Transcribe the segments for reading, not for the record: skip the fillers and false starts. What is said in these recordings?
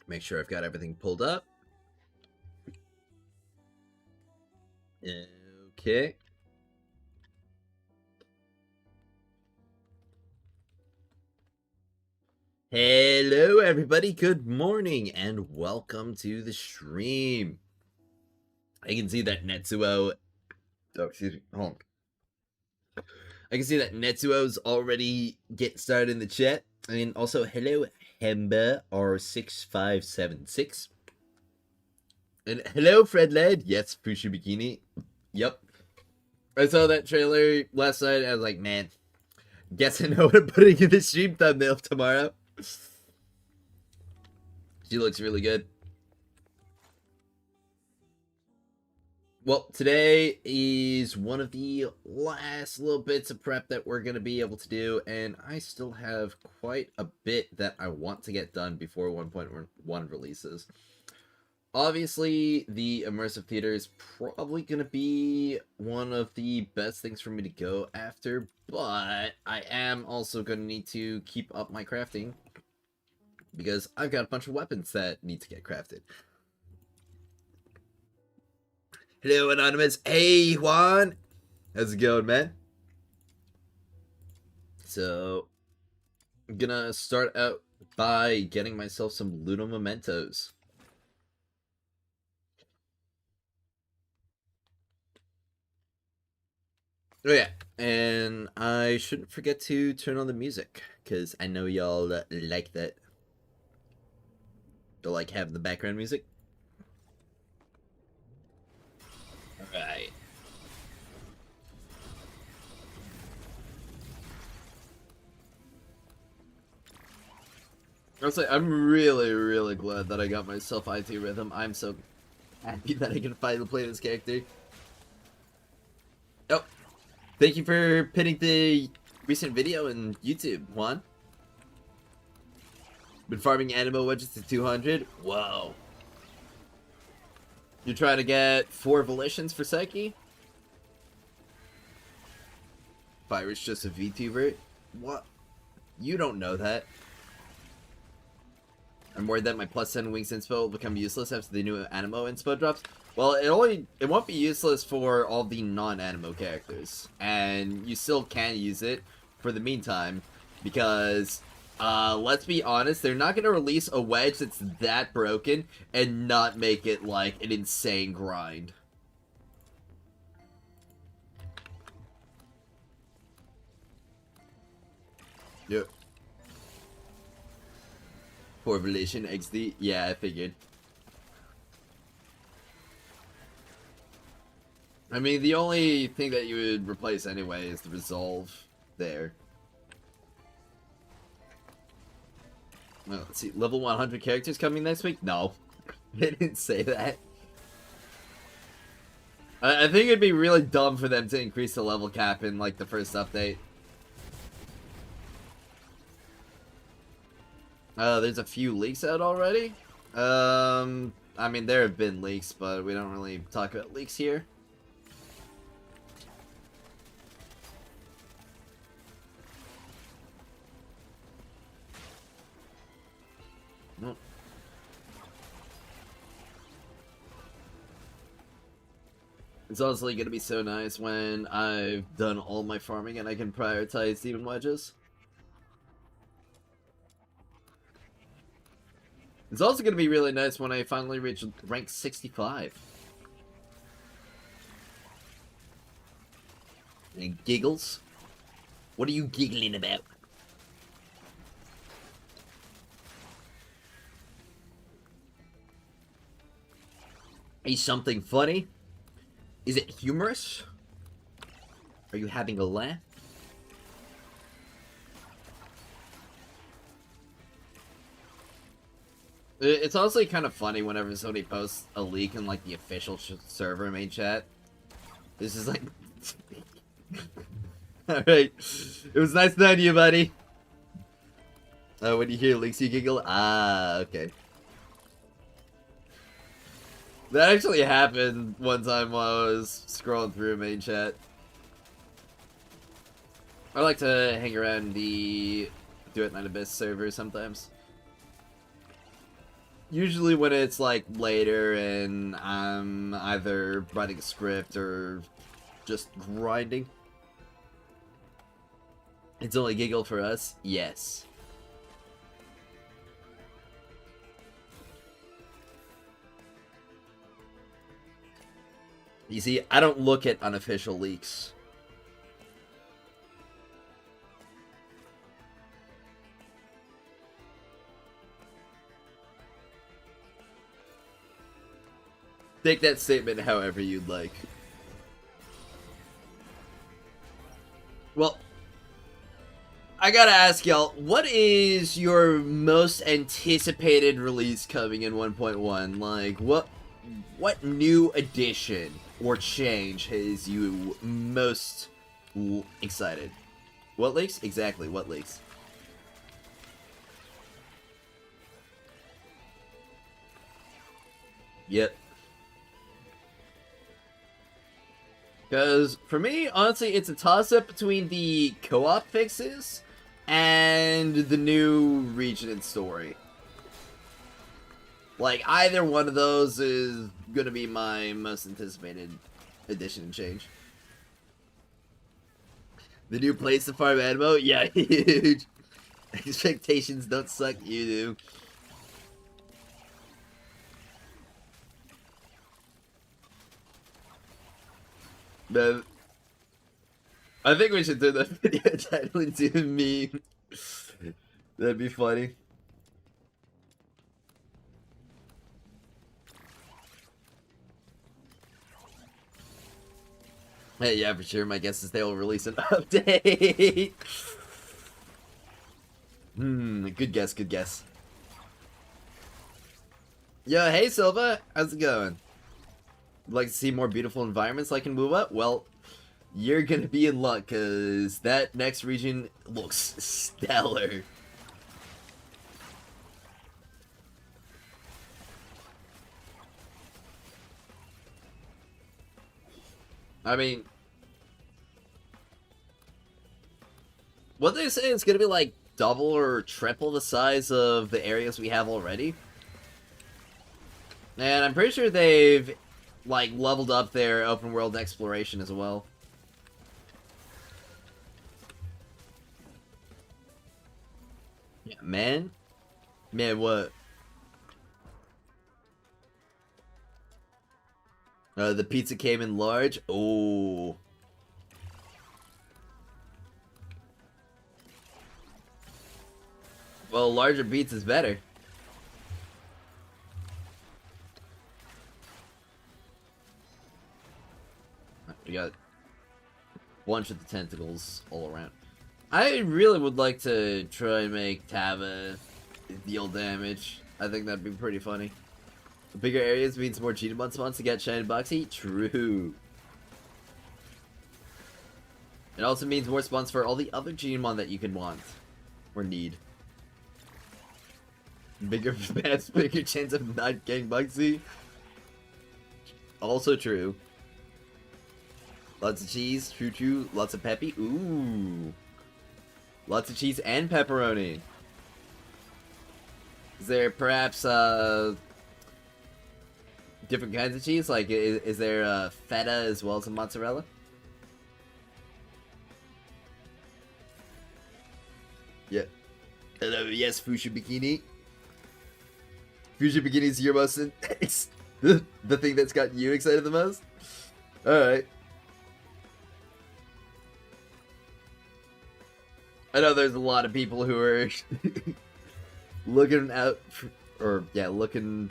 Make sure I've got everything pulled up. Okay. Hello, everybody. Good morning, and welcome to the stream. I can see that Netsuo... Oh, excuse me. Hold on. I can see that Netsuo's already getting started in the chat. And also, hello, Hemba R6576. And hello, Fred Led. Yes, Pushu Bikini. Yep. I saw that trailer last night. I was like, man, guess I know what I'm putting in the stream thumbnail tomorrow. She looks really good. Well, today is one of the last little bits of prep that we're going to be able to do, and I still have quite a bit that I want to get done before 1.1 releases. Obviously, the immersive theater is probably going to be one of the best things for me to go after, but I am also going to need to keep up my crafting because I've got a bunch of weapons that need to get crafted. Hello, Anonymous. Hey, Juan. How's it going, man? So, I'm gonna start out by getting myself some Ludo Mementos. Oh yeah, and I shouldn't forget to turn on the music, because I know y'all like that. You'll like having the background music? Alright. I'll say, I'm really glad that I got myself IT Rhythm. I'm so happy that I can finally play this character. Oh, thank you for pinning the recent video on YouTube, Juan. Been farming animo wedges to 200. Whoa. You're trying to get 4 volitions for Psyche? Pirate's just a VTuber? What? You don't know that. I'm worried that my plus 10 wings inspo will become useless after the new animo inspo drops. Well, it won't be useless for all the non-animo characters, and you still can use it for the meantime, because let's be honest, they're not gonna release a wedge that's that broken and not make it like an insane grind. Yep. For Relation XD? Yeah, I figured. I mean, the only thing that you would replace anyway is the resolve there. Well, let's see. Level 100 characters coming next week? No. They didn't say that. I think it'd be really dumb for them to increase the level cap in, like, the first update. There's a few leaks out already? I mean, there have been leaks, but we don't really talk about leaks here. Nope. It's honestly gonna be so nice when I've done all my farming and I can prioritize demon wedges. It's also gonna be really nice when I finally reach rank 65. And giggles? What are you giggling about? Is something funny? Is it humorous? Are you having a laugh? It's honestly kind of funny whenever somebody posts a leak in like the official server main chat. This is like... Alright. It was nice knowing you, buddy. When you hear leaks, you giggle? Ah, okay. That actually happened one time while I was scrolling through main chat. I like to hang around the Duet Night Abyss server sometimes. Usually when it's like later and I'm either writing a script or just grinding. It's only giggle for us? Yes. You see, I don't look at unofficial leaks. Take that statement however you'd like. Well, I gotta ask y'all, what is your most anticipated release coming in 1.1? Like, what new addition or change has you most excited? What leaks? Exactly, what leaks? Yep. Because, for me, honestly, it's a toss-up between the co-op fixes and the new region and story. Like, either one of those is gonna be my most anticipated addition and change. The new place to farm ammo? Yeah, huge. Expectations don't suck, you do. But I think we should do the video title into a meme. That'd be funny. Hey, yeah, for sure. My guess is they will release an update. Good guess, good guess. Yo, hey Silva, how's it going? Would like to see more beautiful environments like in Wuwa? Well, you're gonna be in luck, cause that next region looks stellar. I mean, what they say is gonna be like double or triple the size of the areas we have already. And I'm pretty sure they've, like, leveled up their open world exploration as well. Yeah, man? Man, what? The pizza came in large? Oh. Well, larger pizza's better. We got a bunch of the tentacles all around. I really would like to try and make Tava deal damage. I think that'd be pretty funny. Bigger areas means more Genimon spawns to get shiny boxy? True. It also means more spawns for all the other Genimon that you could want. Or need. Bigger maps, bigger chance of not getting boxy? Also true. Lots of cheese, true. Lots of peppy, ooh. Lots of cheese and pepperoni. Is there perhaps, different kinds of cheese? Like, is there, feta as well as a mozzarella? Yeah. Hello, yes, Fuchsia Bikini. Fuchsia Bikini is your most, the thing that's got you excited the most? Alright. I know there's a lot of people who are looking out for, looking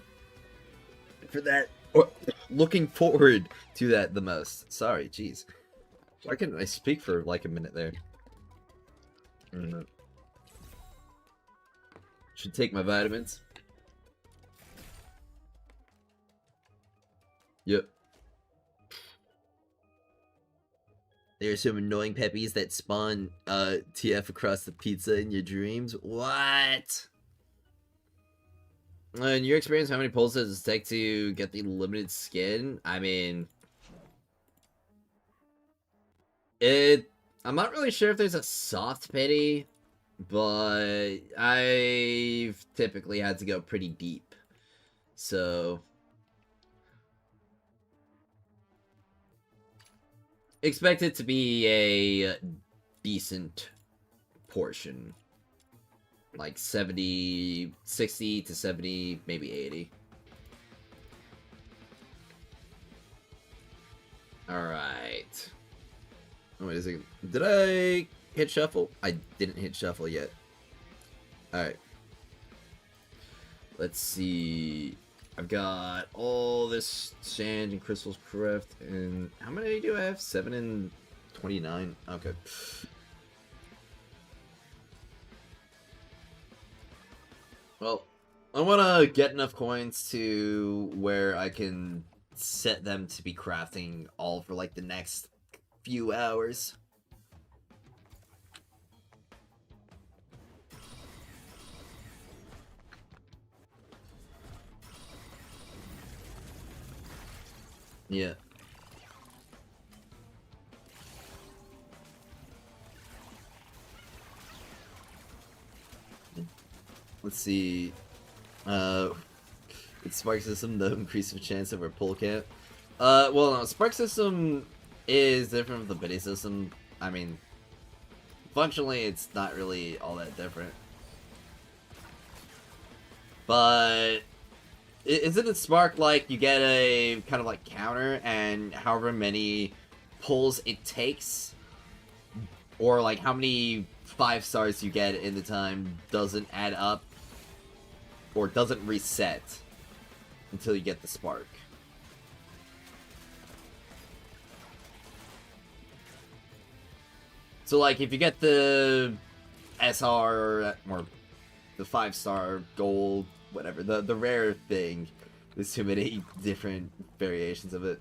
for that, or looking forward to that the most. Sorry, jeez. Why couldn't I speak for like a minute there? Should take my vitamins. Yep. There are some annoying peppies that spawn TF across the pizza in your dreams. What? In your experience, how many pulls does it take to get the limited skin? I mean, I'm not really sure if there's a soft pity, but I've typically had to go pretty deep. So expect it to be a decent portion. Like 70, 60 to 70, maybe 80. Alright. Oh, wait a second. Did I hit shuffle? I didn't hit shuffle yet. Alright. Let's see. I've got all this sand and crystals craft, and how many do I have? 7 and 29? Okay. Well, I want to get enough coins to where I can set them to be crafting all for like the next few hours. Yeah. Let's see. It's Spark System, the increase of chance of our pull camp. Well, no, Spark System is different from the Biddy System. I mean, functionally, it's not really all that different. But isn't it Spark like you get a kind of like counter, and however many pulls it takes, or like how many 5 stars you get in the time doesn't add up, or doesn't reset until you get the spark. So like if you get the SR or the 5-star gold, whatever, the rare thing, there's too many different variations of it.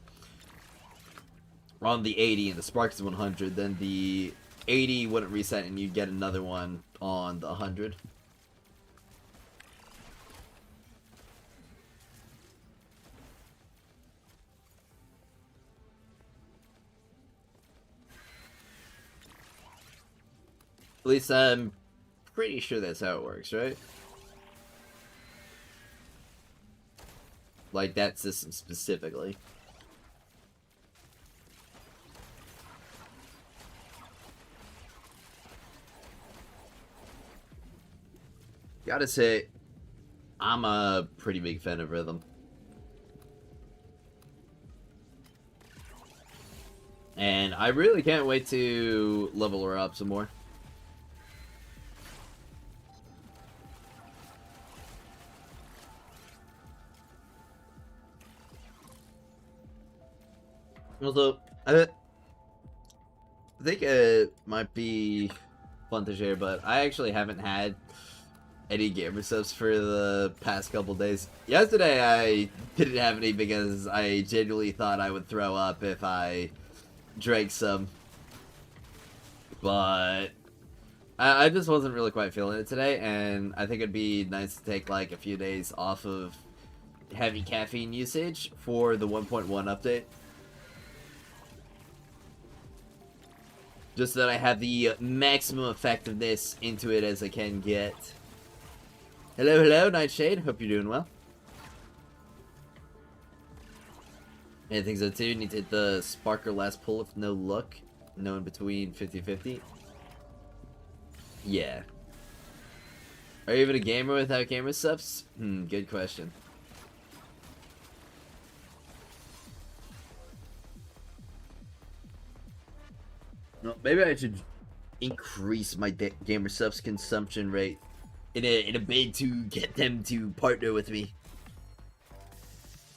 On the 80 and the spark is 100, then the 80 wouldn't reset and you'd get another one on the 100. At least I'm pretty sure that's how it works, right? Like that system specifically. Gotta say, I'm a pretty big fan of Rhythm. And I really can't wait to level her up some more. Although, I think it might be fun to share, but I actually haven't had any gamer subs for the past couple days. Yesterday I didn't have any because I genuinely thought I would throw up if I drank some. But I just wasn't really quite feeling it today, and I think it'd be nice to take like a few days off of heavy caffeine usage for the 1.1 update. Just so that I have the maximum effectiveness into it as I can get. Hello, hello, Nightshade. Hope you're doing well. I think so too. Need to hit the Sparker last pull if no luck. No in between 50-50. Yeah. Are you even a gamer without gamer subs? Good question. Well, maybe I should increase my gamer subs consumption rate in a bid to get them to partner with me.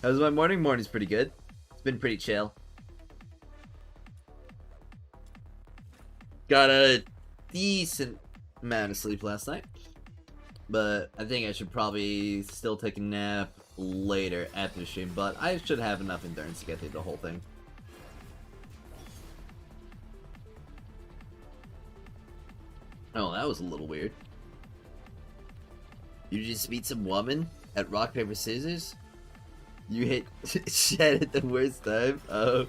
How's my morning? Morning's pretty good. It's been pretty chill. Got a decent amount of sleep last night, but I think I should probably still take a nap later after the stream, but I should have enough endurance to get through the whole thing. Oh, that was a little weird. You just meet some woman at rock, paper, scissors? You hit Shed at the worst time? Oh.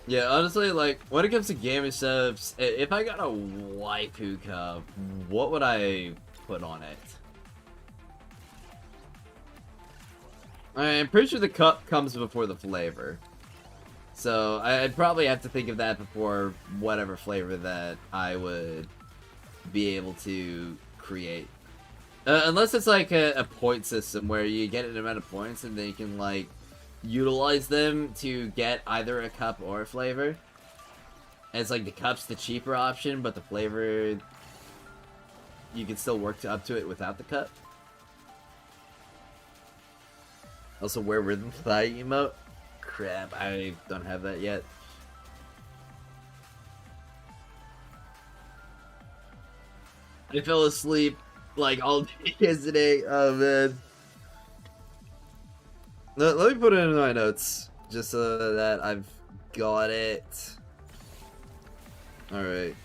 Yeah, honestly, like, when it comes to gamer subs, if I got a waifu cup, what would I put on it? I'm pretty sure the cup comes before the flavor. So, I'd probably have to think of that before whatever flavor that I would be able to create. Unless it's like a point system where you get an amount of points and then you can, like, utilize them to get either a cup or a flavor. And it's like the cup's the cheaper option, but the flavor, you can still work up to it without the cup. Also, wear rhythm thigh emote. Crap, I don't have that yet. I fell asleep like all day yesterday. Oh man. Let me put it in my notes just so that I've got it. Alright.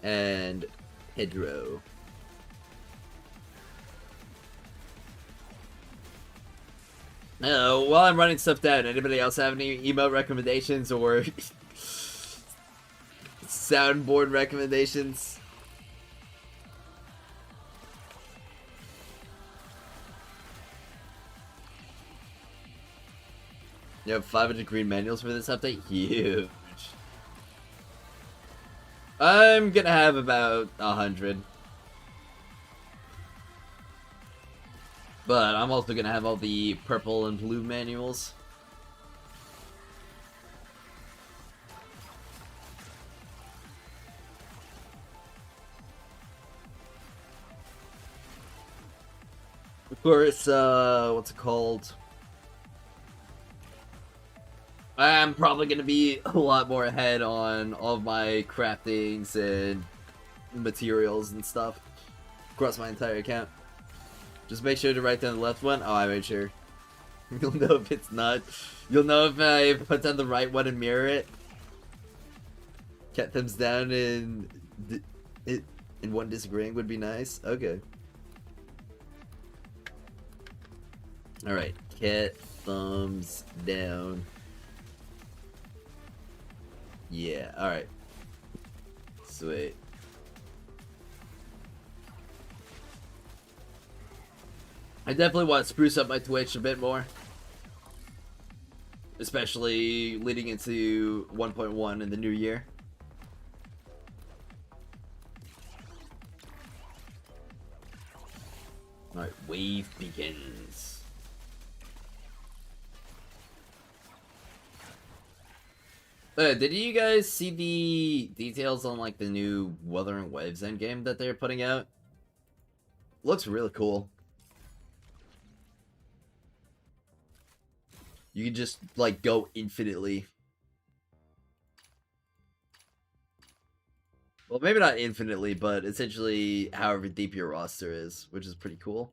And Pedro. While I'm running stuff down, anybody else have any emote recommendations or soundboard recommendations? You have 500 green manuals for this update? Huge. I'm gonna have about 100. But I'm also gonna have all the purple and blue manuals. Of course, what's it called? I'm probably gonna be a lot more ahead on all of my craftings and materials and stuff across my entire account. Just make sure to write down the left one. Oh, I made sure. You'll know if it's not. You'll know if I put down the right one and mirror it. Cat thumbs down and one disagreeing would be nice. Okay. All right. Cat thumbs down. Yeah, alright. Sweet. I definitely want to spruce up my Twitch a bit more. Especially leading into 1.1 in the new year. Alright, wave begins. Did you guys see the details on like the new Wuthering Waves endgame that they're putting out? Looks really cool. You can just like go infinitely. Well, maybe not infinitely, but essentially however deep your roster is, which is pretty cool.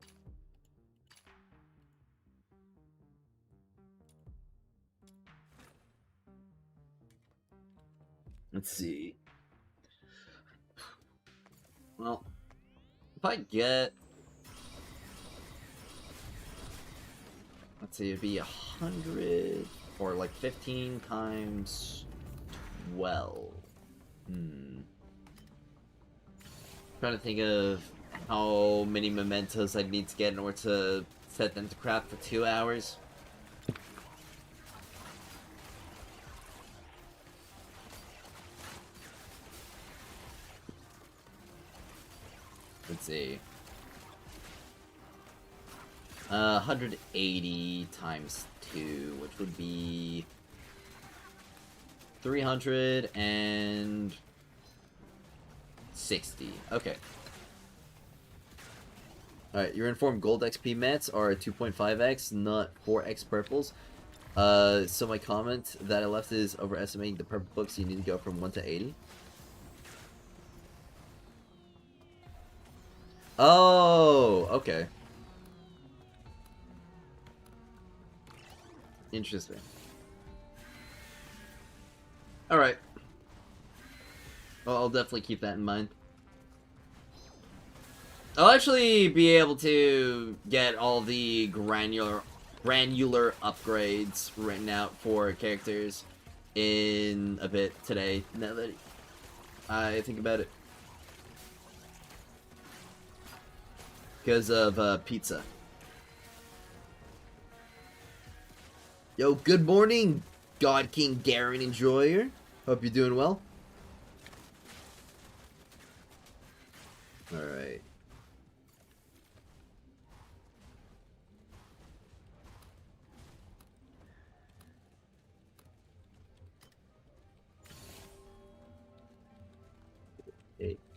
Let's see. Well, if I get... Let's see, it'd be 100 or like 15 times 12. Trying to think of how many mementos I'd need to get in order to set them to craft for 2 hours. Let's see. 180 times 2, which would be 360. Okay. Alright, you're informed gold XP mats are 2.5x, not 4x purples. So my comment that I left is overestimating the purple books. You need to go from 1 to 80. Oh, okay. Interesting. Alright. Well, I'll definitely keep that in mind. I'll actually be able to get all the granular granular upgrades written out for characters in a bit today, now that I think about it. Because of pizza. Yo, good morning, God King Garen Enjoyer. Hope you're doing well. Alright.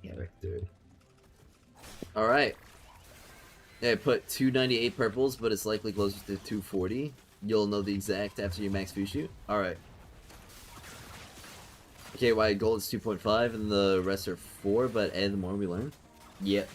Character. Alright. Yeah, I put 298 purples, but it's likely closer to 240. You'll know the exact after you max Fushu. Alright. Okay, why gold is 2.5 and the rest are 4, but and the more we learn. Yep.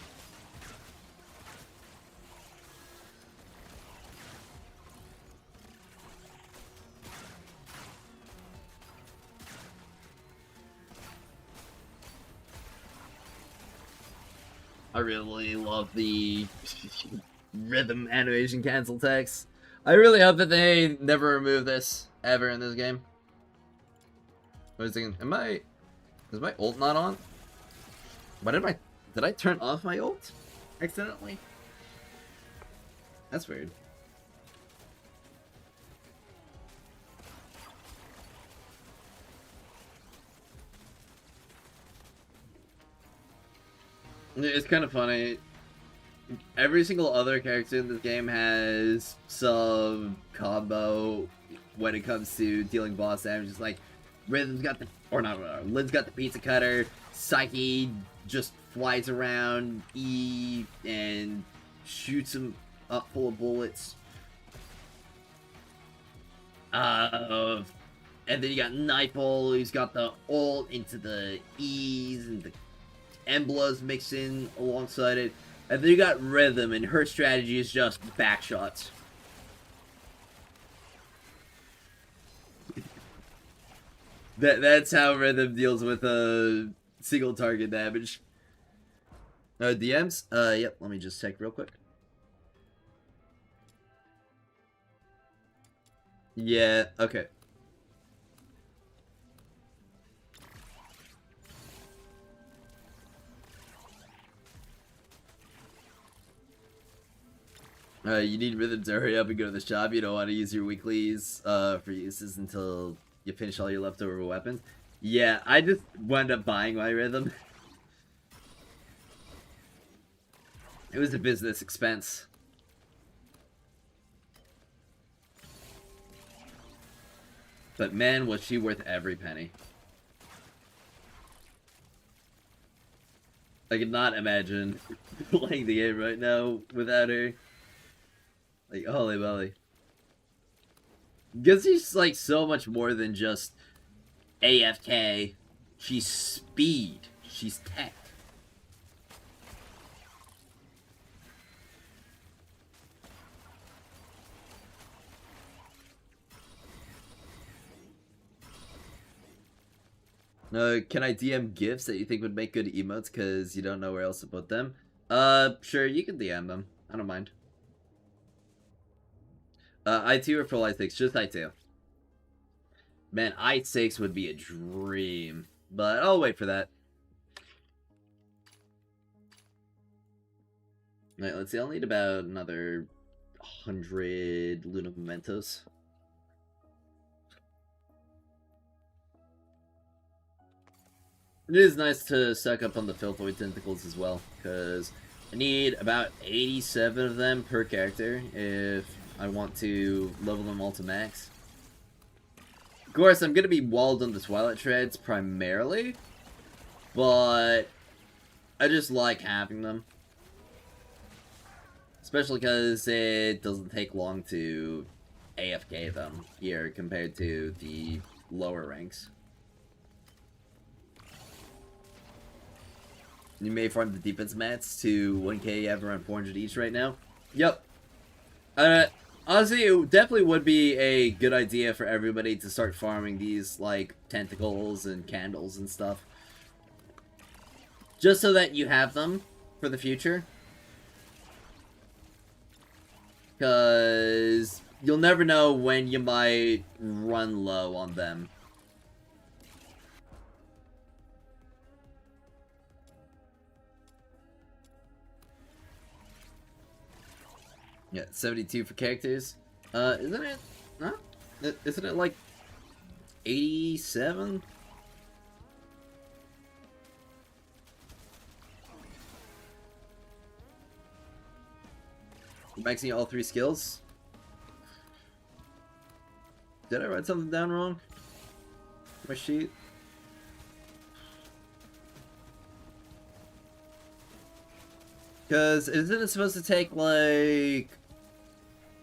I really love the rhythm animation cancel text. I really hope that they never remove this ever in this game. I was thinking, is my ult not on? Why did I turn off my ult accidentally? That's weird. It's kind of funny. Every single other character in this game has some combo when it comes to dealing boss damage. It's like Rhythm's got the, or not, Lid's got the pizza cutter. Psyche just flies around E and shoots him up full of bullets. And then you got Nightfall, who's got the ult into the E's and the Embla's mixed in alongside it. And then you got Rhythm, and her strategy is just back shots. That's how Rhythm deals with single target damage. DMs? Yep, let me just check real quick. Yeah, okay. You need Rhythm to hurry up and go to the shop. You don't want to use your weeklies for uses until you finish all your leftover weapons. Yeah, I just wound up buying my Rhythm. It was a business expense. But man, was she worth every penny. I could not imagine playing the game right now without her. Like, holy moly. Because she's like so much more than just AFK. She's speed. She's tech. Can I DM gifts that you think would make good emotes because you don't know where else to put them? Sure, you can DM them. I don't mind. I2 or full I6? Just I2. Man, I6 would be a dream. But I'll wait for that. Alright, let's see. I'll need about another 100 Luna Mementos. It is nice to suck up on the Filthoid Tentacles as well, because I need about 87 of them per character if I want to level them all to max. Of course, I'm going to be walled on the Twilight Shreds primarily, but I just like having them. Especially because it doesn't take long to AFK them here compared to the lower ranks. You may farm the defense mats to 1k, you have around 400 each right now. Yep. Honestly, it definitely would be a good idea for everybody to start farming these, like, tentacles and candles and stuff. Just so that you have them for the future. Because you'll never know when you might run low on them. Yeah, 72 for characters. Isn't it? Huh? Isn't it like 87? Maxing all 3 skills? Did I write something down wrong? My sheet? Because isn't it supposed to take like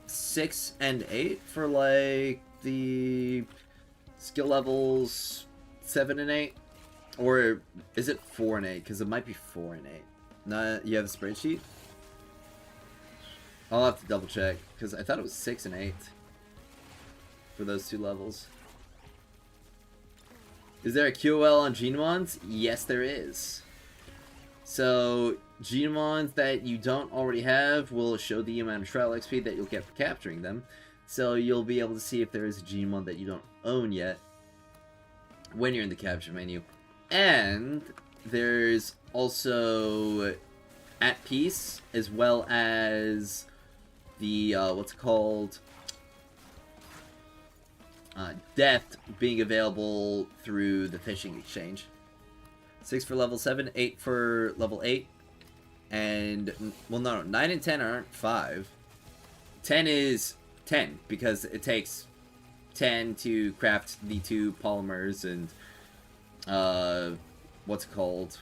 6 and 8 for like the skill levels 7 and 8? Or is it 4 and 8? Because it might be 4 and 8. No, you have a spreadsheet? I'll have to double check, because I thought it was 6 and 8 for those 2 levels. Is there a QOL on Genomons? Yes, there is. So, Genomons that you don't already have will show the amount of trial XP that you'll get for capturing them. So you'll be able to see if there is a Genomon that you don't own yet when you're in the capture menu. And there's also At Peace, as well as the, what's it called? Death being available through the fishing exchange. 6 for level 7, 8 for level 8, and, well, no, 9 and 10 aren't 5. 10 is 10, because it takes 10 to craft the 2 polymers and, what's it called?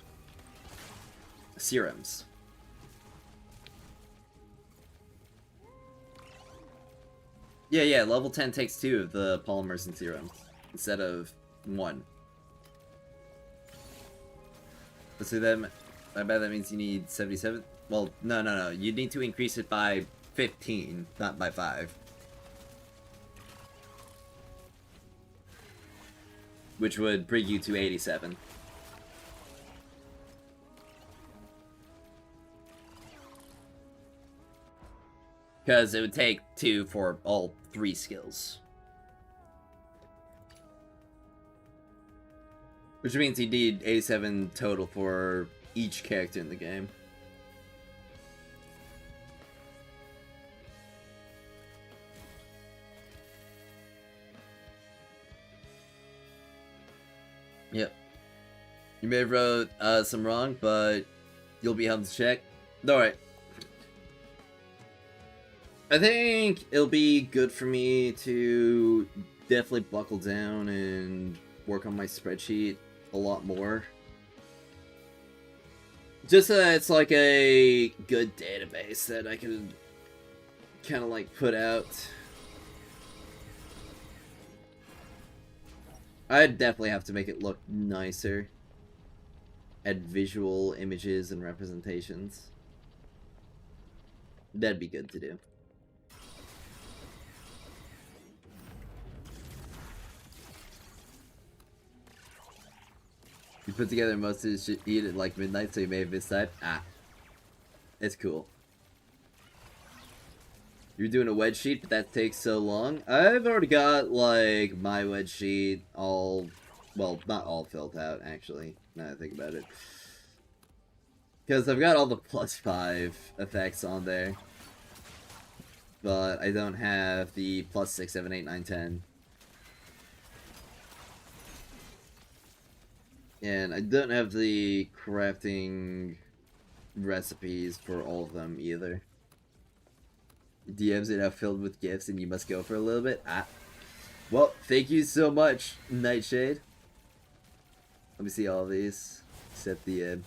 Serums. Yeah, level 10 takes 2 of the polymers and serums, instead of 1. So then, I bet that means you need 77? Well, no. You need to increase it by 15, not by 5. Which would bring you to 87. Because it would take 2 for all 3 skills. Which means you need 87 total for each character in the game. Yep. You may have wrote some wrong, but you'll be able to check. Alright. I think it'll be good for me to definitely buckle down and work on my spreadsheet a lot more. Just so that it's like a good database that I can kind of like put out. I'd definitely have to make it look nicer. Add visual images and representations. That'd be good to do. You put together most of this shit at like midnight, so you may have missed that. Ah. It's cool. You're doing a wedge sheet, but that takes so long. I've already got, like, my wedge sheet all... Well, not all filled out, actually, now that I think about it. Because I've got all the +5 effects on there. But I don't have the +6, 7, 8, 9, 10. And I don't have the crafting recipes for all of them either. DMs are now filled with gifts and you must go for a little bit. Ah. Well, thank you so much, Nightshade. Let me see all of these. Except the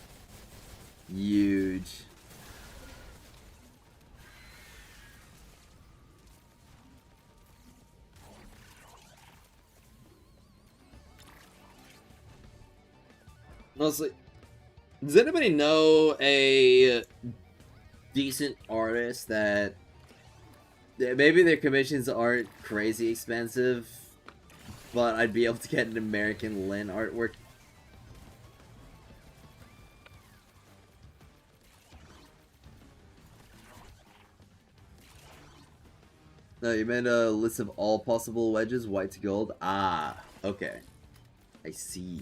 huge. Mostly, does anybody know a decent artist that maybe their commissions aren't crazy expensive, but I'd be able to get an American Lin artwork? No, you meant a list of all possible wedges, white to gold? Ah, okay. I see.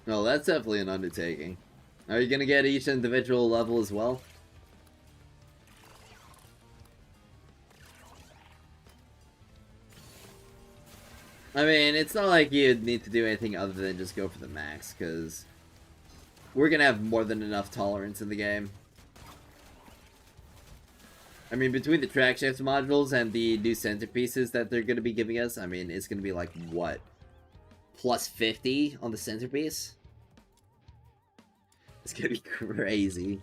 No, that's definitely an undertaking. Are you gonna get each individual level as well? I mean, it's not like you'd need to do anything other than just go for the max, because we're gonna have more than enough tolerance in the game. I mean, between the track shift modules and the new centerpieces that they're gonna be giving us, I mean, it's gonna be like, what? Plus 50 on the centerpiece? It's gonna be crazy.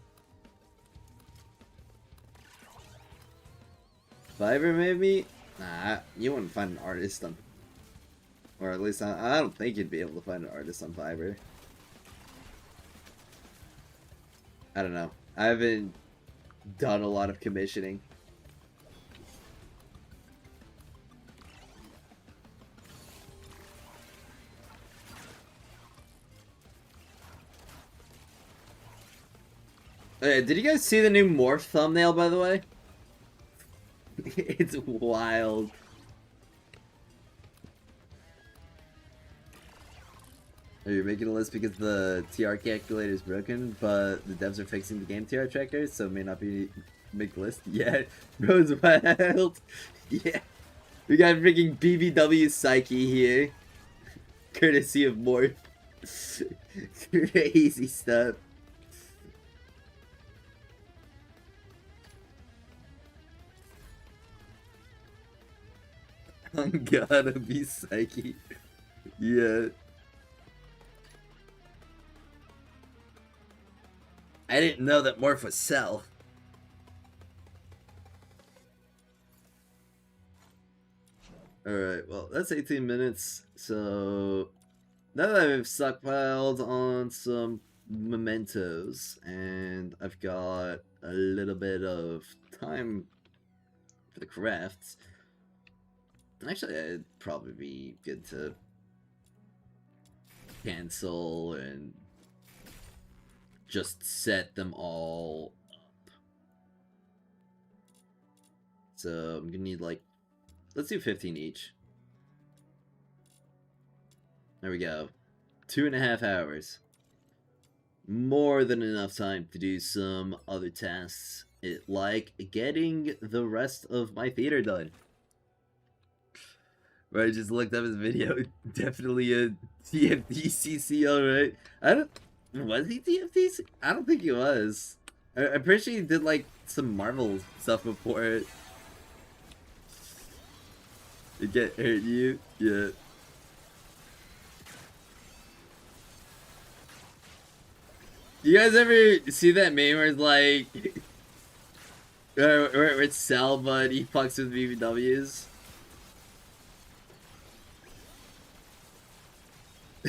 Fiverr, maybe? Nah, you wouldn't find an artist on... Or at least, I don't think you'd be able to find an artist on Fiverr. I don't know. I haven't done a lot of commissioning. Did you guys see the new Morph thumbnail, by the way? It's wild. Are you making a list because the TR calculator is broken, but the devs are fixing the game TR tracker, so it may not be make the list? Yeah, bro's wild. Yeah, we got freaking BBW Psyche here, courtesy of Morph. Crazy stuff. I'm gonna be Psyche. Yeah. I didn't know that Morph was Cell. Alright, well, that's 18 minutes, so... Now that I've stockpiled on some mementos, and I've got a little bit of time for the crafts, actually, it'd probably be good to cancel and just set them all up. So I'm gonna need like, let's do 15 each. There we go. 2.5 hours. More than enough time to do some other tasks, like getting the rest of my theater done. Right, I just looked up his video. Definitely a TFTCC, alright. I don't... Was he TFTC? I don't think he was. I'm pretty sure he did, like, some Marvel stuff before it. It get hurt you? Yeah. You guys ever see that meme where it's like... where it's Cell, but he fucks with BBWs?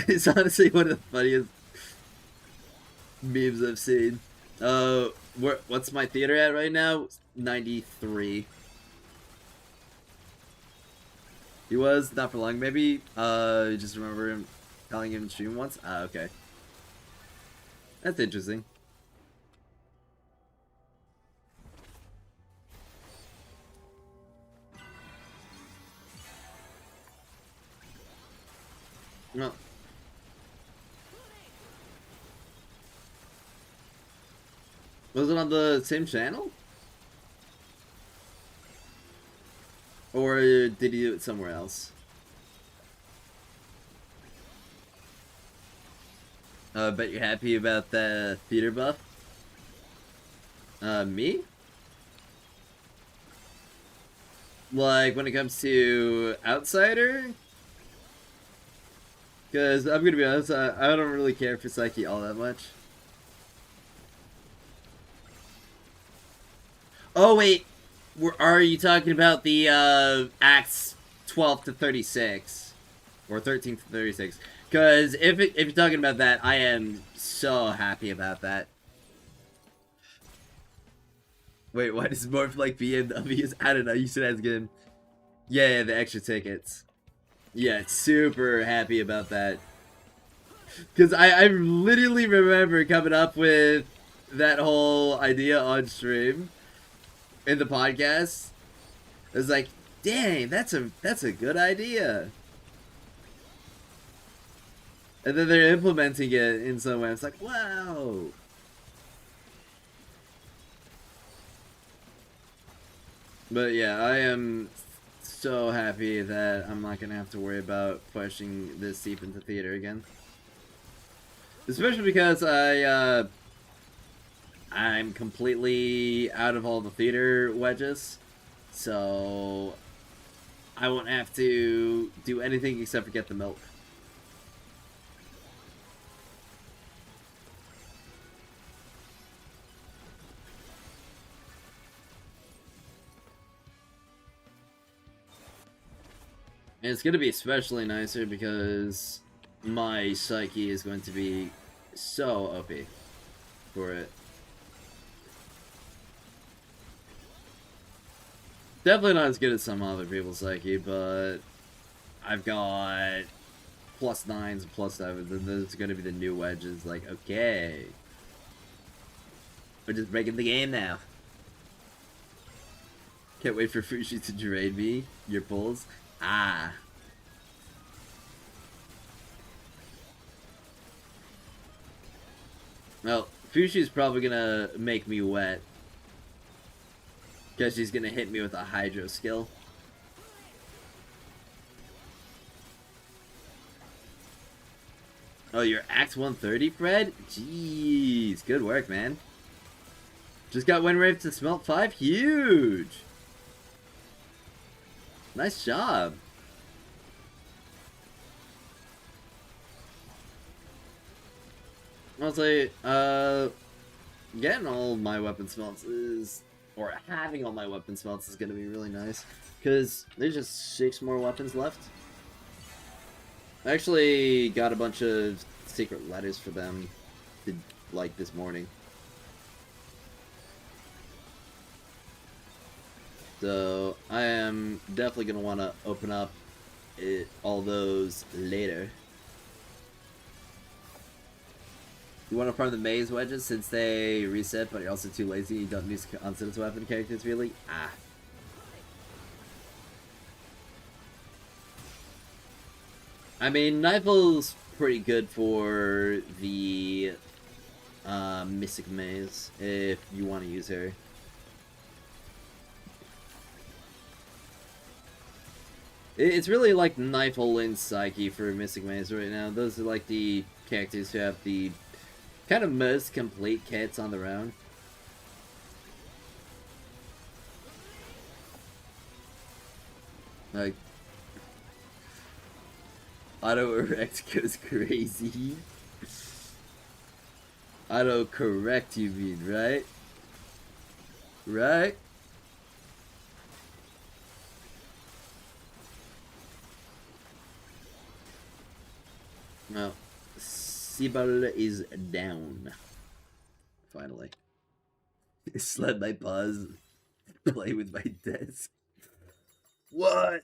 It's honestly one of the funniest memes I've seen. What's my theater at right now? 93. He was not for long. Maybe just remember him telling him in stream once. Ah, okay. That's interesting. No. Was it on the same channel? Or did he do it somewhere else? Bet you're happy about the theater buff? Me? Like, when it comes to Outsider? Because, I'm gonna be honest, I don't really care for Psyche all that much. Oh, wait. Are you talking about the, Acts 12 to 36? Or 13 to 36? Because if you're talking about that, I am so happy about that. Wait, why does Morph like BMWs? I don't know, you said that's good. Yeah, the extra tickets. Yeah, super happy about that. Because I literally remember coming up with that whole idea on stream in the podcast. It was like, dang, that's a good idea. And then they're implementing it in some way. It's like, wow. But yeah, I am so happy that I'm not gonna have to worry about pushing this deep into theater again. Especially because I'm completely out of all the theater wedges, so I won't have to do anything except for get the milk. And it's going to be especially nicer because my psyche is going to be so OP for it. Definitely not as good as some other people's psyche, but I've got +9s and +7s, and there's going to be the new wedges. Like, okay. We're just breaking the game now. Can't wait for Fushi to drain me. Your pulls. Ah. Well, Fushi's probably gonna make me wet. Because she's gonna hit me with a Hydro skill. Oh, you're Act 130, Fred? Jeez, good work, man. Just got Windwave to Smelt 5? Huge! Nice job. Honestly, getting all my weapon smelts is, or having all my weapon smelts is gonna be really nice. Because there's just 6 more weapons left. I actually got a bunch of secret letters for them, like, this morning. So, I am definitely going to want to open up all those later. You want to farm the maze wedges since they reset, but you're also too lazy, you don't use constant weapon characters really? Ah. I mean, Nifel's pretty good for the Mystic Maze, if you want to use her. It's really like Nifel and Psyche for Mystic Maze right now. Those are like the characters who have the kind of most complete kits on their own. Like, auto-erect goes crazy. Auto-correct, you mean, right? Right? Well, Sibal is down. Finally. Slap my paws. Play with my desk. What?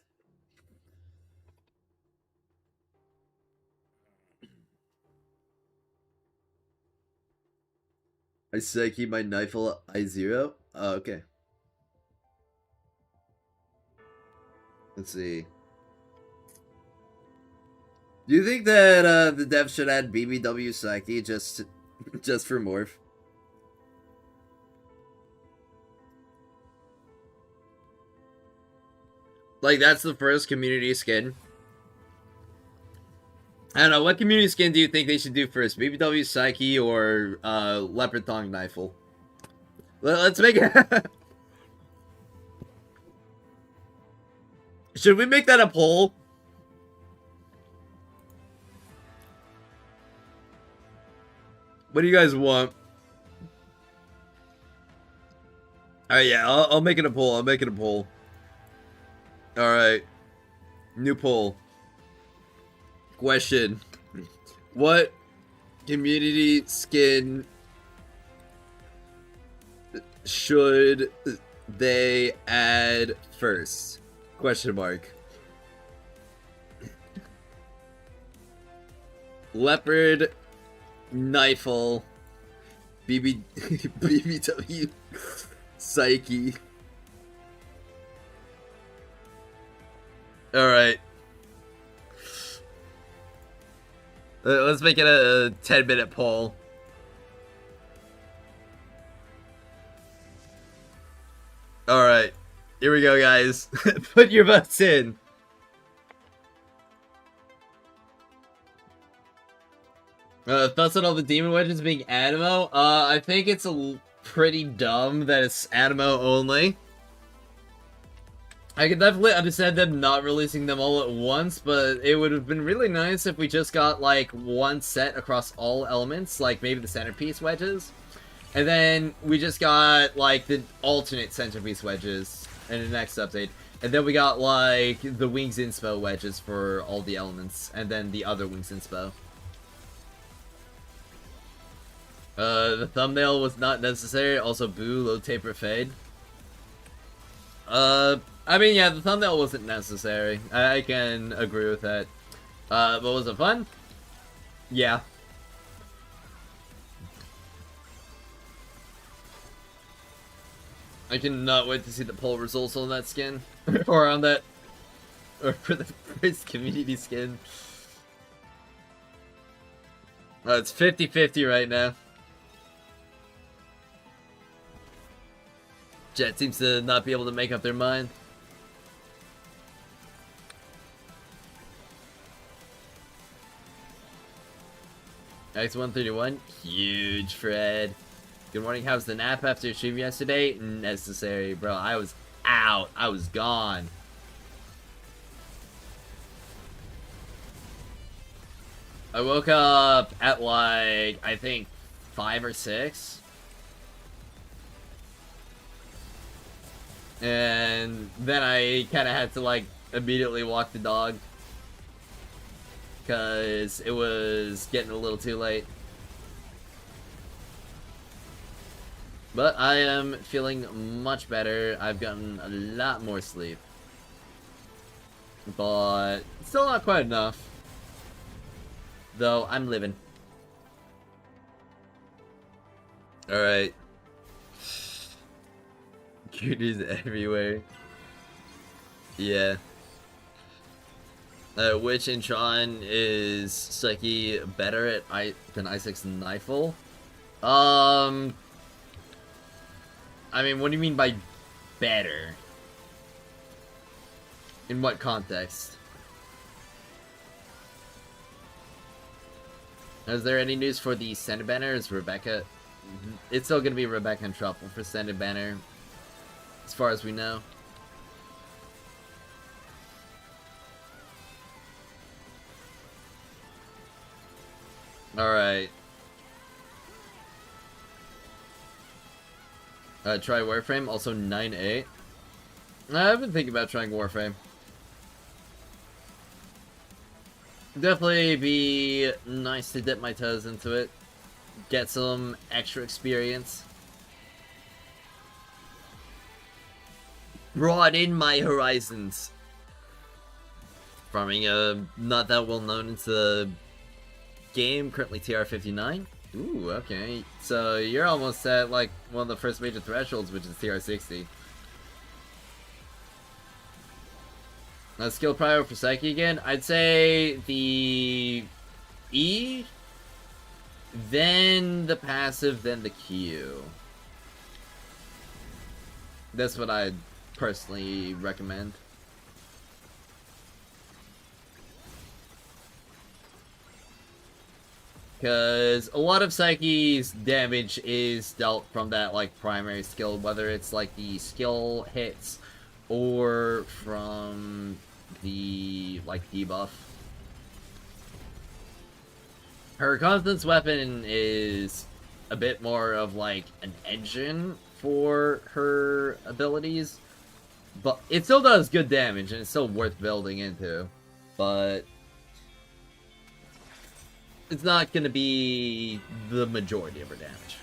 I said I keep my Nifel I0? Oh, okay. Let's see. Do you think that the devs should add BBW Psyche just for Morph? Like, that's the first community skin. I don't know, what community skin do you think they should do first? BBW Psyche or Leopard Thong Nifel? Let's make it... Should we make that a poll? What do you guys want? Alright, yeah, I'll make it a poll. I'll make it a poll. Alright. New poll. Question. What community skin should they add first? Question mark. Leopard, Knifle, BB, BBW, Psyche. Alright. Let's make it a 10-minute poll. Alright. Here we go, guys. Put your votes in. Thoughts on all the demon wedges being animo? I think it's pretty dumb that it's animo only. I could definitely understand them not releasing them all at once, but it would have been really nice if we just got, like, one set across all elements, like maybe the centerpiece wedges. And then we just got, like, the alternate centerpiece wedges in the next update. And then we got, like, the Wings Inspo wedges for all the elements, and then the other Wings Inspo. The thumbnail was not necessary. Also, boo, low taper fade. I mean, yeah, the thumbnail wasn't necessary. I can agree with that. But was it fun? Yeah. I cannot wait to see the poll results on that skin. Or on that... Or for the first community skin. It's 50-50 right now. Jet seems to not be able to make up their mind. X131, huge Fred. Good morning, how's the nap after stream yesterday? Necessary, bro. I was out. I was gone. I woke up at like, I think 5 or 6. And then I kind of had to like immediately walk the dog. Because it was getting a little too late. But I am feeling much better. I've gotten a lot more sleep. But still not quite enough. Though I'm living. Alright. Cuties everywhere. Yeah. Which in Tron is Psyche better at than Isaac's Knifle? I mean, what do you mean by better? In what context? Is there any news for the Standard Banner? Is Rebecca... It's still gonna be Rebecca and Truffle for Standard Banner. As far as we know. Alright. Try Warframe, also 9-8. I've been thinking about trying Warframe. Definitely be nice to dip my toes into it. Get some extra experience. Broaden my horizons. Farming not that well known into the game, currently TR59. Ooh, okay. So you're almost at like one of the first major thresholds, which is TR60. Skill prior for Psyche again. I'd say the E, then the passive, then the Q. That's what I'd personally recommend. Because a lot of Psyche's damage is dealt from that like primary skill, whether it's like the skill hits or from the like debuff. Her confidence weapon is a bit more of like an engine for her abilities, but it still does good damage and it's still worth building into, but it's not going to be the majority of her damage.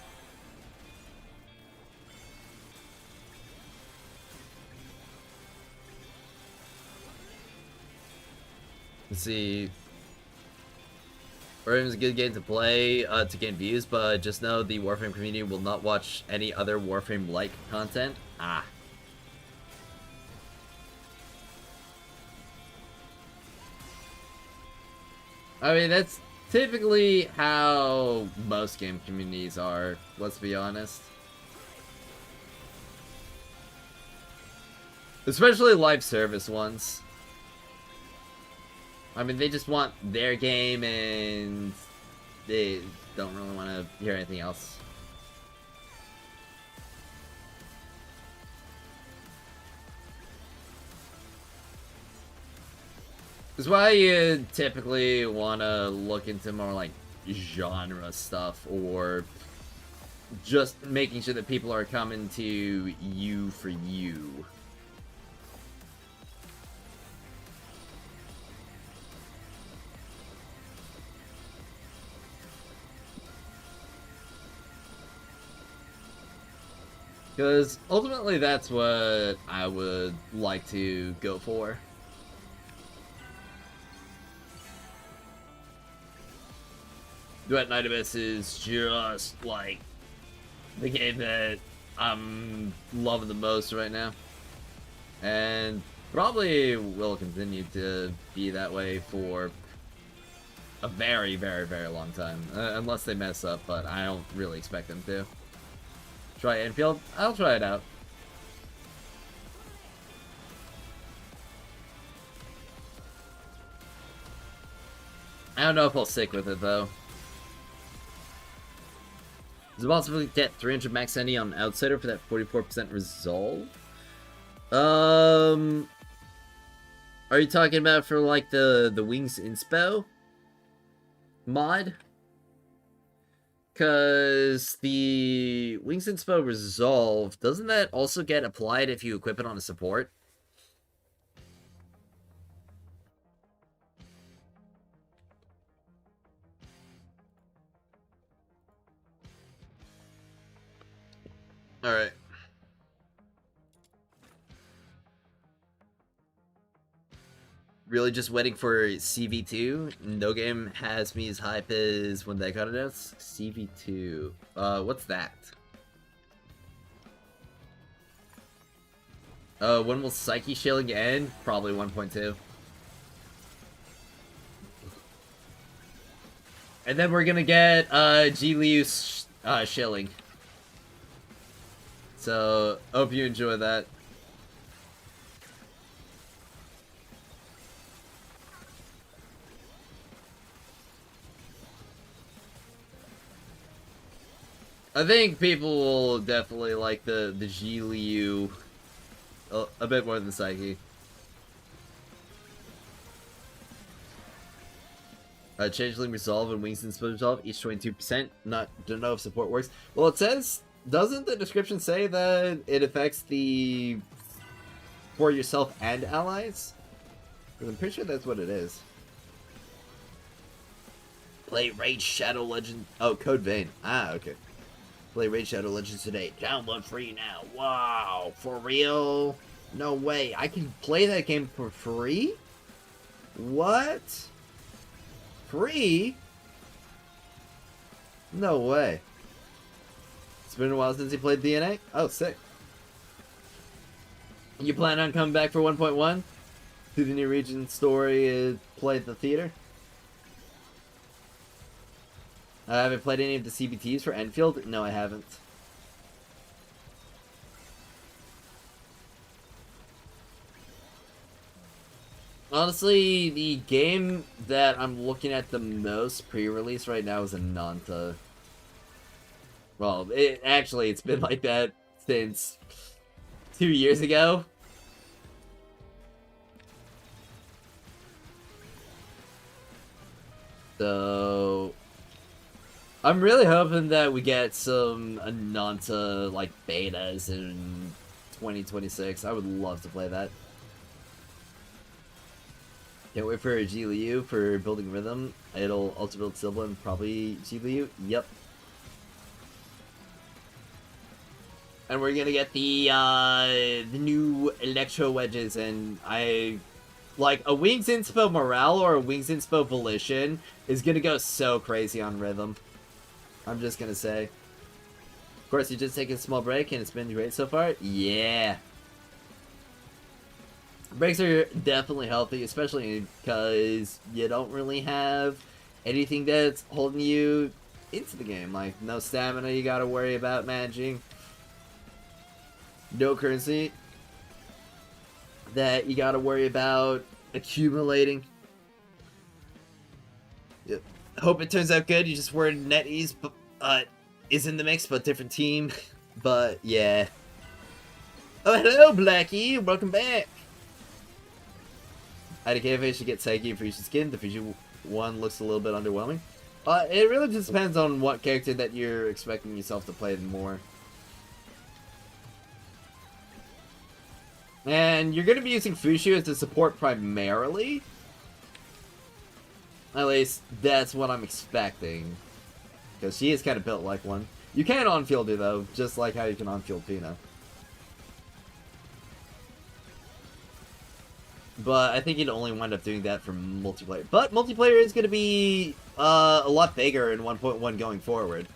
Let's see. Warframe's a good game to play to gain views, but just know the Warframe community will not watch any other Warframe-like content. Ah. I mean, that's typically how most game communities are, let's be honest. Especially live service ones. I mean, they just want their game and they don't really want to hear anything else. That's why you typically want to look into more like genre stuff, or just making sure that people are coming to you for you. Because ultimately that's what I would like to go for. Duet Night Abyss is just like the game that I'm loving the most right now. And probably will continue to be that way for a very, very, very long time. Unless they mess up, but I don't really expect them to. Try Enfield? I'll try it out. I don't know if I'll stick with it, though. Is it possible to get 300 max NE on Outsider for that 44% resolve? Are you talking about for, like, the Wings Inspo mod? Because the Wings Inspo Resolve, doesn't that also get applied if you equip it on a support? Alright. Really just waiting for CV2. No game has me as hype as when they got announced. CV2. What's that? When will Psyche shilling end? Probably 1.2. And then we're gonna get, G Liu shilling. So, hope you enjoy that. I think people will definitely like the G Liu a bit more than Psyche. Changeling Resolve and Wings and Split Resolve, each 22%. Don't know if support works. Well, it says, doesn't the description say that it affects the for yourself and allies? Because I'm pretty sure that's what it is. Play Raid Shadow Legend. Oh, Code Vein. Ah, okay. Play Raid Shadow Legends today. Download free now. Wow, for real? No way. I can play that game for free? What? Free? No way. It's been a while since you played DNA? Oh, sick. You plan on coming back for 1.1? Do the new region story play at the theater? I haven't played any of the CBTs for Enfield? No, I haven't. Honestly, the game that I'm looking at the most pre-release right now is Ananta. Well, it's been like that since 2 years ago. So I'm really hoping that we get some Ananta, like, betas in 2026. I would love to play that. Can't wait for G Liu for building rhythm. It'll also build Silva and probably G Liu. Yep. And we're gonna get the new Electro Wedges, and I Like, a Wings Inspo Morale or a Wings Inspo Volition is gonna go so crazy on rhythm. I'm just gonna say. Of course, you just taking a small break and it's been great so far? Yeah. Breaks are definitely healthy, especially because you don't really have anything that's holding you into the game. Like, no stamina you gotta worry about managing. No currency that you gotta worry about accumulating. Yep. Hope it turns out good. You just were NetEase is in the mix, but different team. But yeah. Oh, hello, Blackie. Welcome back. IDKFA should get Psyche Fusion skin. The Fusion one looks a little bit underwhelming. It really just depends on what character that you're expecting yourself to play more. And you're going to be using Fushu as a support primarily. At least, that's what I'm expecting. Because she is kind of built like one. You can on-field her, though, just like how you can on-field Pina. But I think you'd only wind up doing that for multiplayer. But multiplayer is going to be a lot bigger in 1.1 going forward.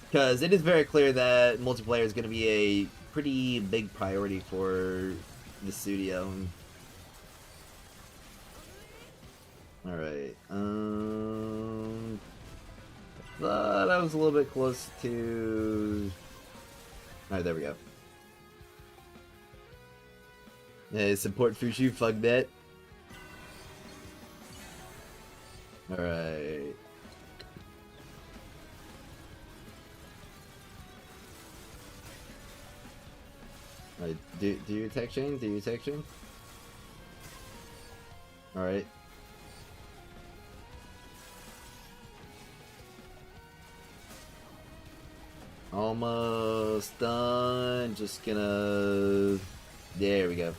Because it is very clear that multiplayer is going to be a pretty big priority for the studio. Alright. Thought I was a little bit close to... Alright, there we go. Yeah, support Fushu, fuck that. Alright. Alright, do your tech chain? Do your tech chain? Alright. Almost done. Just gonna... There we go.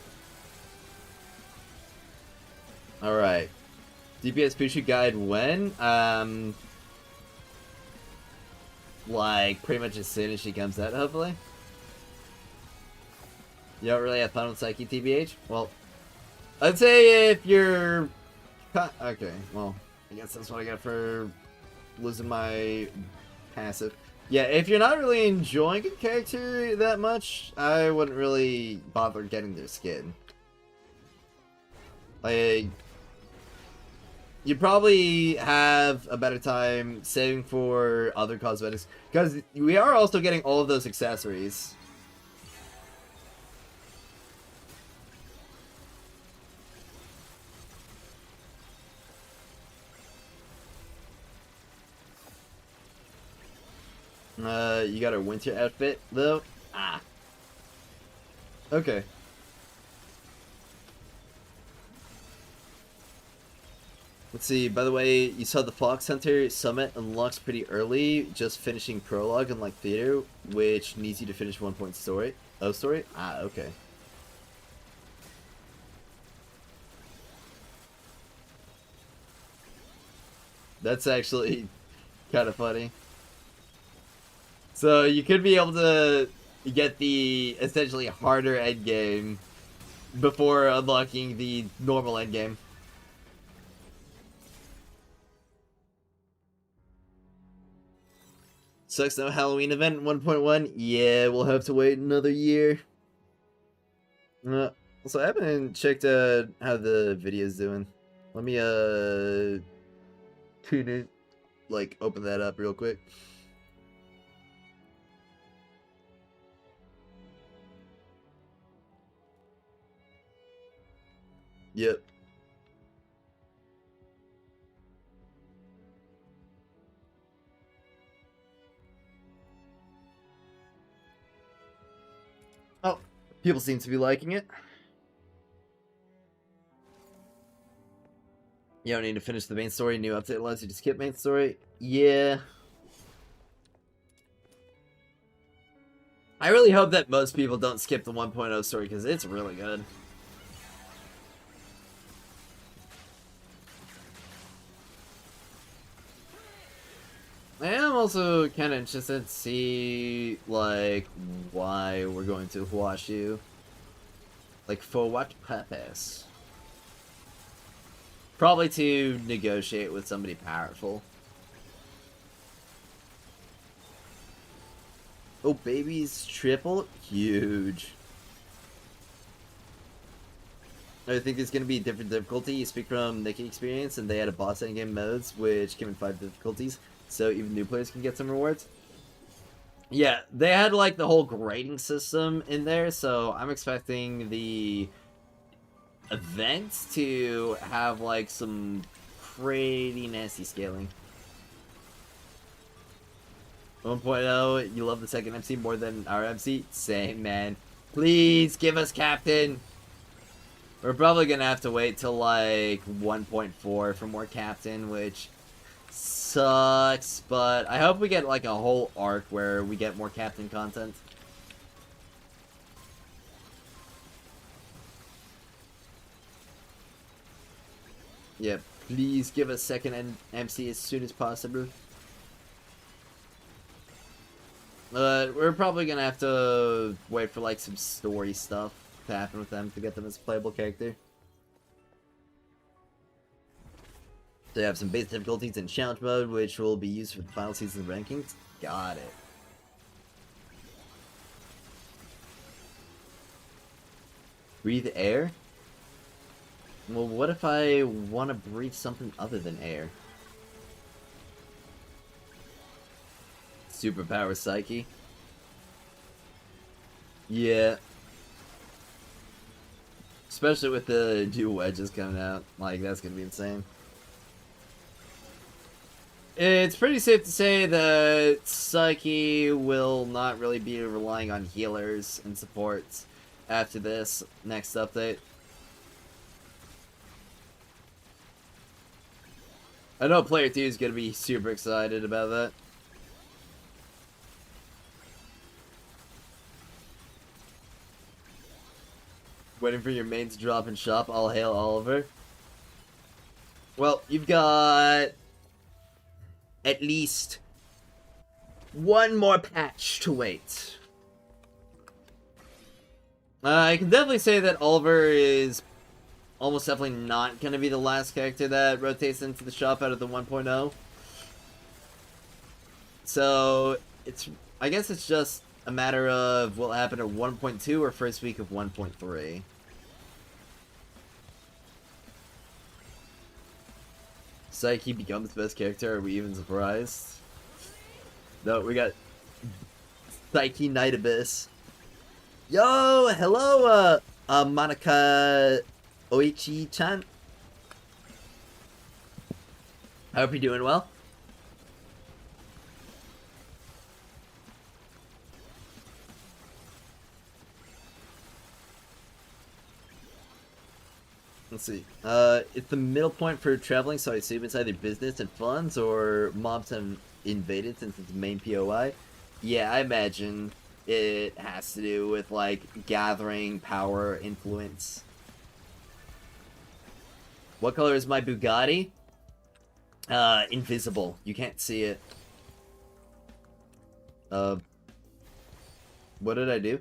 Alright. DPS Fushu guide when? Like, pretty much as soon as she comes out, hopefully. You don't really have fun with Psyche, TBH? Well, I'd say if you're... Okay, well, I guess that's what I got for losing my passive. Yeah, if you're not really enjoying a character that much, I wouldn't really bother getting their skin. Like, you probably have a better time saving for other cosmetics, because we are also getting all of those accessories. You got a winter outfit, though? Ah. Okay. Let's see, by the way, you saw the Fox Hunter Summit unlocks pretty early, just finishing Prologue and like Theater, which needs you to finish 1 point story. Oh, story? Ah, okay. That's actually kind of funny. So you could be able to get the essentially harder endgame before unlocking the normal endgame. Sucks no Halloween event in 1.1. Yeah, we'll have to wait another year. Also, I haven't checked how the video's doing. Let me tune it, like open that up real quick. Yep. Oh, people seem to be liking it. You don't need to finish the main story. New update allows you to skip main story. Yeah. I really hope that most people don't skip the 1.0 story, because it's really good. I am also kind of interested to see, like, why we're going to Huashu. Like, for what purpose? Probably to negotiate with somebody powerful. Oh, baby's triple? Huge. I think there's going to be a different difficulty. You speak from Nikki experience, and they had a boss endgame modes, which came in 5 difficulties, so even new players can get some rewards. Yeah, they had, like, the whole grading system in there, so I'm expecting the events to have, like, some pretty nasty scaling. 1.0, you love the second MC more than our MC? Same, man. Please give us Captain! We're probably gonna have to wait till, like, 1.4 for more Captain, which sucks, but I hope we get, like, a whole arc where we get more Captain content. Yeah, please give us second MC as soon as possible. We're probably gonna have to wait for, like, some story stuff to happen with them to get them as a playable character. They have some base difficulties in challenge mode, which will be used for the final season rankings. Got it. Breathe air? Well, what if I want to breathe something other than air? Superpower Psyche? Yeah. Especially with the new wedges coming out. Like, that's gonna be insane. It's pretty safe to say that Psyche will not really be relying on healers and supports after this next update. I know Player 2 is going to be super excited about that. Waiting for your main to drop in shop. All hail Oliver. Well, you've got at least one more patch to wait. I can definitely say that Oliver is almost definitely not going to be the last character that rotates into the shop out of the 1.0. So, I guess it's just a matter of what will happen at 1.2 or first week of 1.3. Psyche becomes best character, are we even surprised? No, we got Duet Night Abyss. Yo, hello, Monica Oichi-chan. I hope you're doing well. Let's see. It's the middle point for traveling, so I assume it's either business and funds or mobs have invaded since it's the main POI. Yeah, I imagine it has to do with, like, gathering power, influence. What color is my Bugatti? Invisible. You can't see it. What did I do?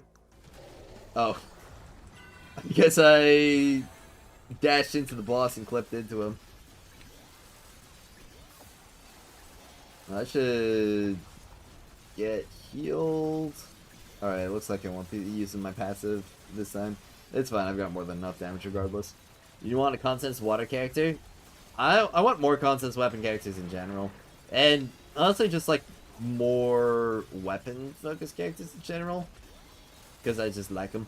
Oh. I guess I dashed into the boss and clipped into him. I should get healed. Alright, looks like I won't be using my passive this time. It's fine, I've got more than enough damage regardless. You want a Constance water character? I want more Constance weapon characters in general. And honestly, just like more weapon focused characters in general. Because I just like them.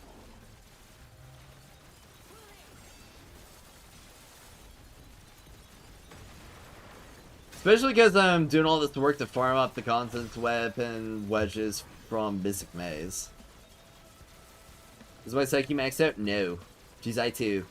Especially because I'm doing all this work to farm up the Constance weapon wedges from Mystic Maze. Is my Psyche maxed out? No. She's I2.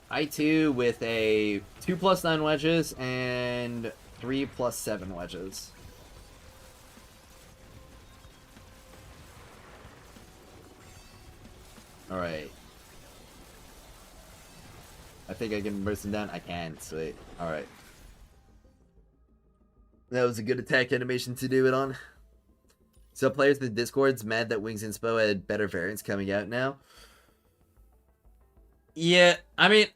I2 with a 2+9 wedges and 3+7 wedges. Alright. I think I can burst him down. I can. Sweet. Alright. That was a good attack animation to do it on. So players in the Discord's mad that Wings Inspo had better variants coming out now. Yeah, I mean,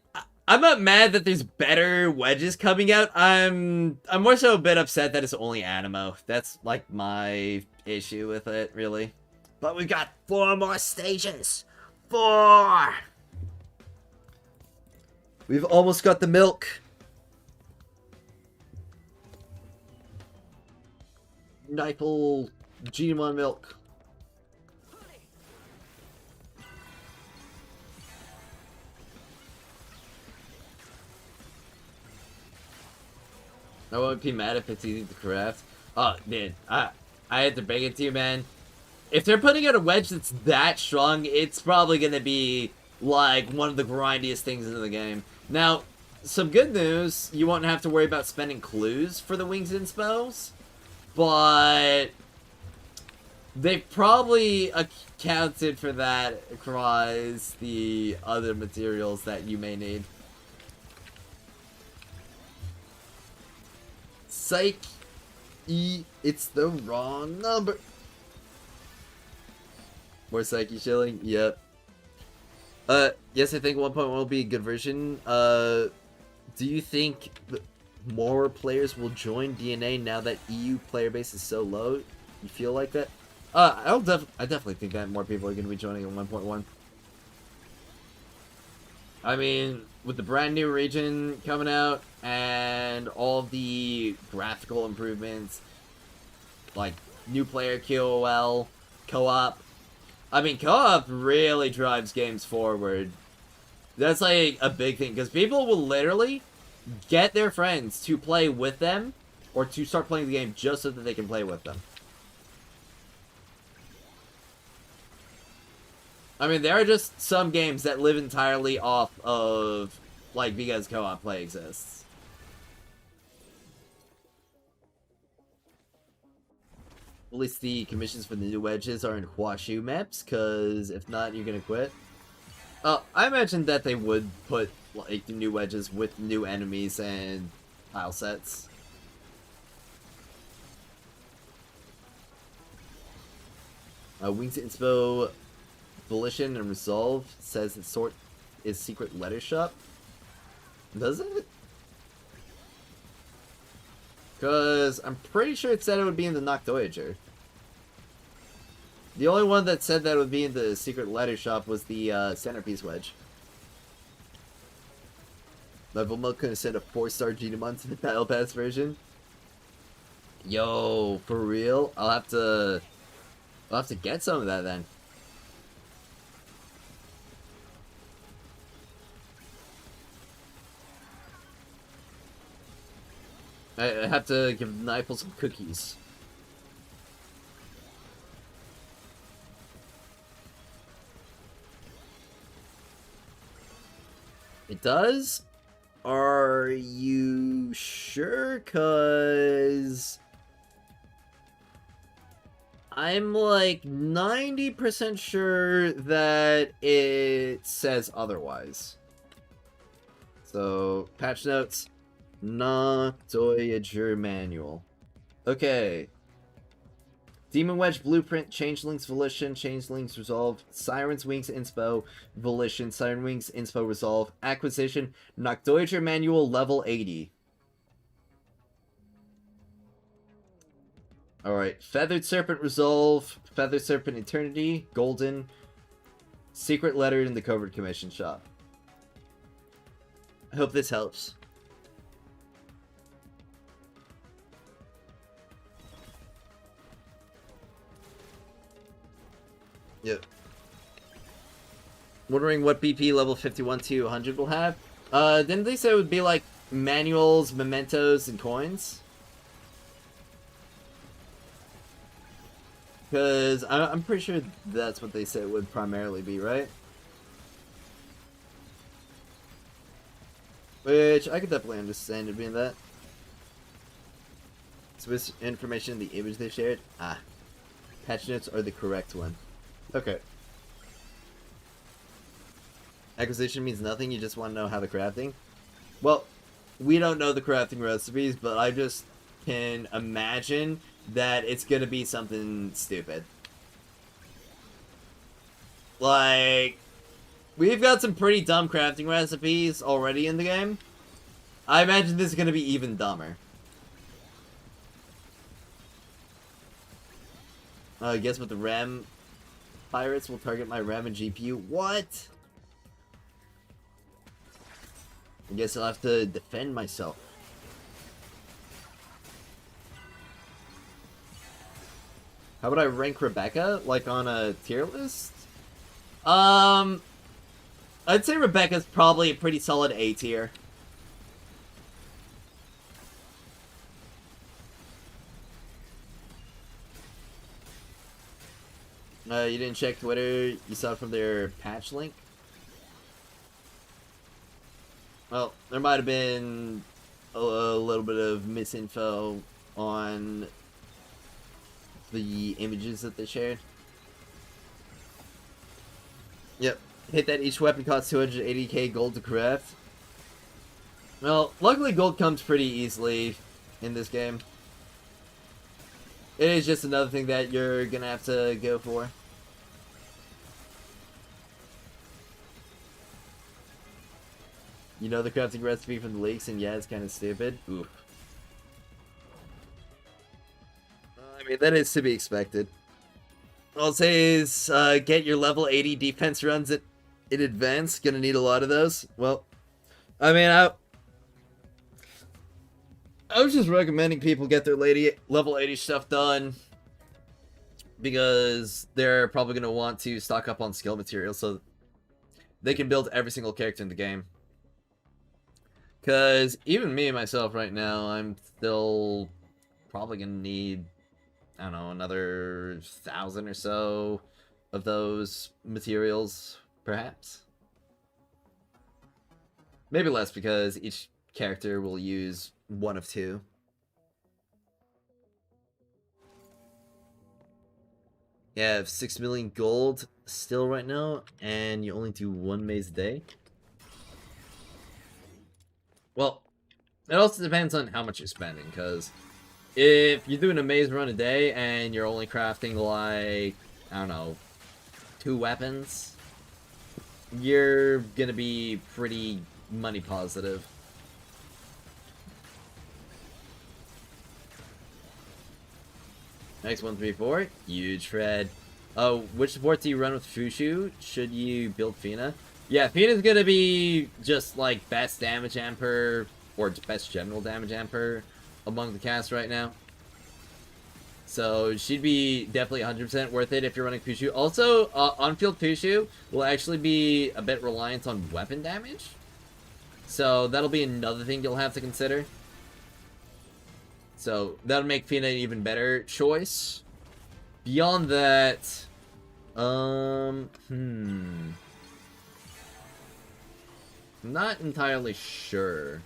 I'm not mad that there's better wedges coming out. I'm more so a bit upset that it's only Animo. That's like my issue with it, really. But we've got 4 more stages. 4. We've almost got the milk. Nipple Gmon milk. I won't be mad if it's easy to craft. Oh, man, I had to break it to you, man. If they're putting out a wedge that's that strong, it's probably gonna be like one of the grindiest things in the game. Now, some good news, you won't have to worry about spending clues for the wings inspos, but they've probably accounted for that across the other materials that you may need. Psych! It's the wrong number. More Psyche shilling? Yep. Yes, I think 1.1 will be a good version. Do you think more players will join DNA now that EU player base is so low? You feel like that? I definitely think that more people are going to be joining in 1.1. I mean, with the brand new region coming out and all the graphical improvements, like new player QOL, co-op. I mean, co-op really drives games forward. That's like a big thing, because people will literally get their friends to play with them or to start playing the game just so that they can play with them. I mean, there are just some games that live entirely off of, like, because co-op play exists. At least the commissions for the new wedges are in Huashu maps, because if not, you're gonna quit. I imagine that they would put, like, the new wedges with new enemies and tile sets. Wings Inspo Volition and Resolve says its sort is secret letter shop. Does it? Because I'm pretty sure it said it would be in the Noctoyager. The only one that said that it would be in the secret letter shop was the centerpiece wedge. Level Milk could have sent a 4-star Genamon to the Battle Pass version. Yo, for real? I'll have to get some of that then. I have to give Nipel some cookies. It does? Are you sure? 'Cause I'm like 90% sure that it says otherwise. So, patch notes. Noctoyager manual. Okay. Demon Wedge Blueprint, Changelings Volition, Changelings Resolve, Siren's Wings Inspo, Volition, Siren Wings Inspo Resolve, Acquisition, Noctoyager Manual level 80. Alright, Feathered Serpent Resolve, Feathered Serpent Eternity, Golden, Secret Letter in the Covert Commission Shop. I hope this helps. Yep. Wondering what BP level 51 to 100 will have? Didn't they say it would be like manuals, mementos, and coins? Because I'm pretty sure that's what they said it would primarily be, right? Which I could definitely understand it being that. So this information in the image they shared? Ah. Patch notes are the correct one. Okay. Acquisition means nothing, you just want to know how the crafting? Well, we don't know the crafting recipes, but I just can imagine that it's gonna be something stupid. Like, we've got some pretty dumb crafting recipes already in the game. I imagine this is gonna be even dumber. I guess with the RAM, pirates will target my RAM and GPU. What? I guess I'll have to defend myself. How would I rank Rebecca? Like on a tier list? I'd say Rebecca's probably a pretty solid A tier. You didn't check Twitter? You saw it from their patch link? Well, there might have been a little bit of misinfo on the images that they shared. Yep. Hit that each weapon costs 280k gold to craft. Well, luckily gold comes pretty easily in this game. It is just another thing that you're gonna have to go for. You know the crafting recipe from the leaks, and yeah, it's kind of stupid. Oof. I mean, that is to be expected. All I'll say is, get your level 80 defense runs in advance. Gonna need a lot of those. Well, I mean, I was just recommending people get their level 80 stuff done, because they're probably going to want to stock up on skill materials so they can build every single character in the game. Because even me, myself, right now, I'm still probably going to need, I don't know, another 1,000 or so of those materials, perhaps. Maybe less, because each character will use one of two. You have 6 million gold still right now, and you only do one maze a day. Well, it also depends on how much you're spending, because if you're doing a maze run a day and you're only crafting, like, I don't know, 2 weapons, you're gonna be pretty money positive. Next 134, huge Fred. Oh, which support do you run with Fushu? Should you build Fina? Yeah, Fina's gonna be just like best damage amper, or best general damage amper among the cast right now. So she'd be definitely 100% worth it if you're running Fushu. Also, on-field Fushu will actually be a bit reliant on weapon damage. So that'll be another thing you'll have to consider. So that'll make Fina an even better choice. Beyond that, I'm not entirely sure.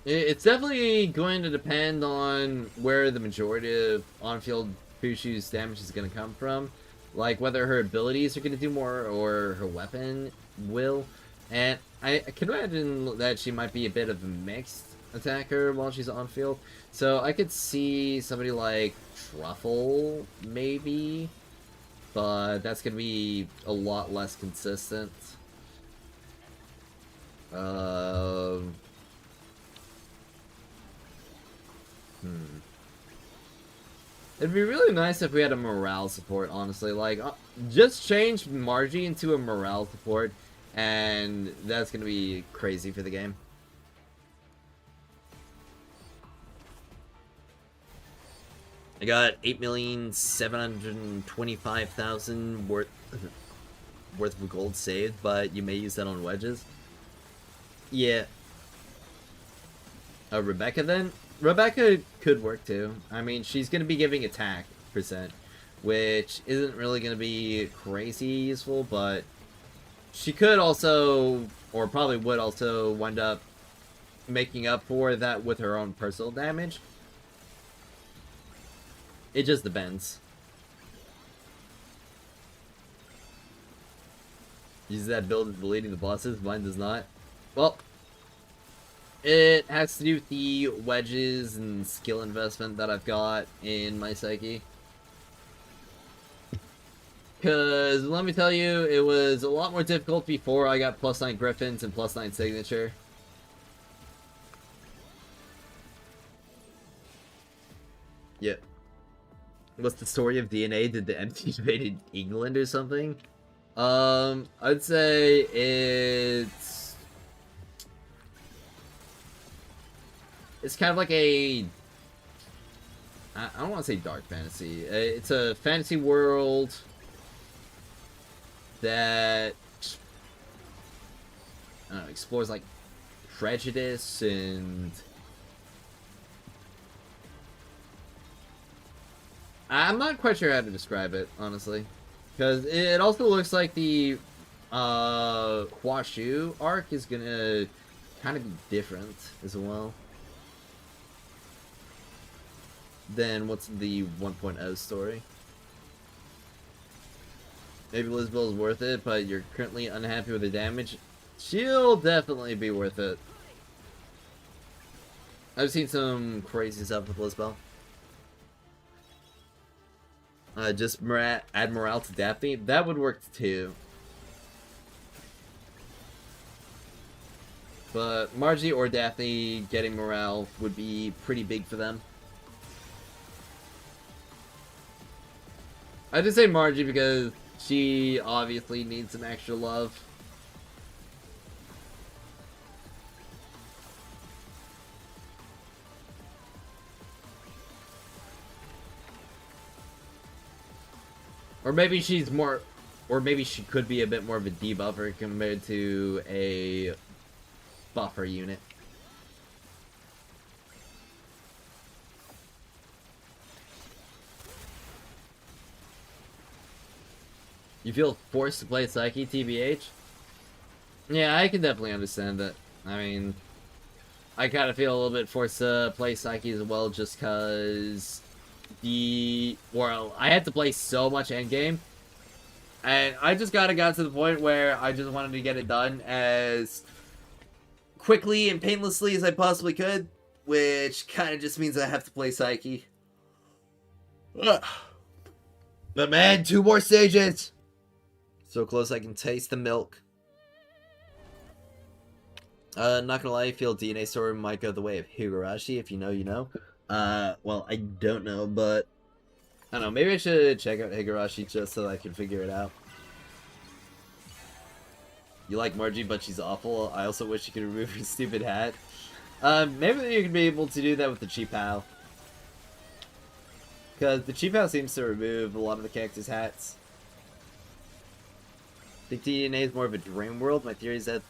It's definitely going to depend on where the majority of on-field Fushu's damage is going to come from. Like, whether her abilities are going to do more or her weapon will. And I can imagine that she might be a bit of a mixed attacker while she's on field. So I could see somebody like Truffle, maybe. But that's going to be a lot less consistent. It'd be really nice if we had a morale support, honestly. Like, just change Margie into a morale support, and that's gonna be crazy for the game. I got 8,725,000 worth of gold saved, but you may use that on wedges. Yeah. Rebecca then? Rebecca could work too. I mean, she's going to be giving attack %, which isn't really going to be crazy useful, but she could also, or probably would also, wind up making up for that with her own personal damage. It just depends. Uses that build as deleting the bosses. Mine does not. Well, it has to do with the wedges and skill investment that I've got in my psyche. Because, let me tell you, it was a lot more difficult before I got +9 Griffins and +9 Signature. Yep. What's the story of DNA? Did the MT invade England or something? I'd say it's kind of like a, I don't want to say dark fantasy. It's a fantasy world that, I don't know, explores like prejudice and I'm not quite sure how to describe it, honestly. Because it also looks like the Huashu arc is gonna kind of be different as well than what's the 1.0 story. Maybe Lisbel is worth it, but you're currently unhappy with the damage. She'll definitely be worth it. I've seen some crazy stuff with Lisbel. Just add morale to Daphne. That would work too. But Margie or Daphne getting morale would be pretty big for them. I just say Margie because she obviously needs some extra love. Or maybe she's more, or maybe she could be a bit more of a debuffer compared to a buffer unit. You feel forced to play Psyche, TBH? Yeah, I can definitely understand that. I mean, I kind of feel a little bit forced to play Psyche as well just because I had to play so much endgame. And I just got to the point where I just wanted to get it done as quickly and painlessly as I possibly could, which kind of just means I have to play Psyche. Ugh. But man, 2 more stages! So close I can taste the milk. Not gonna lie, I feel DNA story might go the way of Higurashi. If you know, you know. Well, I don't know, but I don't know, maybe I should check out Higurashi just so that I can figure it out. You like Margie, but she's awful. I also wish you could remove her stupid hat. Maybe you could be able to do that with the Cheap Pal. Because the Cheap Pal seems to remove a lot of the characters' hats. I think DNA is more of a dream world. My theory is that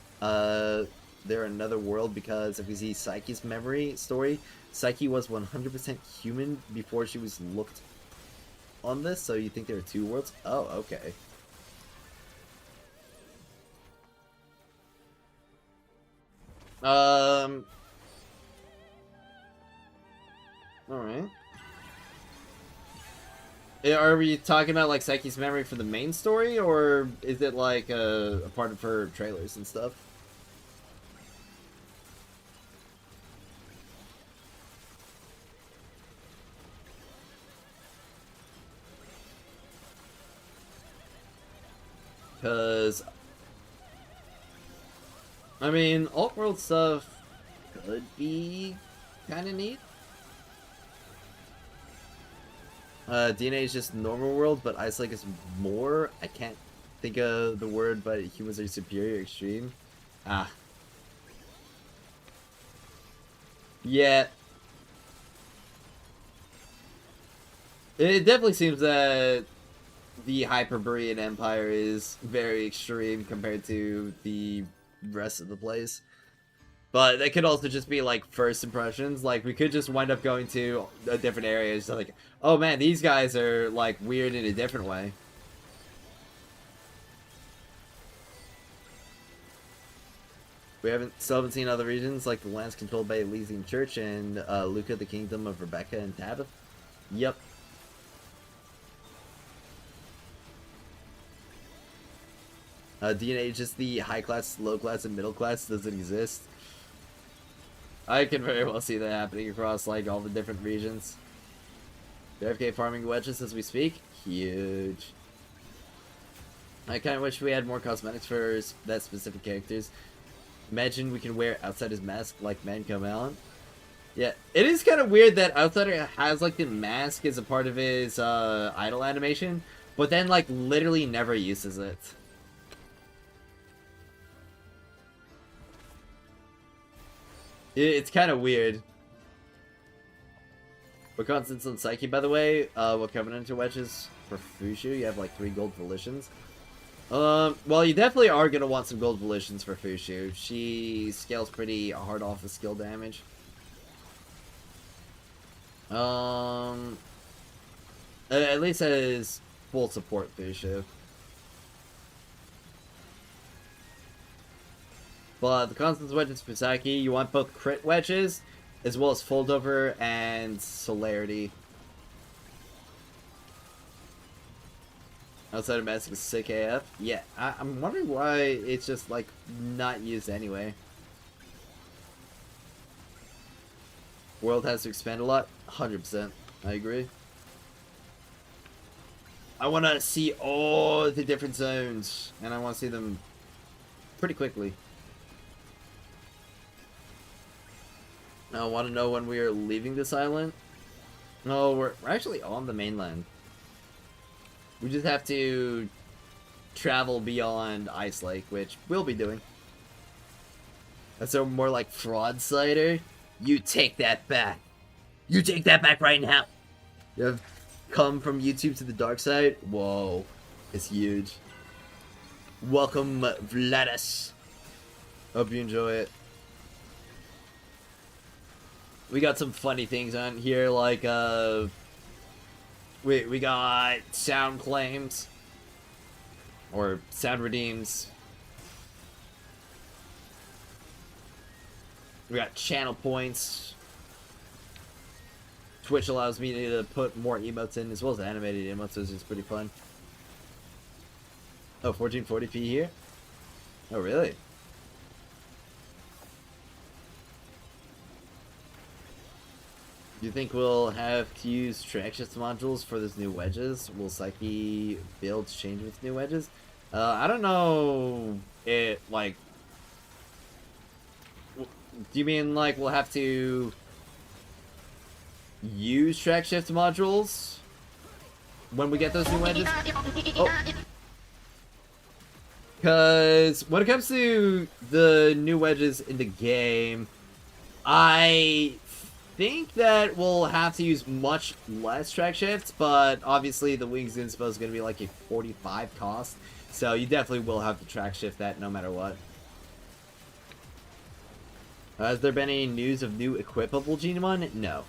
they're another world because if we see Psyche's memory story, Psyche was 100% human before she was looked on this, so you think there are 2 worlds? Oh, okay. Alright. Are we talking about like Psyche's memory for the main story, or is it like a part of her trailers and stuff? Because, I mean, alt-world stuff could be kind of neat. DNA is just normal world, but Ice Lake is more. I can't think of the word, but humans are superior, extreme. Ah. Yeah. It definitely seems that the Hyperborean Empire is very extreme compared to the rest of the place. But that could also just be, like, first impressions. Like, we could just wind up going to a different area. So, like, oh man, these guys are, like, weird in a different way. We still haven't seen other regions, like the lands controlled by Elysian Church and Luca, the Kingdom of Rebecca and Tabith. Yep. DNA, just the high class, low class, and middle class doesn't exist. I can very well see that happening across like all the different regions. AFK farming wedges as we speak. Huge. I kind of wish we had more cosmetics for that specific characters. Imagine we can wear Outsider's mask like Man Come Out. Yeah, it is kind of weird that Outsider has like the mask as a part of his idle animation, but then like literally never uses it. It's kind of weird. What constants on Psyche, by the way? What Covenant wedges for Fushu? You have like 3 gold volitions. Well, you definitely are gonna want some gold volitions for Fushu. She scales pretty hard off the skill damage. At least as full support Fushu. But the constants wedges for Psyche, you want both crit wedges as well as foldover and celerity. Outside of Mask is sick AF. Yeah, I'm wondering why it's just like not used anyway. World has to expand a lot. 100%. I agree. I want to see all the different zones, and I want to see them pretty quickly. I want to know when we are leaving this island. No, we're actually on the mainland. We just have to travel beyond Ice Lake, which we'll be doing. That's a more like fraud cider. You take that back. You take that back right now. You have come from YouTube to the dark side. Whoa, it's huge. Welcome, Vladis. Hope you enjoy it. We got some funny things on here, like we got sound claims or sound redeems. We got channel points. Twitch allows me to put more emotes in as well as animated emotes, which is pretty fun. Oh, 1440p here? Oh, really? Do you think we'll have to use track shift modules for those new wedges? Will Psyche builds change with new wedges? I don't know. It like. Do you mean like we'll have to use track shift modules when we get those new wedges? Oh. Because when it comes to the new wedges in the game, I think that we'll have to use much less track shifts, but obviously the Wings Inspo is going to be like a 45 cost, so you definitely will have to track shift that no matter what. Has there been any news of new equipable Genimon? No.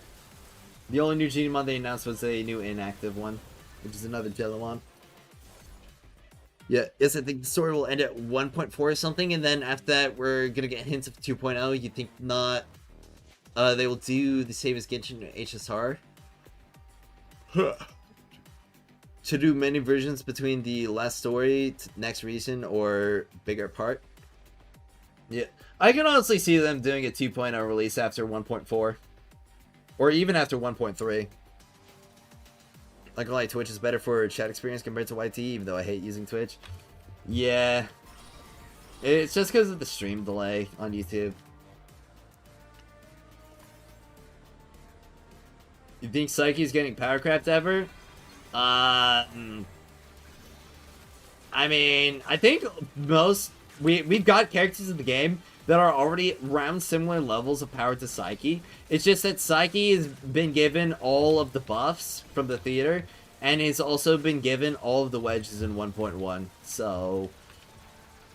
The only new Genimon they announced was a new inactive one, which is another Jellimon. Yeah, yes, I think the story will end at 1.4 or something, and then after that we're going to get hints of 2.0. You think not? They will do the same as Genshin HSR. To do many versions between the last story, next region, or bigger part. Yeah, I can honestly see them doing a 2.0 release after 1.4. Or even after 1.3. Like Twitch is better for chat experience compared to YT, even though I hate using Twitch. Yeah. It's just because of the stream delay on YouTube. You think Psyche's getting Powercraft ever? I mean, I think most... We've got characters in the game that are already around similar levels of power to Psyche. It's just that Psyche has been given all of the buffs from the theater, and has also been given all of the wedges in 1.1. So,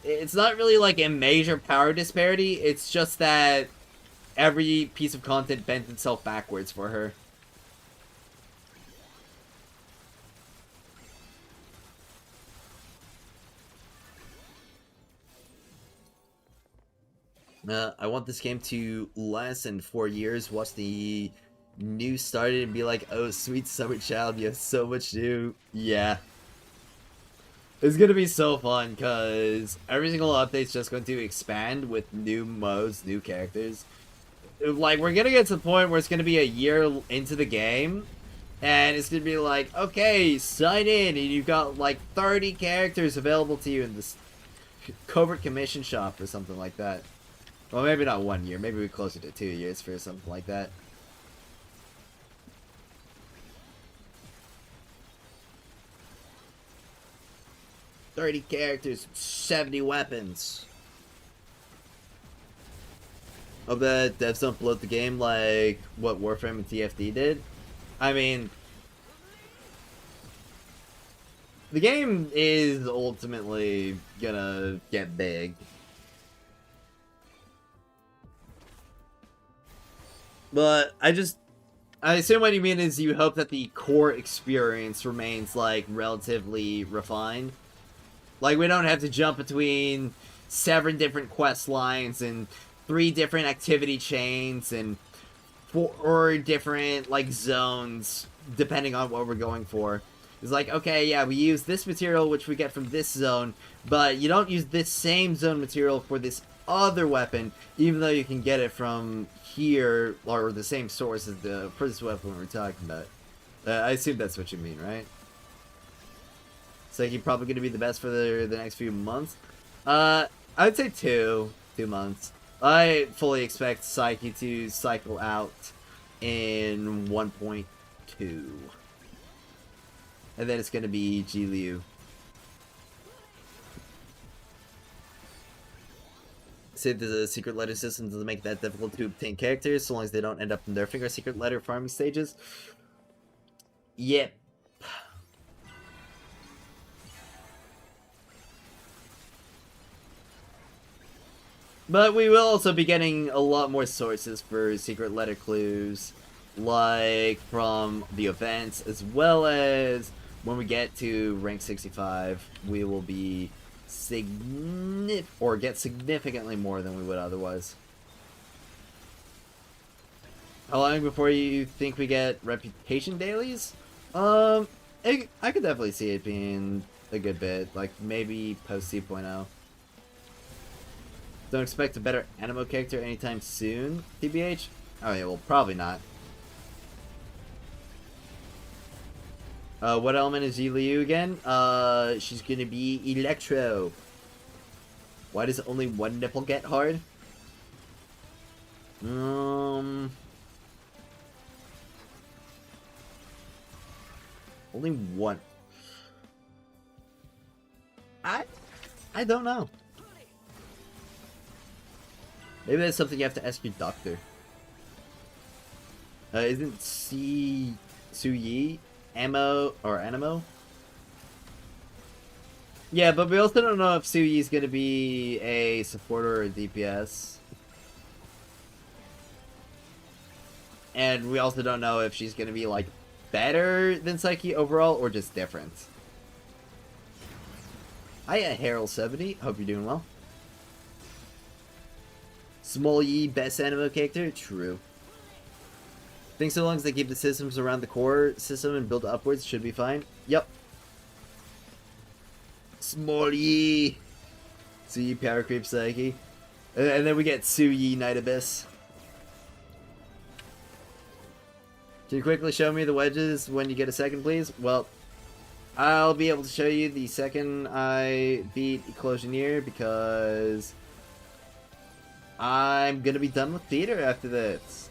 it's not really like a major power disparity, it's just that every piece of content bent itself backwards for her. I want this game to last in 4 years. Watch the news started and be like, oh, sweet summer child, you have so much to do. Yeah. It's gonna be so fun because every single update's just going to expand with new modes, new characters. Like, we're gonna get to the point where it's gonna be a year into the game, and it's gonna be like, okay, sign in, and you've got like 30 characters available to you in this covert commission shop or something like that. Well, maybe not 1 year, maybe we're closer to 2 years for something like that. "30 characters, 70 weapons." Hope that devs don't bloat the game like what Warframe and TFD did. I mean, the game is ultimately gonna get big. But I assume what you mean is you hope that the core experience remains, like, relatively refined. Like, we don't have to jump between 7 different quest lines and 3 different activity chains and 4 different, like, zones, depending on what we're going for. It's like, okay, yeah, we use this material, which we get from this zone, but you don't use this same zone material for this other weapon, even though you can get it from here, or the same source as the first weapon we're talking about. I assume that's what you mean, right? It's like you're probably going to be the best for the next few months. I would say 2 months. I fully expect Psyche to cycle out in 1.2. And then it's going to be Ji Liu. Say the secret letter system doesn't make that difficult to obtain characters, so long as they don't end up nerfing our secret letter farming stages. Yep. But we will also be getting a lot more sources for secret letter clues, like from the events, as well as when we get to rank 65, we will be get significantly more than we would otherwise. How long before you think we get reputation dailies? I could definitely see it being a good bit, like maybe post 2.0. Don't expect a better animo character anytime soon, TBH? Oh yeah, well, probably not. What element is Ji Liu again? She's gonna be Electro. Why does only one nipple get hard? Only one. I don't know. Maybe that's something you have to ask your doctor. Isn't Su Yi Animo? Yeah, but we also don't know if Su Yi's gonna be a supporter or a DPS. And we also don't know if she's gonna be, like, better than Psyche overall or just different. Hiya, Harold70. Hope you're doing well. Small Yi, best animo character? True. Think so long as they keep the systems around the core system and build upwards, should be fine. Yep. Small Yi. Su Yi, power creep Psyche. And then we get Su Yi, Night Abyss. Can you quickly show me the wedges when you get a second, please? Well, I'll be able to show you the second I beat Eclosioneer because I'm gonna be done with theater after this.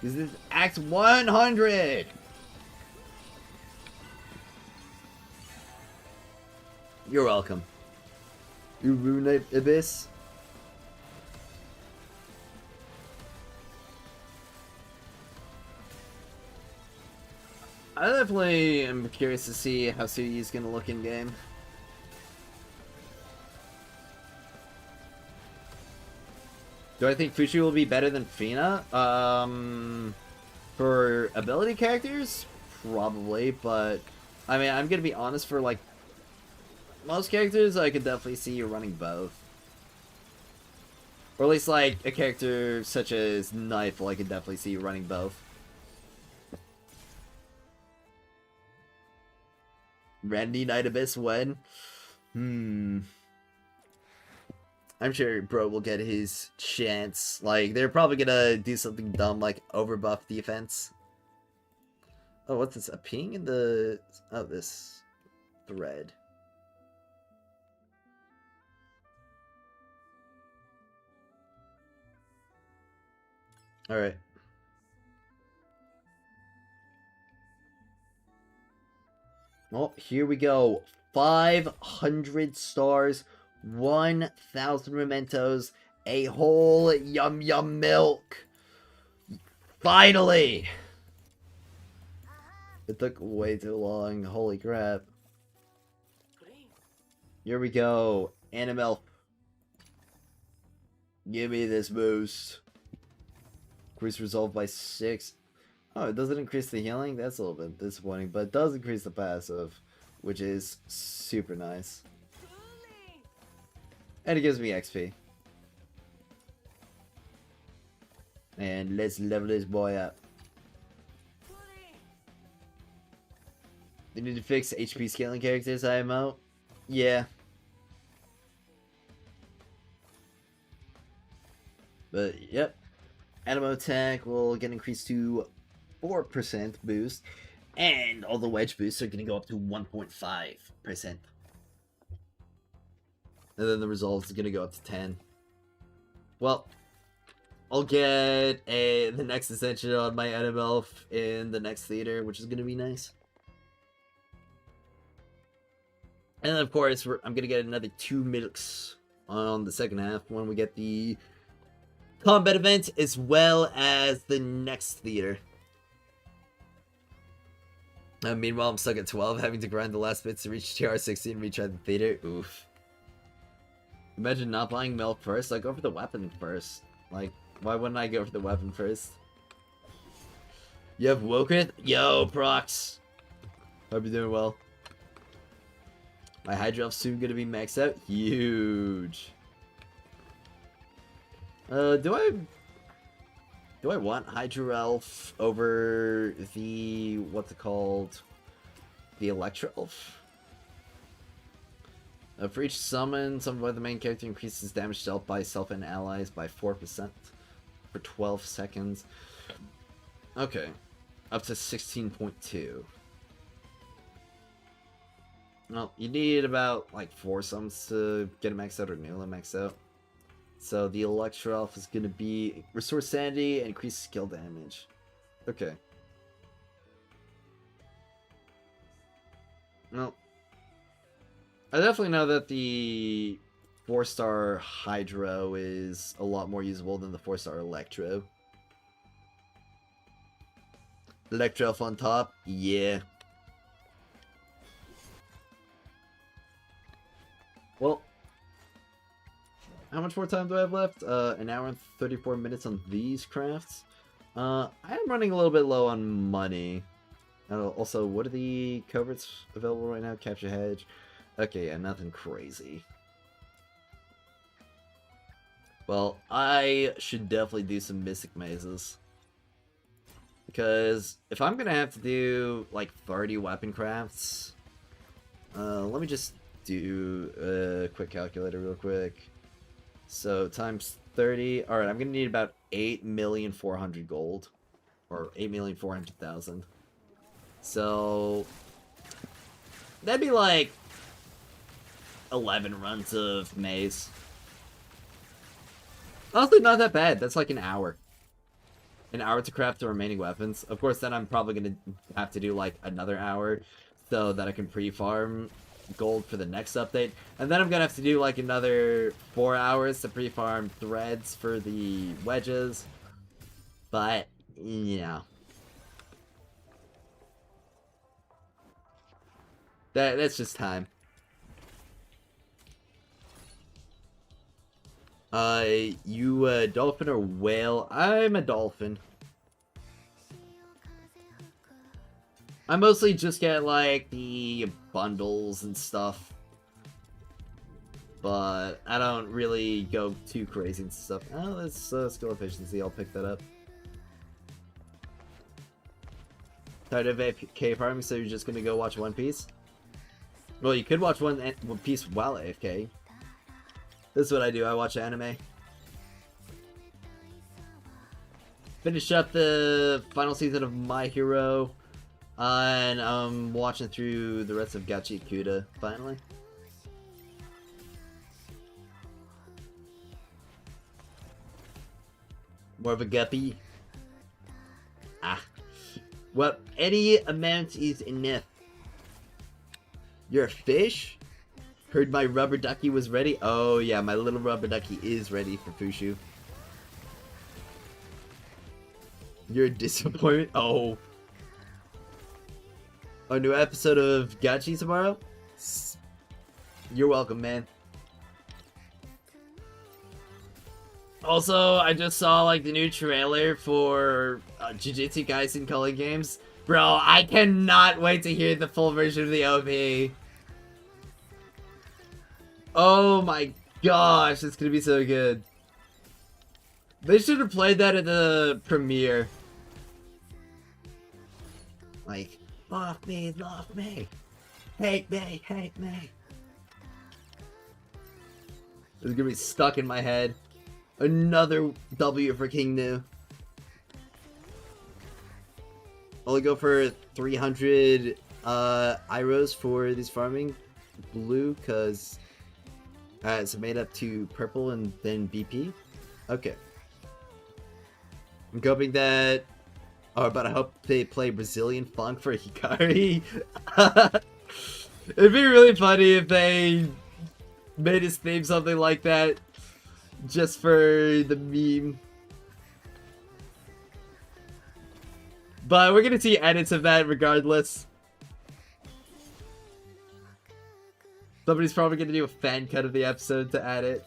This is Act 100! You're welcome. Duet Night Abyss. I definitely am curious to see how Su Yi's gonna look in game. Do I think Fushi will be better than Fina? For ability characters? Probably, but I mean, I'm gonna be honest, for like most characters, I could definitely see you running both. Or at least like a character such as Knifel, I could definitely see you running both. Randy Night Abyss when? I'm sure bro will get his chance. Like, they're probably gonna do something dumb like overbuff defense. Oh, what's this? A ping in the... Oh, this thread. Alright. Well, here we go. 500 stars, 1,000 mementos, a whole yum yum milk. Finally! It took way too long. Holy crap. Here we go. Animal. Give me this boost. Increase resolve by 6. Oh, it doesn't increase the healing? That's a little bit disappointing, but it does increase the passive, which is super nice. And it gives me XP. And let's level this boy up. They need to fix HP scaling characters, IMO? Yeah. But, yep. Animo attack will get increased to 4% boost. And all the wedge boosts are going to go up to 1.5%. And then the resolve is going to go up to 10. Well, I'll get the next ascension on my NML in the next theater, which is going to be nice. And then, of course, I'm going to get another 2 milks on the second half when we get the combat event, as well as the next theater. Meanwhile, I'm stuck at 12, having to grind the last bits to reach TR 16 and retry the theater. Oof. Imagine not buying milk first. Like, go for the weapon first. Like, why wouldn't I go for the weapon first? You have Wokrit? Yo, Prox! Hope you're doing well. My Hydra Elf's soon gonna be maxed out. Huge. Do I want Hydra Elf over the, what's it called? The Electro Elf? For each summon, summoned by the main character increases damage dealt by self and allies by 4% for 12 seconds. Okay. Up to 16.2. Well, you need about, like, 4 summons to get it maxed out or nearly maxed out. So the Electro Elf is going to be Restore Sanity and increase skill damage. Okay. Well, I definitely know that the 4-star Hydro is a lot more usable than the 4-star Electro. Electro Elf on top? Yeah. Well, how much more time do I have left? An hour and 34 minutes on these crafts. I am running a little bit low on money. Also, what are the coverts available right now? Capture Hedge. Okay, yeah, nothing crazy. Well, I should definitely do some Mystic Mazes. Because if I'm gonna have to do, like, 30 weapon crafts... let me just do a quick calculator real quick. So, times 30... Alright, I'm gonna need about 8,400,000 gold. Or 8,400,000. So... that'd be like... 11 runs of maze. Honestly, not that bad. That's like an hour. An hour to craft the remaining weapons. Of course, then I'm probably gonna have to do like another hour so that I can pre-farm gold for the next update. And then I'm gonna have to do like another 4 hours to pre-farm threads for the wedges. But, you know. That's just time. You a dolphin or whale? I'm a dolphin. I mostly just get, like, the bundles and stuff. But I don't really go too crazy and stuff. Oh, that's skill efficiency. I'll pick that up. Tired of AFK farming, so you're just gonna go watch One Piece? Well, you could watch one piece while AFK. This is what I do. I watch anime. Finish up the final season of My Hero. And I'm watching through the rest of Gachi Kuda, finally. More of a guppy. Ah. Well, any amount is enough. You're a fish? Heard my rubber ducky was ready? Oh yeah, my little rubber ducky is ready for Fushu. You're a disappointment? Oh. A new episode of Gachi tomorrow? You're welcome, man. Also, I just saw like the new trailer for Jujutsu Kaisen Culling Games. Bro, I cannot wait to hear the full version of the OP. Oh my gosh, it's gonna be so good. They should have played that at the premiere. Like, love me, hate me, hate me. It's gonna be stuck in my head. Another W for King Nu. Only go for 300 Iros for these farming blue, because it's made up to purple and then BP. Okay. I'm hoping that... Oh, but I hope they play Brazilian funk for Hikari. It'd be really funny if they made his theme something like that. Just for the meme. But we're gonna see edits of that regardless. Somebody's probably gonna do a fan cut of the episode to add it.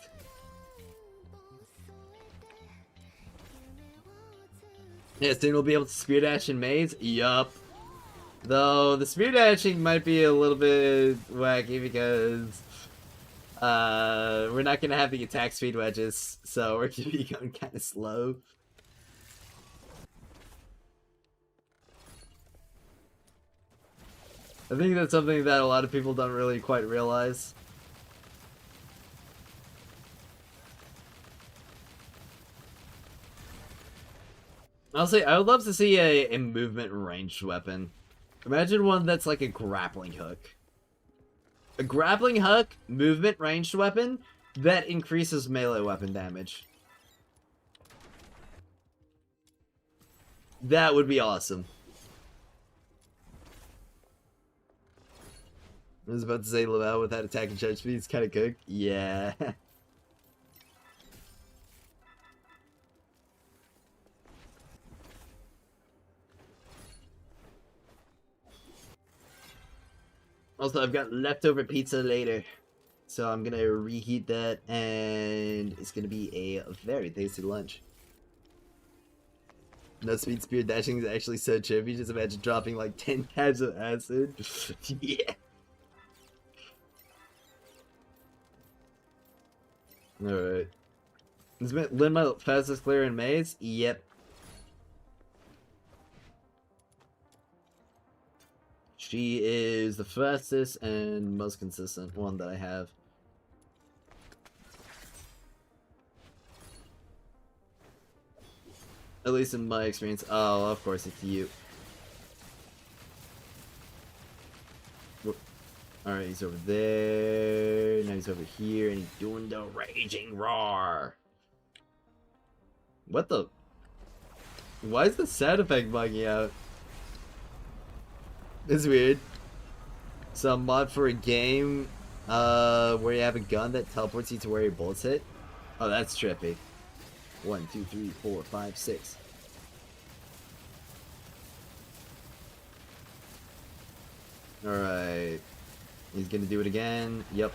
Yeah, soon we'll be able to spear dash in maze. Yup. Though the spear dashing might be a little bit wacky because we're not gonna have the attack speed wedges, so we're gonna be going kind of slow. I think that's something that a lot of people don't really quite realize. Honestly, I would love to see a movement ranged weapon. Imagine one that's like a grappling hook. A grappling hook, movement ranged weapon that increases melee weapon damage. That would be awesome. I was about to say Lavelle without attack and charge speed is kind of good. Yeah. Also, I've got leftover pizza later, so I'm gonna reheat that, and it's gonna be a very tasty lunch. No speed spear dashing is actually so trippy. Just imagine dropping like 10 tabs of acid. Yeah. Alright. Is Lynn my fastest clear in maze? Yep. She is the fastest and most consistent one that I have. At least in my experience. Oh, of course it's you. Alright, he's over there. Now he's over here and he's doing the raging roar. What the? Why is the sound effect bugging out? It's weird. Some mod for a game where you have a gun that teleports you to where your bullets hit. Oh, that's trippy. 1, 2, 3, 4, 5, 6. Alright. He's gonna do it again. Yep.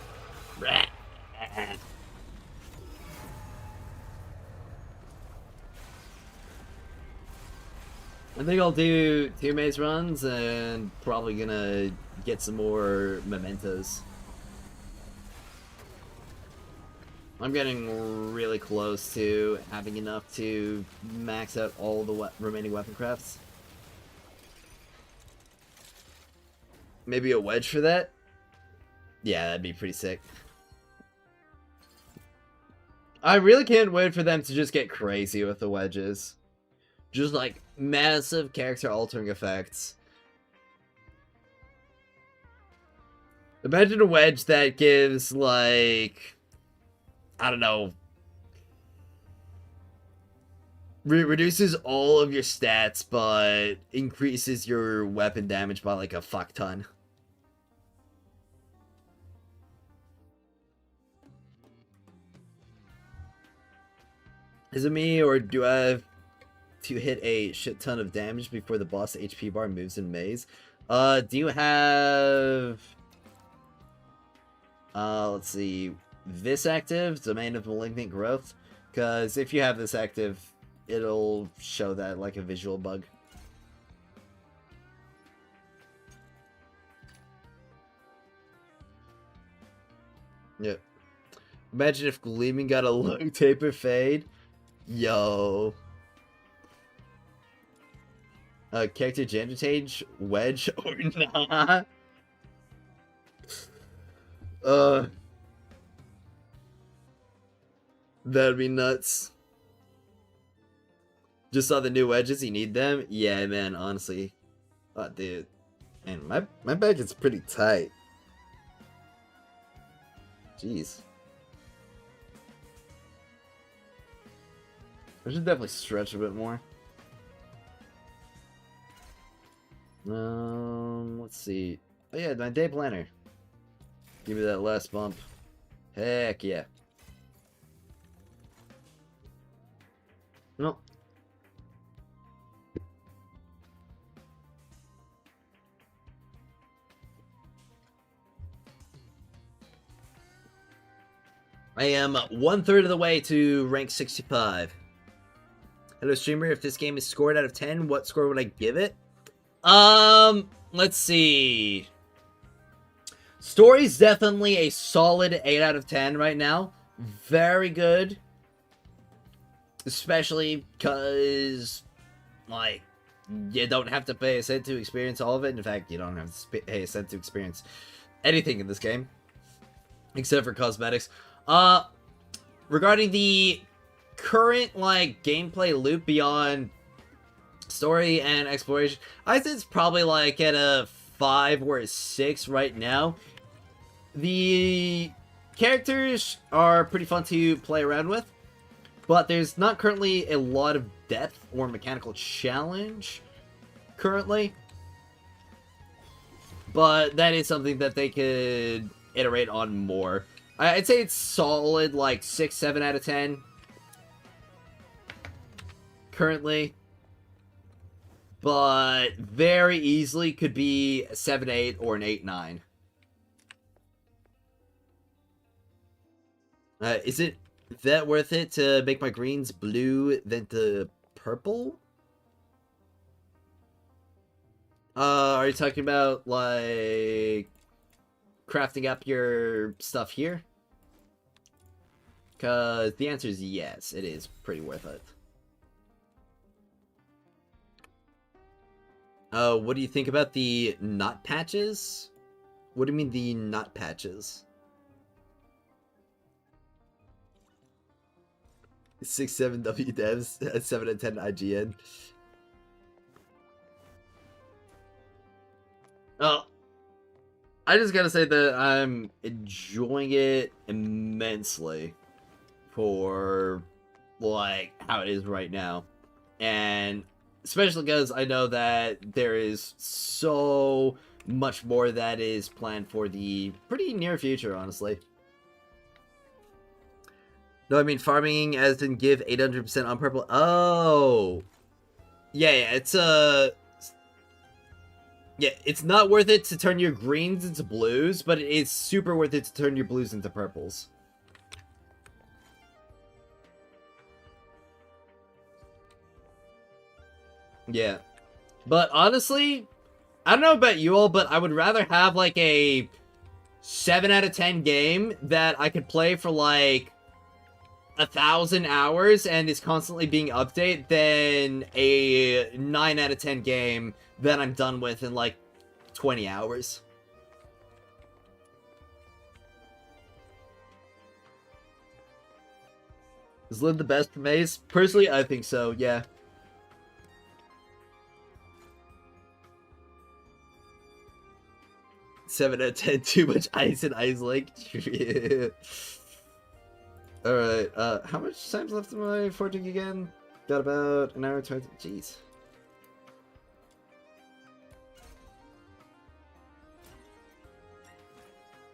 I think I'll do 2 maze runs and probably gonna get some more mementos. I'm getting really close to having enough to max out all the remaining weapon crafts. Maybe a wedge for that? Yeah, that'd be pretty sick. I really can't wait for them to just get crazy with the wedges. Just like massive character altering effects. Imagine a wedge that gives like, I don't know, reduces all of your stats but increases your weapon damage by like a fuck ton. Is it me, or do I have to hit a shit ton of damage before the boss HP bar moves in maze? Do you have... let's see... this active? Domain of Malignant Growth? Because if you have this active, it'll show that like a visual bug. Yep. Imagine if Gleaming got a low taper fade. Yo. Character gender change, wedge or not? That'd be nuts. Just saw the new wedges, you need them? Yeah, man, honestly. Oh, dude. Man, my bag is pretty tight. Jeez. I should definitely stretch a bit more. Let's see. Oh yeah, my day planner. Give me that last bump. Heck yeah. No. I am 1/3 of the way to rank 65. Hello, streamer. If this game is scored out of 10, what score would I give it? Let's see. Story's definitely a solid 8 out of 10 right now. Very good. Especially because, like, you don't have to pay a cent to experience all of it. In fact, you don't have to pay a cent to experience anything in this game. Except for cosmetics. Regarding the current, like, gameplay loop beyond story and exploration, I think it's probably, like, at a 5 or a 6 right now. The characters are pretty fun to play around with, but there's not currently a lot of depth or mechanical challenge currently. But that is something that they could iterate on more. I'd say it's solid, like, 6, 7 out of 10. Currently. But very easily could be a 7, 8 or an 8, 9. Is it that worth it to make my greens blue than to purple? Are you talking about, like, crafting up your stuff here? Because the answer is yes, it is pretty worth it. What do you think about the knot patches? What do you mean the knot patches? 6, 7 W devs, 7 and 10 IGN. Oh, I just gotta say that I'm enjoying it immensely for, like, how it is right now. And especially because I know that there is so much more that is planned for the pretty near future, honestly. No, I mean farming as in give 800% on purple. Oh! Yeah, it's yeah, it's not worth it to turn your greens into blues, but it's super worth it to turn your blues into purples. Yeah. But honestly, I don't know about you all, but I would rather have like a 7 out of 10 game that I could play for like 1,000 hours and is constantly being updated than a 9 out of 10 game that I'm done with in like 20 hours. Is Lyn the best from Ace? Personally, I think so, yeah. Seven out of 10, too much ice and Ice Link. Alright, how much time's left in my forging again? Got about an hour and 20. Jeez.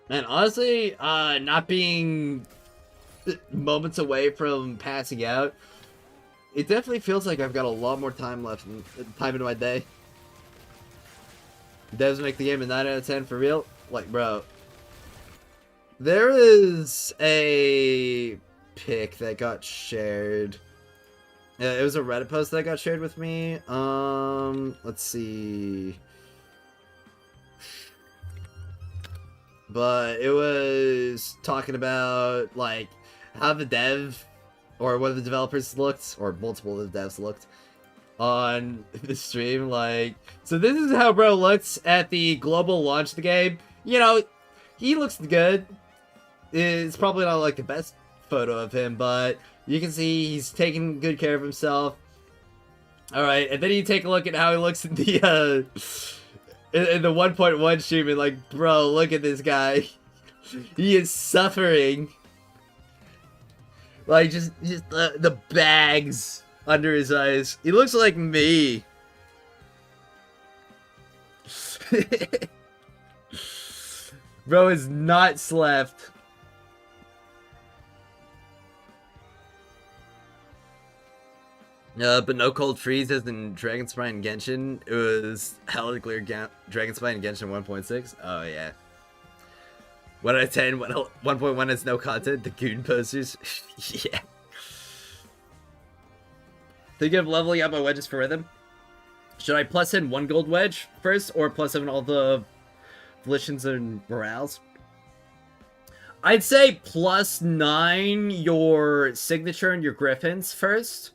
Man, honestly, not being moments away from passing out, it definitely feels like I've got a lot more time left in my day. Devs make the game a 9 out of 10 for real? Like, bro. There is a pic that got shared. It was a Reddit post that got shared with me. Let's see. But it was talking about, like, how the dev, or one of the developers looked, or multiple of the devs looked, on the stream, like, so this is how bro looks at the global launch of the game. You know, he looks good. It's probably not, like, the best photo of him, but you can see he's taking good care of himself. Alright, and then you take a look at how he looks in the, in the 1.1 stream, and like, bro, look at this guy. He is suffering. Like, just the bags under his eyes. He looks like me. Bro is not slept. But no cold freeze as in Dragon Spine and Genshin. It was hella clear Dragon Spine and Genshin 1.6. Oh yeah. 1 out of 10, 1.1 has no content. The Goon posters. Yeah. Thinking of leveling up my wedges for rhythm. Should I plus in 1 gold wedge first, or plus in all the volitions and morales? I'd say plus 9 your signature and your griffins first.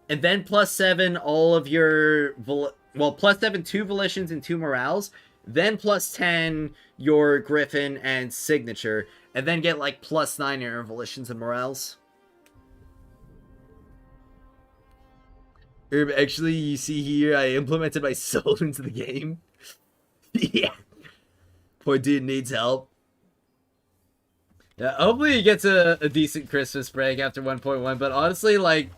And then plus 7 all of your... Well, plus 7 2 volitions and 2 morales. Then plus 10 your griffin and signature. And then get like plus 9 your volitions and morales. Actually, you see here, I implemented my soul into the game. Yeah. Poor dude needs help. Yeah, hopefully he gets a decent Christmas break after 1.1. But honestly, like...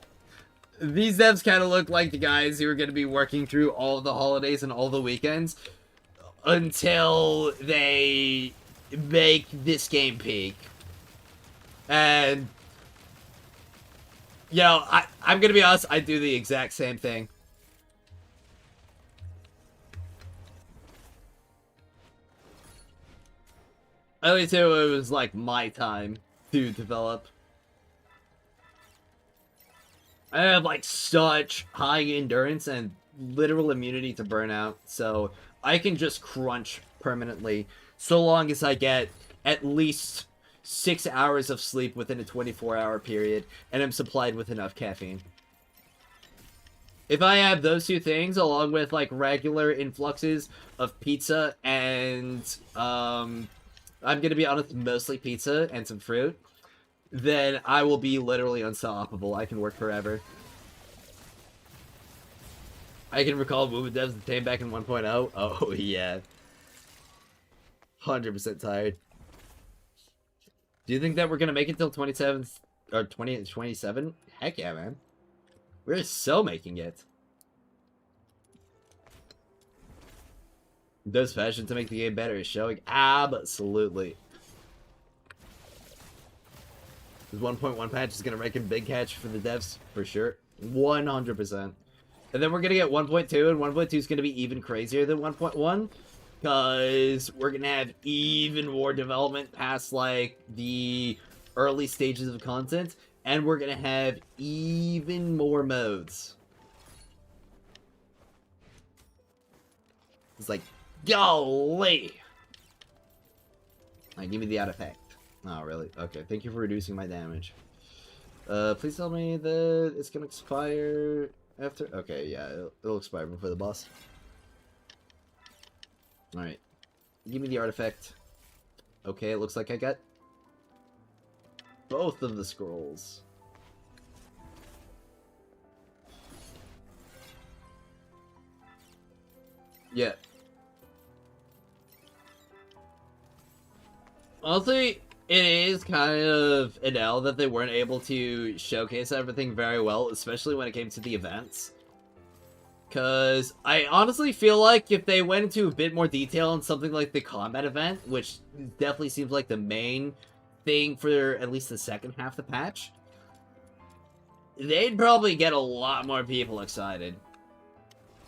These devs kind of look like the guys who are going to be working through all the holidays and all the weekends until they make this game peak. And, you know, I'm going to be honest, I do the exact same thing. Only too, it was like my time to develop. I have, like, such high endurance and literal immunity to burnout, so I can just crunch permanently, so long as I get at least 6 hours of sleep within a 24-hour period, and I'm supplied with enough caffeine. If I have those two things, along with, like, regular influxes of pizza and, I'm gonna be honest, mostly pizza and some fruit, then I will be literally unstoppable. I can work forever. I can recall movement devs that came back in 1.0. Oh, yeah. 100% tired. Do you think that we're going to make it till 27 or 2027? Heck yeah, man. We're so making it. Does fashion to make the game better is showing? Absolutely. This 1.1 patch is going to make a big catch for the devs, for sure. 100%. And then we're going to get 1.2, and 1.2 is going to be even crazier than 1.1. Because we're going to have even more development past, like, the early stages of content. And we're going to have even more modes. It's like, golly! Alright, give me the artifact. Oh, really? Okay, thank you for reducing my damage. Please tell me that it's gonna expire after... Okay, yeah, it'll expire before the boss. Alright. Give me the artifact. Okay, it looks like I got both of the scrolls. Yeah. Honestly, it is kind of an L that they weren't able to showcase everything very well, especially when it came to the events. Because I honestly feel like if they went into a bit more detail on something like the combat event, which definitely seems like the main thing for at least the second half of the patch, they'd probably get a lot more people excited.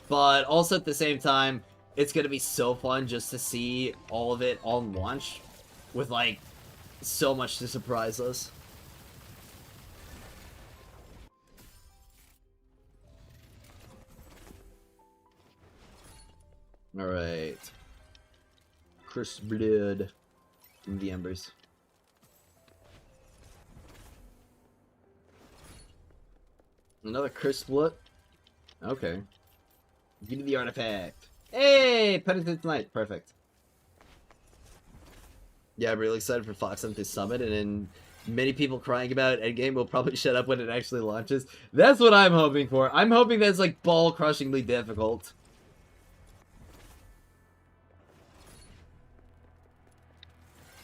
But also at the same time, it's going to be so fun just to see all of it on launch with, like, so much to surprise us. Alright. Cursed blood from the embers. Another cursed blood? Okay. Give me the artifact. Hey! Penitent Knight. Perfect. Yeah, I'm really excited for Fox Hunt this summit, and then many people crying about Endgame will probably shut up when it actually launches. That's what I'm hoping for. I'm hoping that it's, like, ball-crushingly difficult.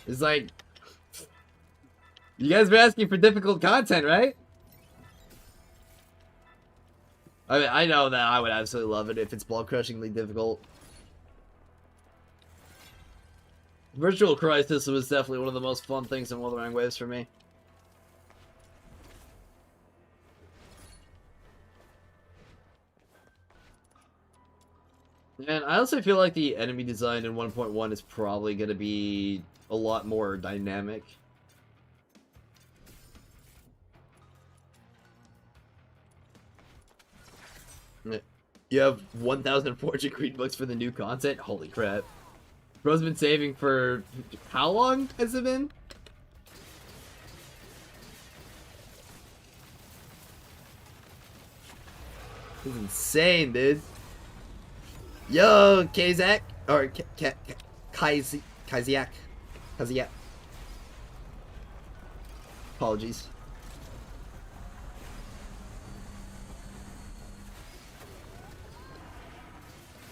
It's like... You guys were asking for difficult content, right? I mean, I know that I would absolutely love it if it's ball-crushingly difficult. Virtual Crisis was definitely one of the most fun things in Wuthering Waves for me. And I also feel like the enemy design in 1.1 is probably going to be a lot more dynamic. You have 1,000 Fortune Queen books for the new content? Holy crap. Bro's been saving for... How long has it been? This is insane, dude. Yo, Kazak. Or Kaziak. Apologies.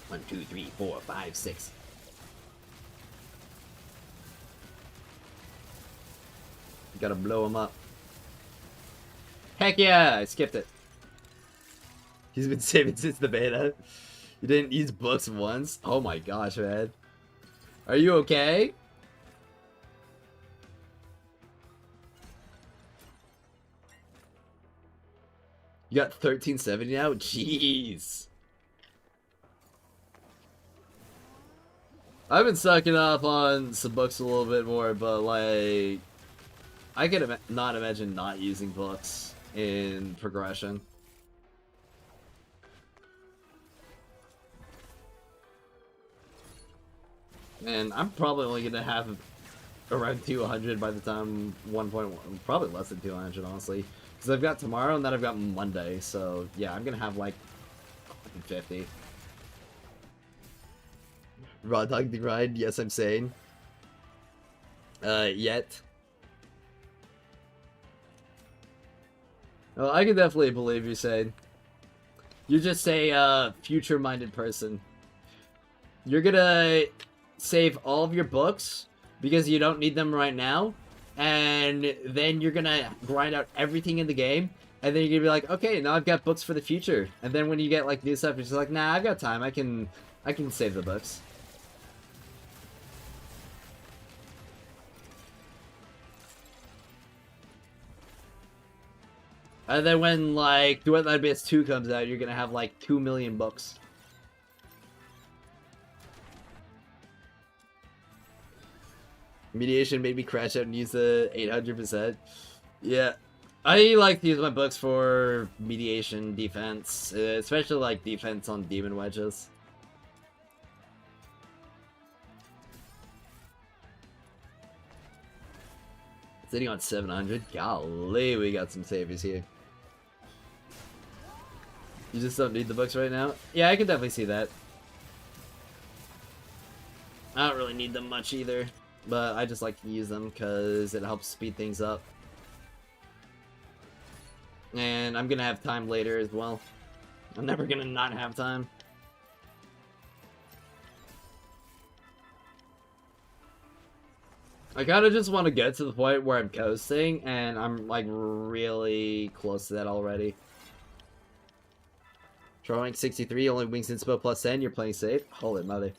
One, two, three, 4, 5, 6. Gotta blow him up. Heck yeah! I skipped it. He's been saving since the beta. You didn't use books once? Oh my gosh, man. Are you okay? You got 1370 now? Jeez. I've been sucking up on some books a little bit more, but like... I could not imagine not using books in progression. And I'm probably only going to have around 200 by the time 1.1, probably less than 200, honestly. Because I've got tomorrow and then I've got Monday, so yeah, I'm going to have like 150. Raw dog the grind, yes, I'm saying. Yet. Well, I can definitely believe you saying. You're just a future-minded person. You're gonna save all of your books because you don't need them right now, and then you're gonna grind out everything in the game, and then you're gonna be like, okay, now I've got books for the future. And then when you get like new stuff, you're just like, nah, I've got time. I can save the books. And then when, like, Duet Night Abyss 2 comes out, you're gonna have, like, 2 million books. Mediation made me crash out and use the 800%. Yeah. I like to use my books for mediation, defense, especially, like, defense on demon wedges. Sitting on 700? Golly, we got some saviors here. You just don't need the books right now? Yeah, I can definitely see that. I don't really need them much either, but I just like to use them because it helps speed things up. And I'm gonna have time later as well. I'm never gonna not have time. I kind of just want to get to the point where I'm coasting, and I'm, like, really close to that already. Drawing 63, only wings inspo plus 10, you're playing safe? Holy mother.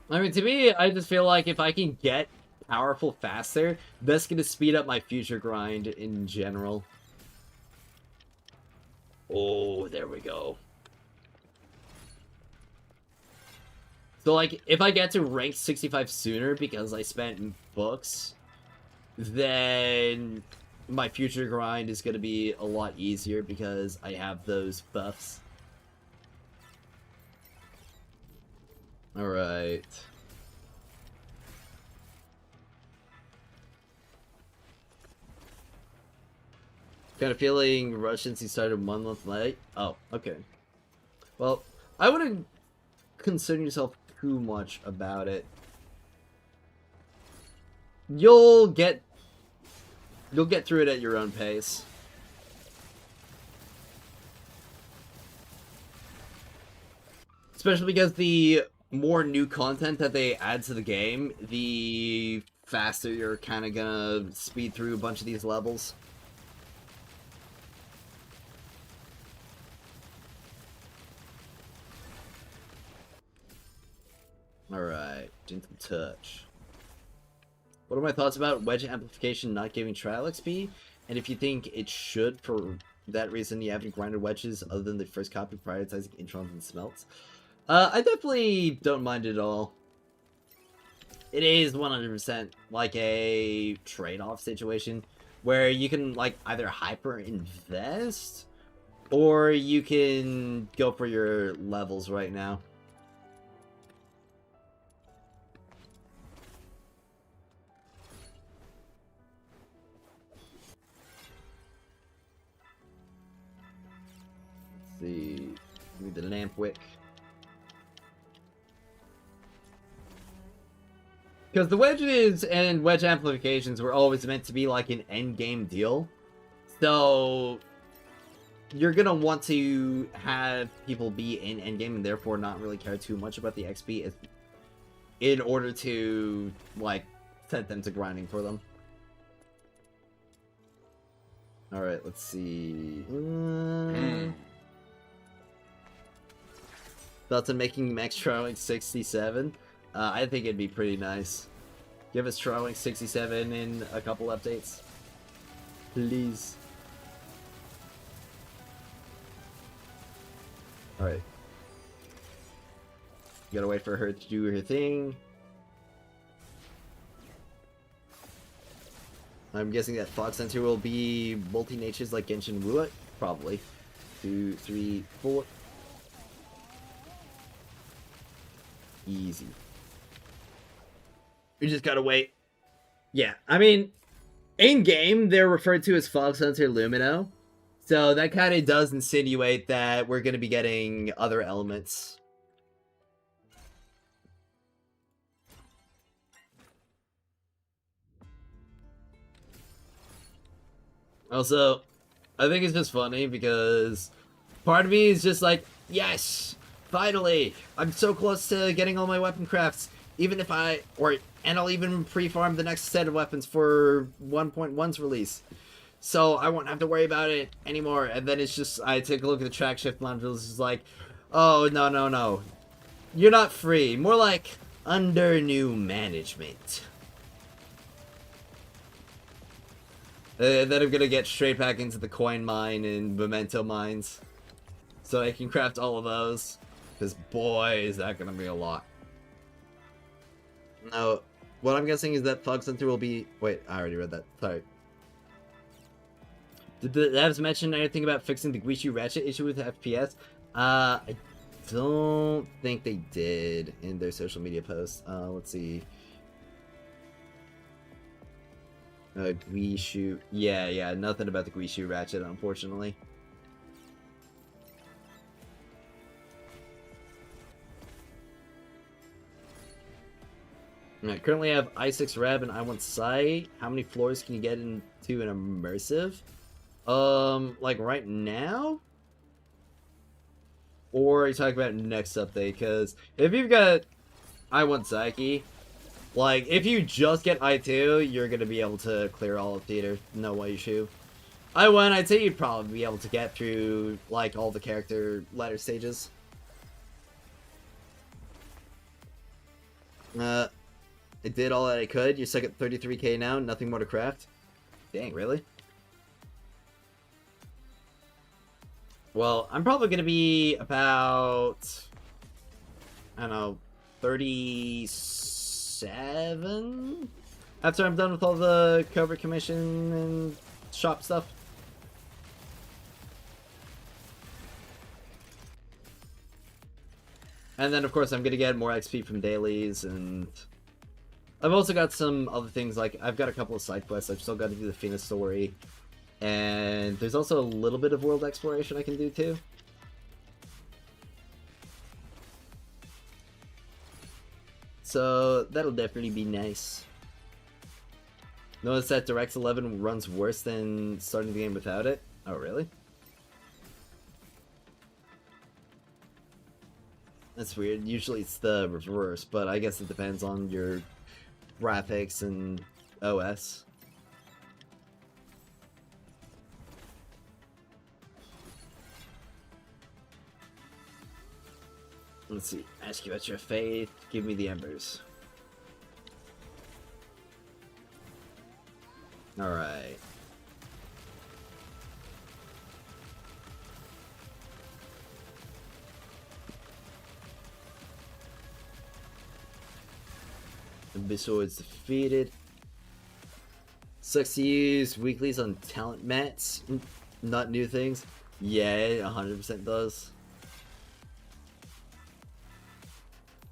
I mean, to me, I just feel like if I can get powerful faster, that's going to speed up my future grind in general. Oh, there we go. So, like, if I get to rank 65 sooner because I spent books, then my future grind is going to be a lot easier because I have those buffs. Alright. Kind of feeling rushed since he started 1 month late. Oh, okay. Well, I wouldn't concern yourself too much about it. You'll get through it at your own pace. Especially because the more new content that they add to the game, the faster you're kind of gonna speed through a bunch of these levels. Alright, gentle touch. What are my thoughts about wedge amplification not giving trial XP? And if you think it should for that reason you haven't grinded wedges other than the first copy prioritizing introns and smelts? I definitely don't mind it at all. It is 100% like a trade-off situation where you can like either hyper invest or you can go for your levels right now. Let's see. Give me the lamp wick. Because the wedges and wedge amplifications were always meant to be like an endgame deal. So you're gonna want to have people be in endgame and therefore not really care too much about the XP in order to like set them to grinding for them. Alright, let's see. Thoughts on making max Trowing 67? I think it'd be pretty nice. Give us Trowing 67 in a couple updates. Please. Alright. You gotta wait for her to do her thing. I'm guessing that Fox Center will be multi-natures like Genshin Wuha? Probably. 2, 3, 4. Easy. We just gotta wait. Yeah, I mean, in-game, they're referred to as Fox Hunter Lumino. So that kind of does insinuate that we're going to be getting other elements. Also, I think it's just funny because part of me is just like, yes, finally, I'm so close to getting all my weapon crafts. Even if and I'll even pre-farm the next set of weapons for 1.1's release. So I won't have to worry about it anymore. And then it's just, I take a look at the track shift module, it's just like, oh, no. You're not free. More like, under new management. Then I'm gonna get straight back into the coin mine and memento mines. So I can craft all of those. Because boy, is that gonna be a lot. No, what I'm guessing is that Fog Center will be... Wait, I already read that. Sorry. Did the devs mention anything about fixing the Guishu Ratchet issue with FPS? I don't think they did in their social media posts. Let's see. Guishu... Yeah, nothing about the Guishu Ratchet, unfortunately. I currently have i6 Rev and i1 Sight. How many floors can you get into an immersive? Like right now? or are you talking about next update? Because if you've got I1 Psyche, like, if you just get I2, you're gonna be able to clear all of theater, no issue. I1, I'd say you'd probably be able to get through, like, all the character ladder stages. I did all that I could. You're stuck at 33k now, nothing more to craft. Dang, really? Well, I'm probably gonna be about, I don't know, 37 after I'm done with all the covert commission and shop stuff. And then, of course, I'm gonna get more XP from dailies, and I've also got some other things, like, I've got a couple of side quests. I've still got to do the Fina story, and there's also a little bit of world exploration I can do, too. So, that'll definitely be nice. Notice that DirectX 11 runs worse than starting the game without it? Oh, really? That's weird. Usually it's the reverse, but I guess it depends on your graphics and OS. Let's see. Ask you about your faith. Give me the embers. Alright. Abyssal is defeated. Sucks to use weeklies on talent mats, not new things. Yeah, it 100% does.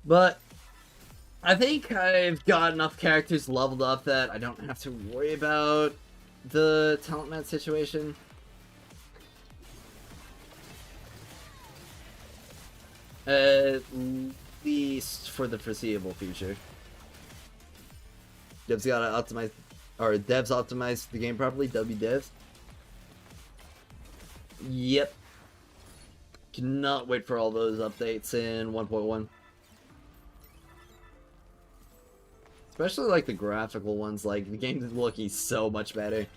But I think I've got enough characters leveled up that I don't have to worry about the talent mat situation. At least for the foreseeable future. Devs gotta optimize, or devs optimize the game properly. Devs. Yep. Cannot wait for all those updates in 1.1. Especially like the graphical ones, like the game is looking so much better.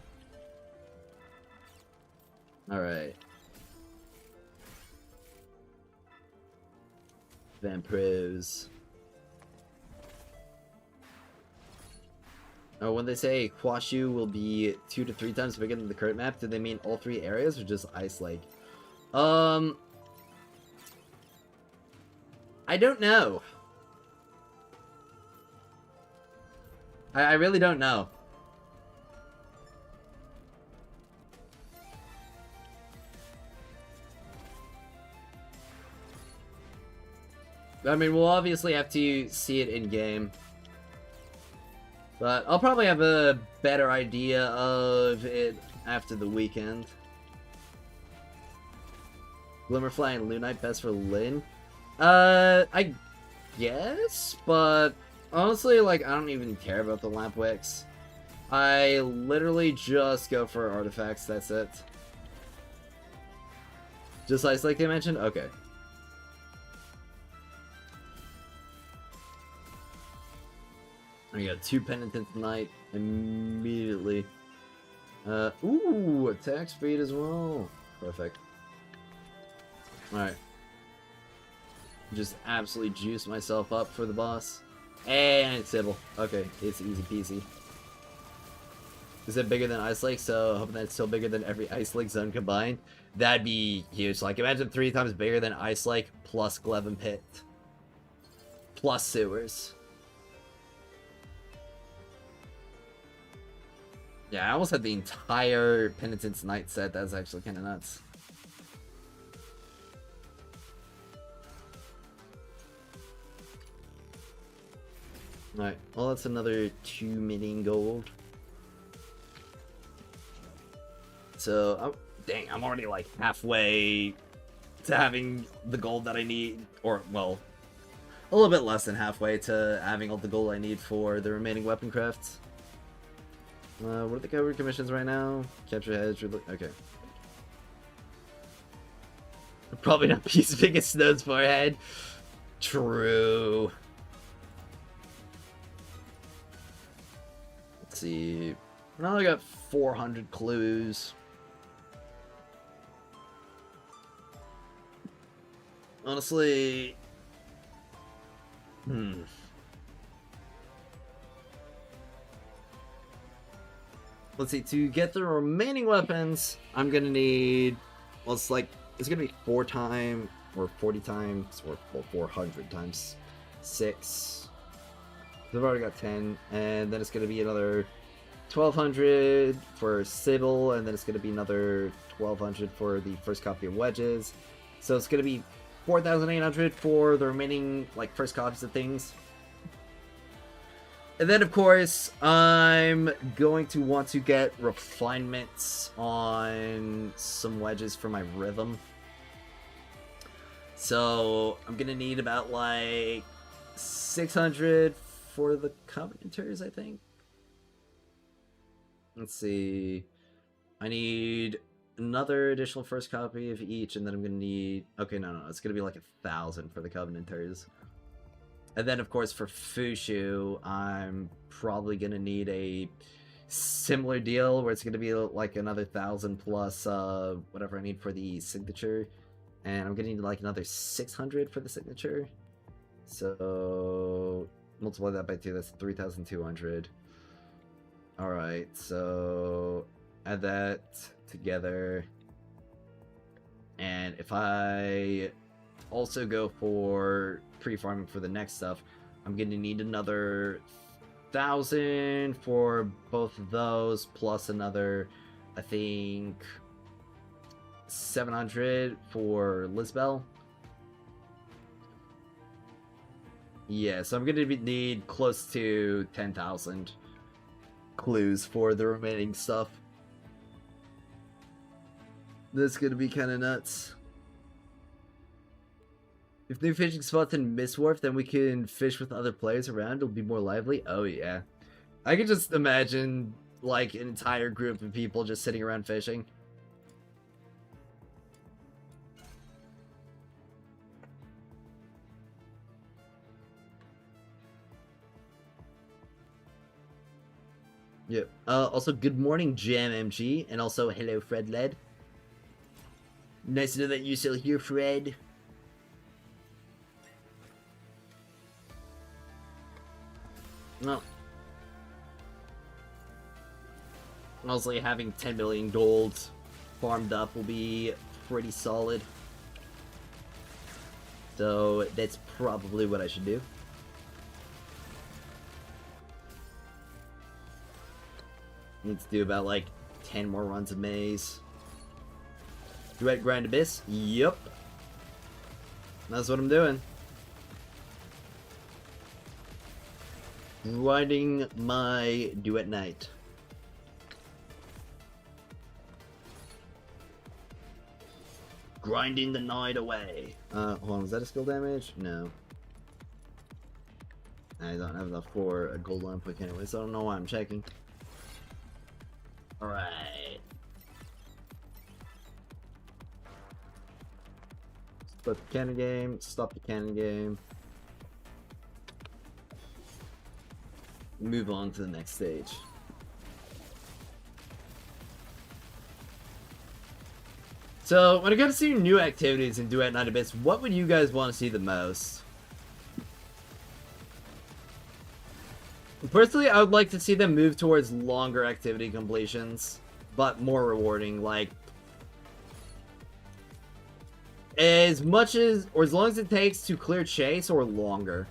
Alright. Vampros. Oh, when they say Kwashu will be 2 to 3 times bigger than the current map, do they mean all 3 areas or just Ice Lake? I don't know. I really don't know. I mean, we'll obviously have to see it in game. But I'll probably have a better idea of it after the weekend. Glimmerfly and Lunite best for Lyn? I guess, but honestly, like, I don't even care about the Lamp Wicks. I literally just go for artifacts, that's it. Just Ice Lake they mentioned? Okay. I got 2 penitents tonight immediately. Ooh, attack speed as well. Perfect. Alright. Just absolutely juice myself up for the boss. And it's Sybil. Okay, it's easy peasy. Is it bigger than Ice Lake? So hoping that's still bigger than every Ice Lake zone combined. That'd be huge. Like, imagine 3 times bigger than Ice Lake plus Glevin Pit. Plus sewers. Yeah, I almost had the entire Penitence Night set. That's actually kind of nuts. Alright, well that's another 2 million gold. So, dang, I'm already like halfway to having the gold that I need. Or, well, a little bit less than halfway to having all the gold I need for the remaining weapon crafts. What are the covered commissions right now? Capture heads, okay. probably not be as big as Snow's forehead. True. Let's see. Now I got 400 clues. Honestly... Let's see, to get the remaining weapons, I'm gonna need... Well, it's gonna be 4 times, or 40 times, or 400 times 6. I've already got 10, and then it's gonna be another 1,200 for Sybil, and then it's gonna be another 1,200 for the first copy of Wedges. So it's gonna be 4,800 for the remaining, like, first copies of things. And then, of course, I'm going to want to get refinements on some wedges for my rhythm. So I'm going to need about, like, 600 for the Covenanters, I think. Let's see. I need another additional first copy of each, and then I'm going to need... Okay, no, it's going to be like 1,000 for the Covenanters. And then, of course, for Fushu, I'm probably going to need a similar deal where it's going to be like another 1,000 plus whatever I need for the signature. And I'm going to need like another 600 for the signature. So multiply that by 2, that's 3,200. Alright, so add that together. And if I also go for pre-farming for the next stuff, I'm gonna need another 1,000 for both of those, plus another, I think, 700 for Lisbel. Yeah, so I'm gonna need close to 10,000 clues for the remaining stuff. That's gonna be kind of nuts. If new fishing spots in Mistwharf, then we can fish with other players around. It'll be more lively. Oh, yeah. I can just imagine, like, an entire group of people just sitting around fishing. Yep. Also, good morning, Jam MG, and also hello, Fred Led. Nice to know that you're still here, Fred. No. Honestly, having 10 million gold farmed up will be pretty solid. So that's probably what I should do. Need to do about like 10 more runs of Maze. Duet Night Abyss? Yup. That's what I'm doing. Grinding my Duet Night. Grinding the night away. Hold on, was that a skill damage? No. I don't have enough for a gold lamp pick anyway, so I don't know why I'm checking. Alright. Stop the cannon game, stop the cannon game. Move on to the next stage. So, when it comes to new activities in Duet Night Abyss, what would you guys want to see the most? Personally, I would like to see them move towards longer activity completions, but more rewarding, like as much as, or as long as it takes to clear Chase, or longer.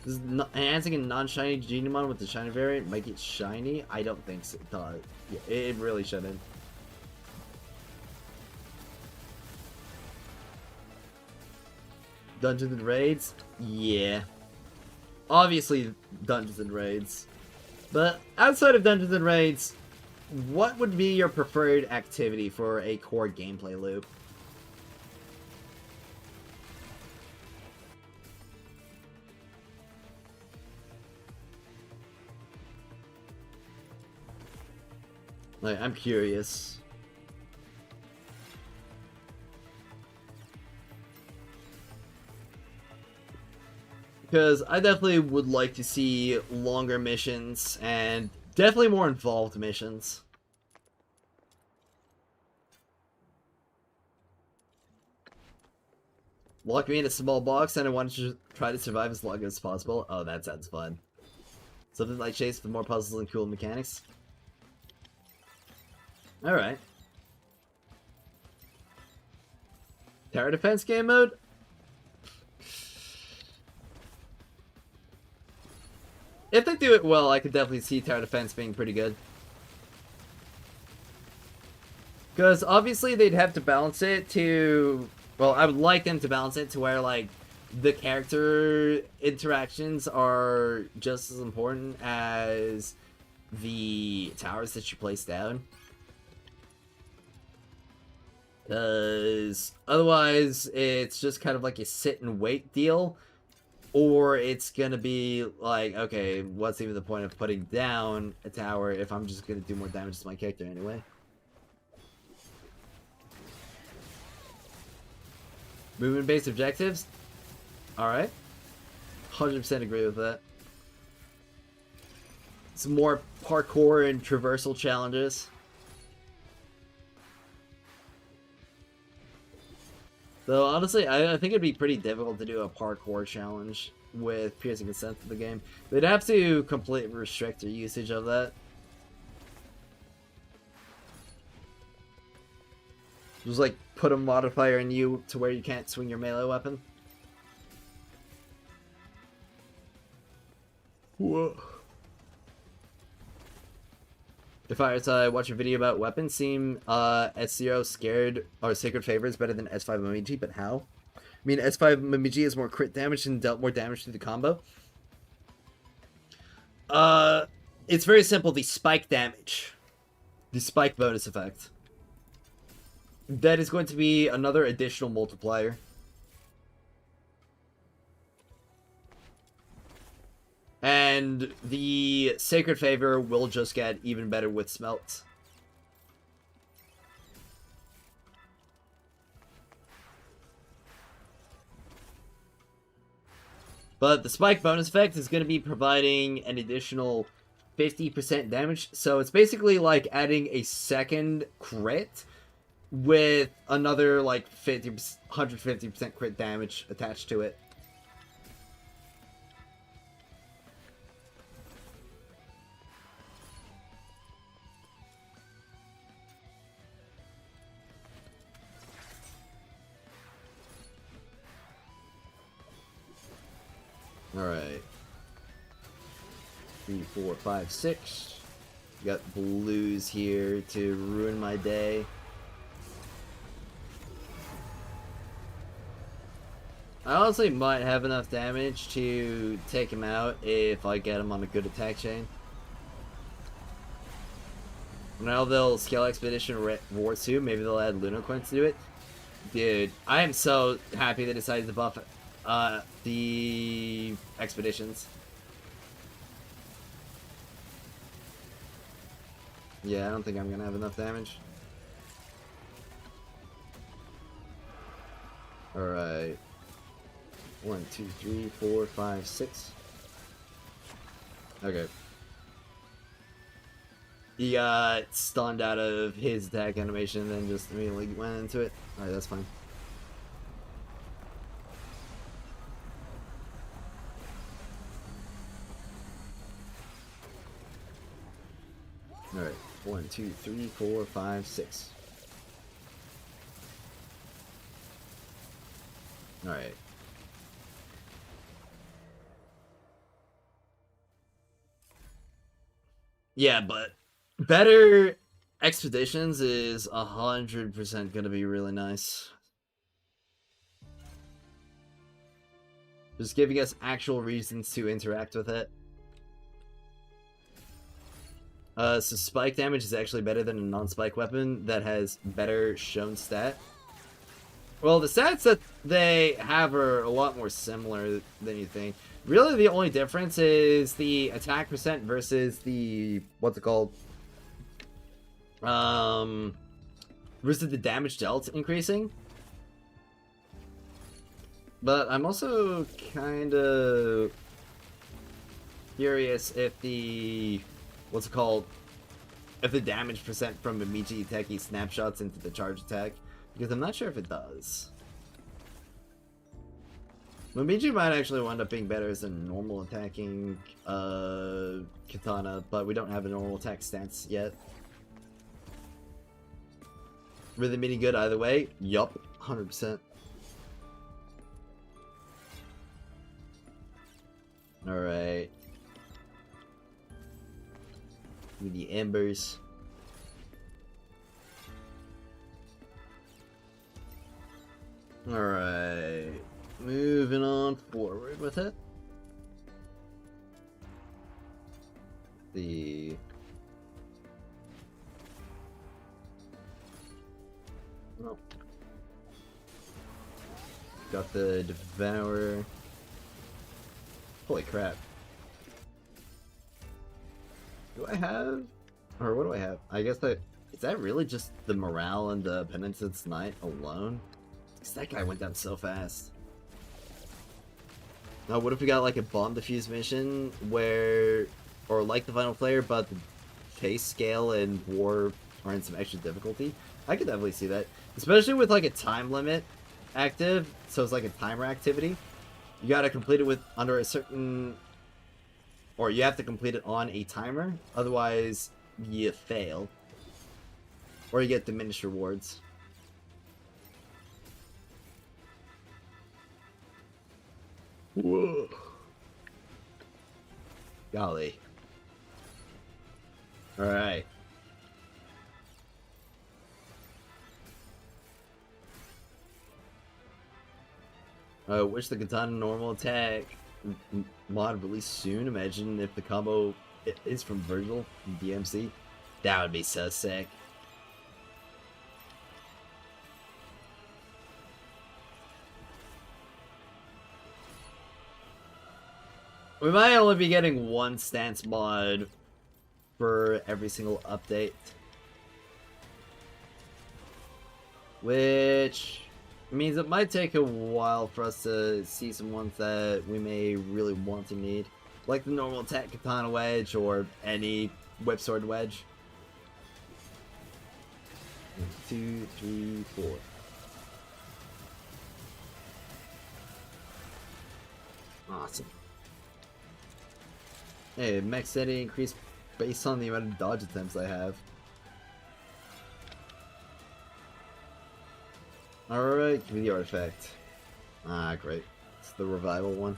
Enhancing a non-shiny Genimon with the shiny variant might get shiny? I don't think so. Yeah, it really shouldn't. Dungeons and Raids? Yeah. Obviously, Dungeons and Raids. But outside of Dungeons and Raids, what would be your preferred activity for a core gameplay loop? Like, I'm curious. Because I definitely would like to see longer missions and definitely more involved missions. Lock me in a small box and I want to try to survive as long as possible. Oh, that sounds fun. Something like Chase with more puzzles and cool mechanics. Alright. Tower defense game mode? If they do it well, I could definitely see tower defense being pretty good. Because obviously they'd have to balance it to... Well, I would like them to balance it to where, like, the character interactions are just as important as the towers that you place down. Because otherwise, it's just kind of like a sit and wait deal. Or it's gonna be like, okay, what's even the point of putting down a tower if I'm just gonna do more damage to my character anyway? Movement-based objectives? Alright. 100% agree with that. Some more parkour and traversal challenges. Though, honestly, I think it'd be pretty difficult to do a parkour challenge with piercing consent of the game. They'd have to completely restrict their usage of that. Just, like, put a modifier in you to where you can't swing your melee weapon. Whoa. If I were to watch a video about weapons, seem S0 scared or Sacred Favor is better than S5 Momiji, but how? I mean, S5 Momiji has more crit damage and dealt more damage through the combo. It's very simple. The spike damage. The spike bonus effect. That is going to be another additional multiplier. And the Sacred Favor will just get even better with Smelt. But the Spike bonus effect is going to be providing an additional 50% damage. So it's basically like adding a second crit with another like 150% crit damage attached to it. Alright. 3, 4, 5, 6. Got blues here to ruin my day. I honestly might have enough damage to take him out if I get him on a good attack chain. Now they'll scale Expedition War 2, maybe they'll add Lunocoins to do it. Dude, I am so happy they decided to buff the expeditions. Yeah, I don't think I'm gonna have enough damage. Alright. 1, 2, 3, 4, 5, 6. Okay. He got stunned out of his attack animation and then just immediately went into it. Alright, that's fine. Alright, 1, 2, 3, 4, 5, 6. Alright. Yeah, but better expeditions is 100% gonna be really nice. Just giving us actual reasons to interact with it. So spike damage is actually better than a non-spike weapon that has better shown stat. Well, the stats that they have are a lot more similar than you think. Really, the only difference is the attack percent versus the... what's it called? Versus the damage dealt increasing. But I'm also kind of curious if what's it called? If the damage percent from immediately attacking snapshots into the charge attack, because I'm not sure if it does. Momiji might actually wind up being better as a normal attacking katana, but we don't have a normal attack stance yet. Really meaning good either way? Yup, 100%. Alright. With the embers. Alright. Moving on forward with it. Oh. Got the Devourer. Holy crap. Do I have... Or what do I have? I guess that... Is that really just the morale and the Penitence Knight alone? Because that guy went down so fast. Now, what if we got like a bomb defuse mission where... Or like the Final Flare, but the chase scale and war are in some extra difficulty? I could definitely see that. Especially with like a time limit active, so it's like a timer activity. You gotta complete it with under a certain... Or you have to complete it on a timer, otherwise you fail. Or you get diminished rewards. Whoa. Golly. Alright. Wish the katana normal attack mod released soon. Imagine if the combo is from Virgil from DMC. That would be so sick. We might only be getting one stance mod for every single update. Which means it might take a while for us to see some ones that we may really want to need. Like the normal attack katana wedge or any whipsword wedge. 1, 2, 3, 4. Awesome. Hey, max setting increased based on the amount of dodge attempts I have. Alright, give me the artifact. Ah, great. It's the revival one.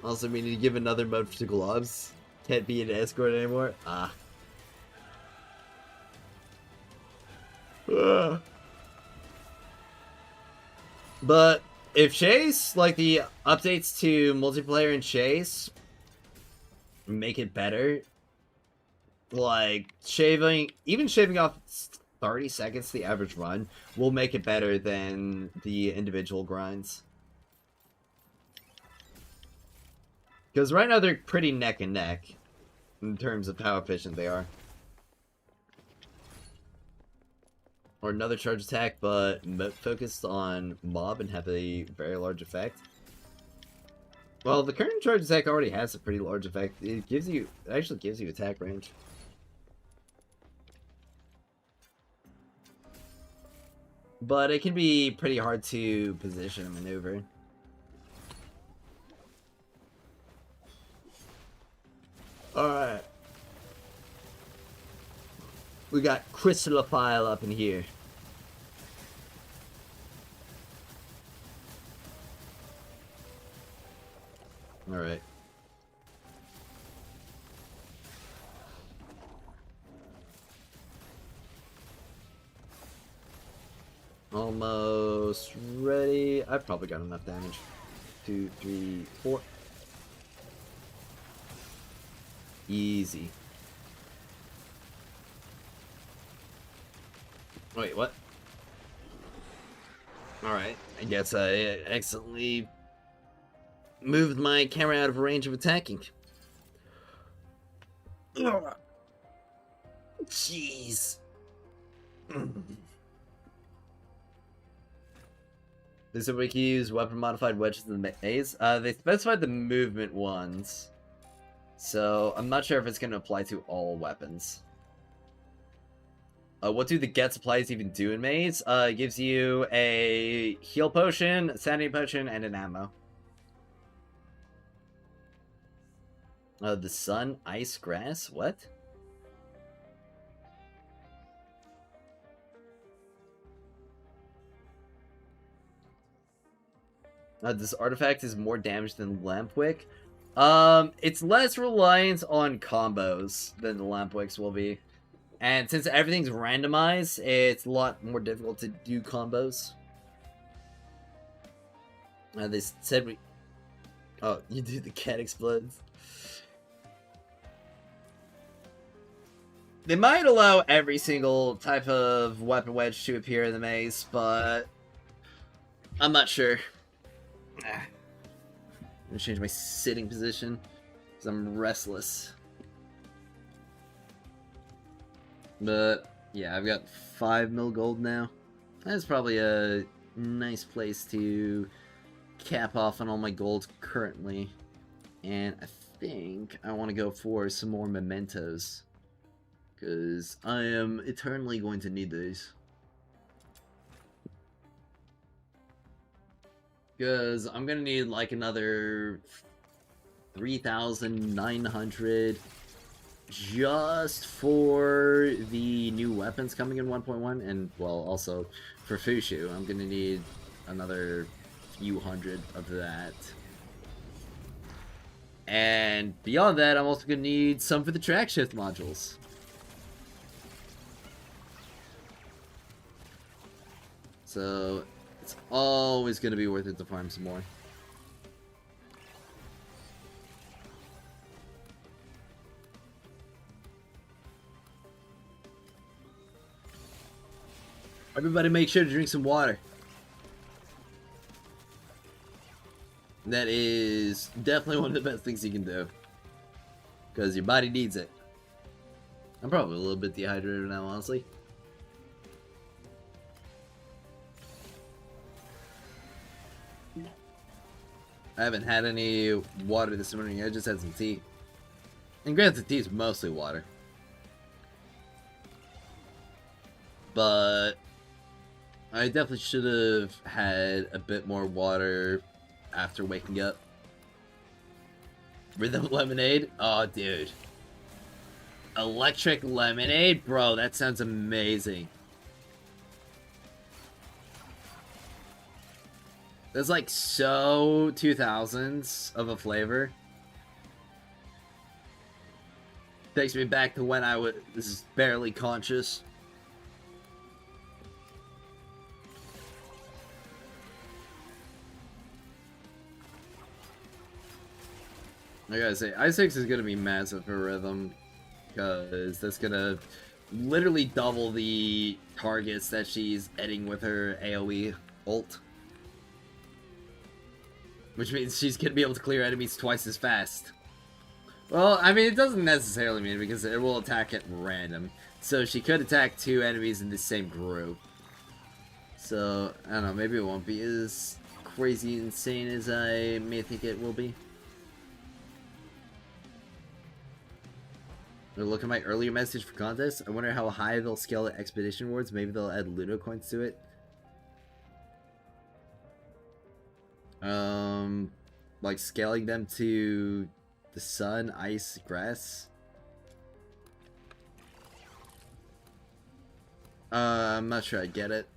Also, we need to give another mode to gloves. Can't be an escort anymore. Ah. But if Chase, like the updates to multiplayer and Chase, make it better, like even shaving off 30 seconds the average run will make it better than the individual grinds. Because right now they're pretty neck and neck in terms of how efficient they are. Or another charge attack, but focused on mob and have a very large effect. Well, the current charge attack already has a pretty large effect. It actually gives you attack range. But it can be pretty hard to position and maneuver. Alright. We got Crystallophile up in here. Alright. Almost ready. I've probably got enough damage. 2, 3, 4. Easy. Wait, what? Alright. I guess I accidentally moved my camera out of range of attacking. Jeez. They said we can use weapon modified wedges in the maze. They specified the movement ones. So I'm not sure if it's going to apply to all weapons. What do the get supplies even do in maze? It gives you a heal potion, a sanity potion, and an ammo. The sun, ice, grass? What? This artifact is more damage than Lampwick. It's less reliant on combos than the Lampwicks will be. And since everything's randomized, it's a lot more difficult to do combos. They said we... Oh, you do the cat explodes. They might allow every single type of weapon wedge to appear in the maze, but... I'm not sure. I'm gonna change my sitting position, because I'm restless. But, yeah, I've got 5 mil gold now. That's probably a nice place to cap off on all my gold currently. And I think I want to go for some more mementos, because I am eternally going to need these. Because I'm going to need like another 3,900 just for the new weapons coming in 1.1, and well, also for Fushu, I'm gonna need another few hundred of that. And beyond that, I'm also gonna need some for the track shift modules. So it's always gonna be worth it to farm some more. Everybody make sure to drink some water. That is definitely one of the best things you can do, because your body needs it. I'm probably a little bit dehydrated now, honestly. I haven't had any water this morning, I just had some tea. And granted, tea is mostly water. But I definitely should have had a bit more water after waking up. Rhythm lemonade? Oh, dude. Electric lemonade? Bro, that sounds amazing. That's like so 2000s of a flavor. Takes me back to when I was barely conscious. I gotta say, I6 is gonna be massive for Rhythm, because that's gonna literally double the targets that she's editing with her AoE ult. Which means she's gonna be able to clear enemies twice as fast. Well, I mean, it doesn't necessarily mean, because it will attack at random. So she could attack 2 enemies in the same group. So, I don't know, maybe it won't be as crazy insane as I may think it will be. Look at my earlier message for contest. I wonder how high they'll scale the expedition rewards. Maybe they'll add Ludo coins to it. Like scaling them to the sun, ice, grass. I'm not sure I get it.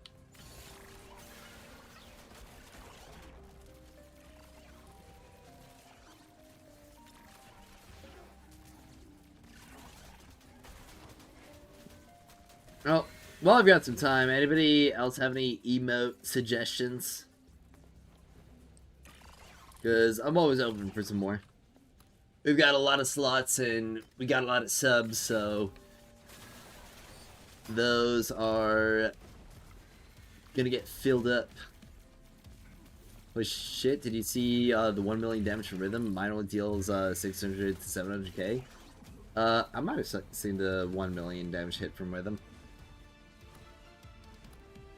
Oh, well, I've got some time. Anybody else have any emote suggestions? Because I'm always open for some more. We've got a lot of slots and we got a lot of subs, so those are gonna get filled up. Oh shit, did you see the 1 million damage from Rhythm? Mine only deals 600 to 700k. I might have seen the 1 million damage hit from Rhythm.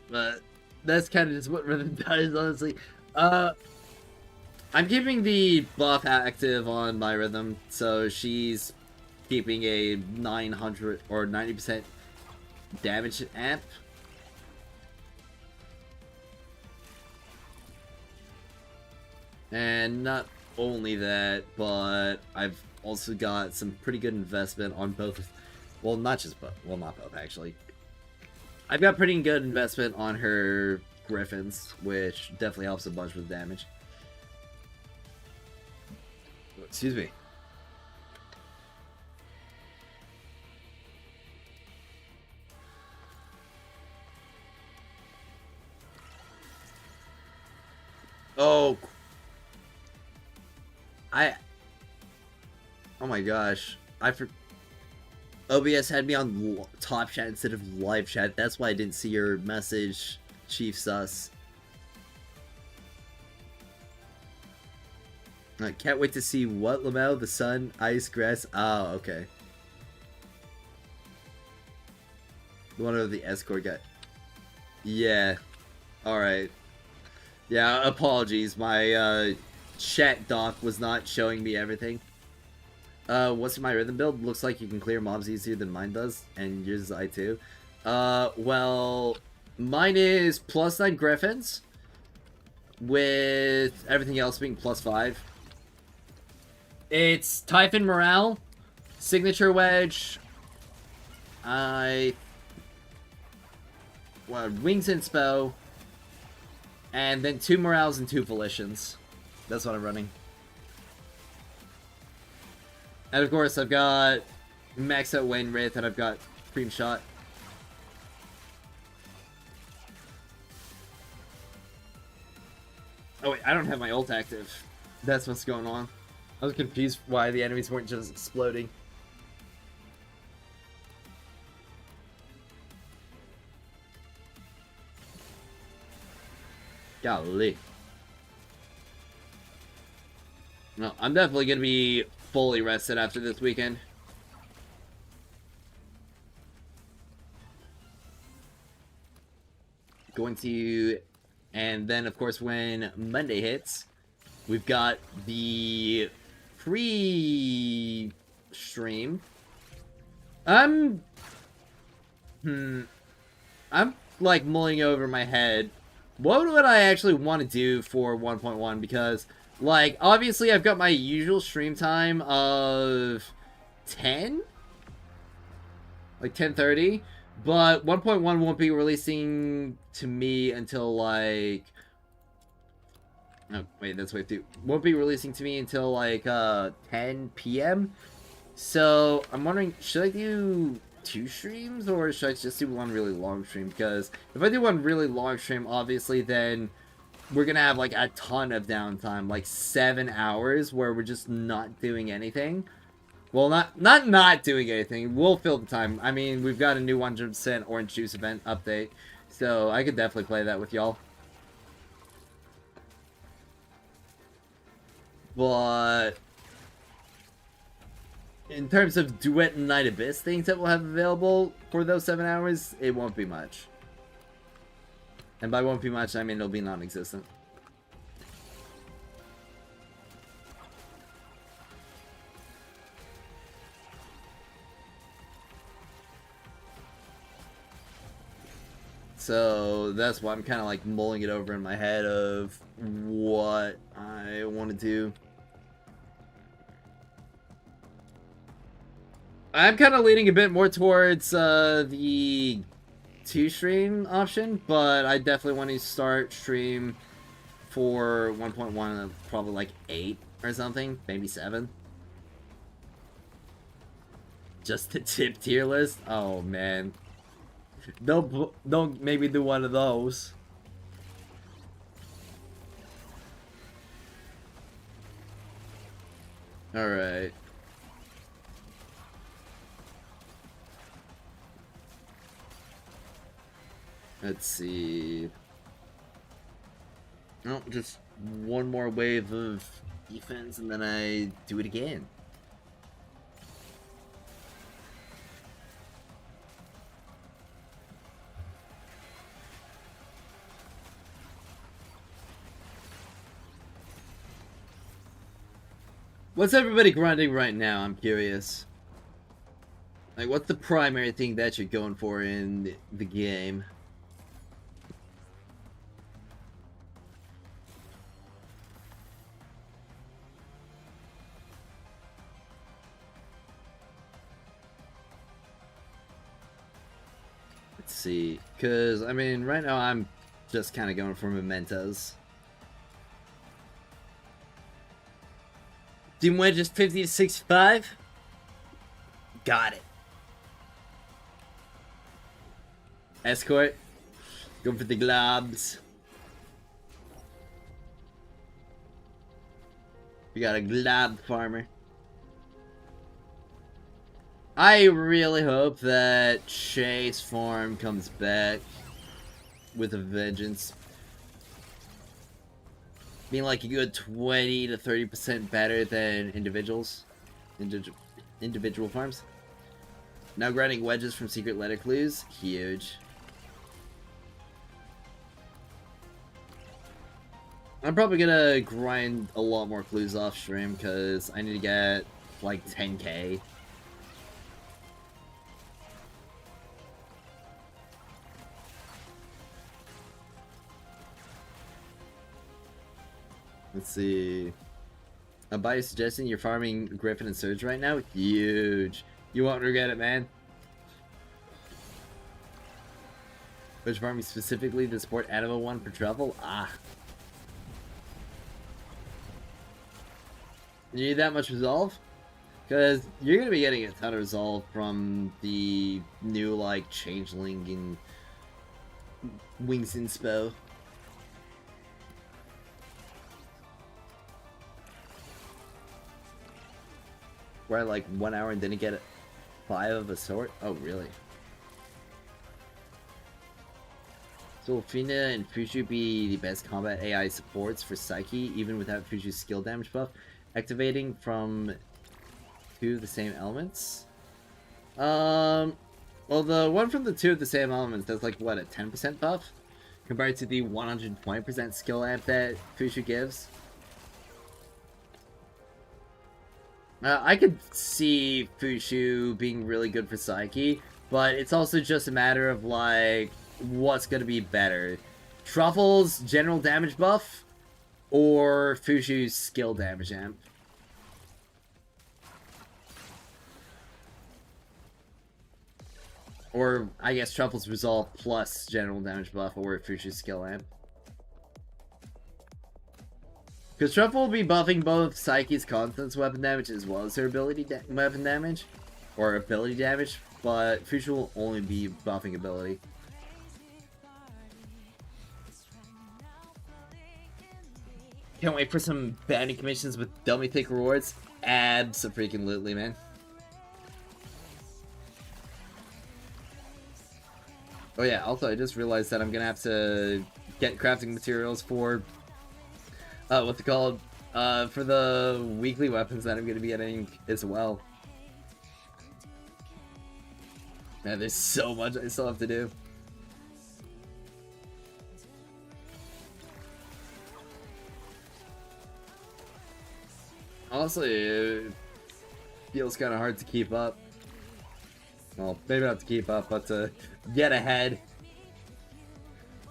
But that's kind of just what rhythm does, honestly. I'm keeping the buff active on my rhythm, so she's keeping a 900 or 90% damage amp. And not only that, but I've also got some pretty good investment on both. Well, not just both. Well, not both, actually. I've got pretty good investment on her Griffins, which definitely helps a bunch with damage. Excuse me. Oh. Oh my gosh. OBS had me on top chat instead of live chat. That's why I didn't see your message, Chief Sus. I can't wait to see what, Lamel? The sun, ice, grass. Oh, okay. The one of the escort guy. Yeah. Alright. Yeah, apologies. My chat doc was not showing me everything. What's my rhythm build? Looks like you can clear mobs easier than mine does, and yours is I2. Well, mine is +9 Griffins, with everything else being +5. It's Typhon Morale, Signature Wedge, Wings Inspo, and then 2 Morales and 2 Volitions. That's what I'm running. And of course, I've got Max Out Wayne Wraith, and I've got Cream Shot. Oh wait, I don't have my ult active. That's what's going on. I was confused why the enemies weren't just exploding. Golly. No, I'm definitely going to be fully rested after this weekend. Going to... And then, of course, when Monday hits, we've got the pre-stream. I'm like mulling over my head. What would I actually want to do for 1.1? Because, like, obviously I've got my usual stream time of 10? Like 10:30? But 1.1 won't be releasing to me until, like... Oh, wait, that's wave 2. Won't be releasing to me until, like, 10 p.m. So, I'm wondering, should I do 2 streams, or should I just do one really long stream? Because if I do one really long stream, obviously, then we're gonna have, like, a ton of downtime. Like, 7 hours where we're just not doing anything. Well, not doing anything. We'll fill the time. I mean, we've got a new 100% Orange Juice event update. So, I could definitely play that with y'all. But in terms of Duet Night Abyss things that we'll have available for those 7 hours, it won't be much. And by won't be much, I mean it'll be non-existent. So that's why I'm kind of like mulling it over in my head of what I want to do. I'm kind of leaning a bit more towards the 2-stream option, but I definitely want to start stream for 1.1 probably like 8 or something, maybe 7. Just the tip tier list? Oh man. Don't maybe do one of those. Alright. Let's see. No, just one more wave of defense and then I do it again. What's everybody grinding right now? I'm curious. Like, what's the primary thing that you're going for in the game? Let's see. Because, I mean, right now I'm just kind of going for mementos. Team wedges 50 to 65. Got it. Escort. Go for the globs. We got a glob farmer. I really hope that Chase Farm comes back with a vengeance. Being like a good 20 to 30% better than individuals. Individual farms. Now grinding wedges from secret letter clues. Huge. I'm probably gonna grind a lot more clues off stream because I need to get like 10k. Let's see. A buyer suggesting you're farming Griffin and Surge right now? Huge. You won't regret it, man. Which farming specifically to support Animal 1 for travel? Ah. You need that much resolve? Because you're going to be getting a ton of resolve from the new, like, Changeling and Wings Inspo. Where I like 1 hour and didn't get 5 of a sort? Oh, really? So will Fina and Fushu be the best combat AI supports for Psyche, even without Fushu's skill damage buff? Activating from 2 of the same elements? Well, the one from the 2 of the same elements does like, what, a 10% buff? Compared to the 120% skill amp that Fushu gives? I could see Fushu being really good for Psyche, but it's also just a matter of, like, what's gonna be better. Truffle's general damage buff, or Fushu's skill damage amp? Or, I guess, Truffle's resolve plus general damage buff, or Fushu's skill amp. Because Truffle will be buffing both Psyche's Constance weapon damage as well as her ability weapon damage. Or ability damage, but Fushu will only be buffing ability. Can't wait for some bounty commissions with dummy thick rewards. Abso-freaking-lutely, man. Oh yeah, also I just realized that I'm gonna have to get crafting materials for what's it called? For the weekly weapons that I'm gonna be getting as well. Man, there's so much I still have to do. Honestly, it feels kind of hard to keep up. Well, maybe not to keep up, but to get ahead.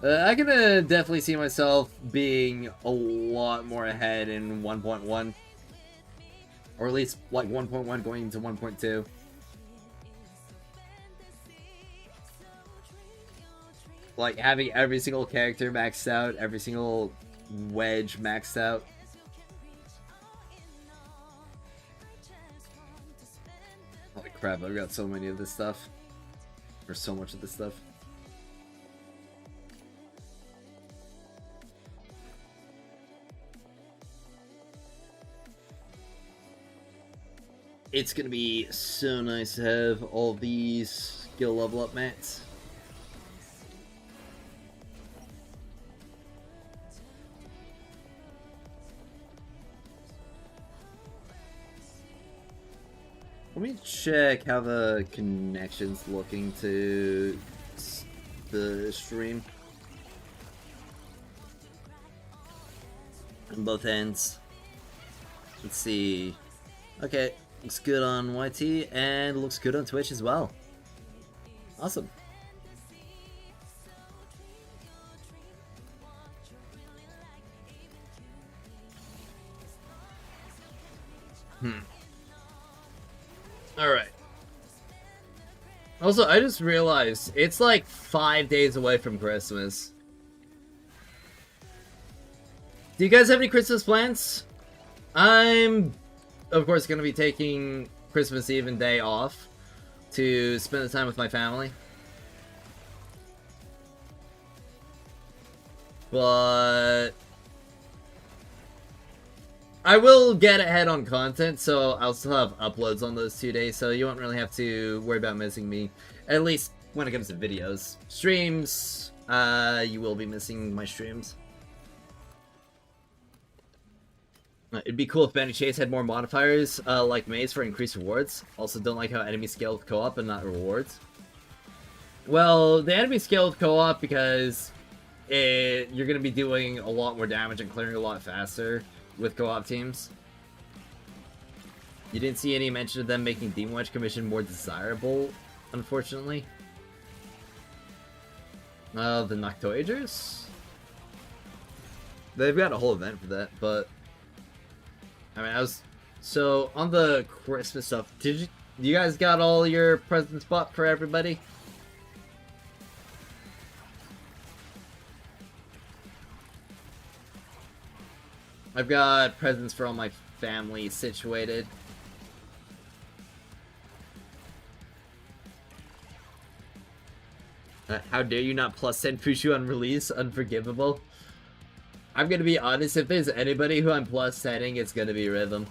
I can definitely see myself being a lot more ahead in 1.1. Or at least, like, 1.1 going into 1.2. Like, having every single character maxed out, every single wedge maxed out. Holy crap, I've got so many of this stuff. Or so much of this stuff. It's gonna be so nice to have all these skill level up mats. Let me check how the connection's looking to the stream. On both ends. Let's see. Okay, looks good on YT and looks good on Twitch as well. Awesome. Alright. Also, I just realized it's like 5 days away from Christmas. Do you guys have any Christmas plans? I'm, of course, going to be taking Christmas Eve and day off to spend the time with my family. But I will get ahead on content, so I'll still have uploads on those 2 days, so you won't really have to worry about missing me. At least when it comes to videos. Streams, you will be missing my streams. It'd be cool if Banner Chase had more modifiers, like Maze for increased rewards. Also, don't like how enemy scaled co-op and not rewards. Well, the enemy scaled co-op because you're going to be doing a lot more damage and clearing a lot faster with co-op teams. You didn't see any mention of them making Demon Wedge Commission more desirable, unfortunately. The Noctoagers? They've got a whole event for that, but I mean, so on the Christmas stuff, you guys got all your presents bought for everybody? I've got presents for all my family situated. How dare you not plus send Fushu on release? Unforgivable. I'm gonna be honest, if there's anybody who I'm plus sending, it's gonna be Rhythm.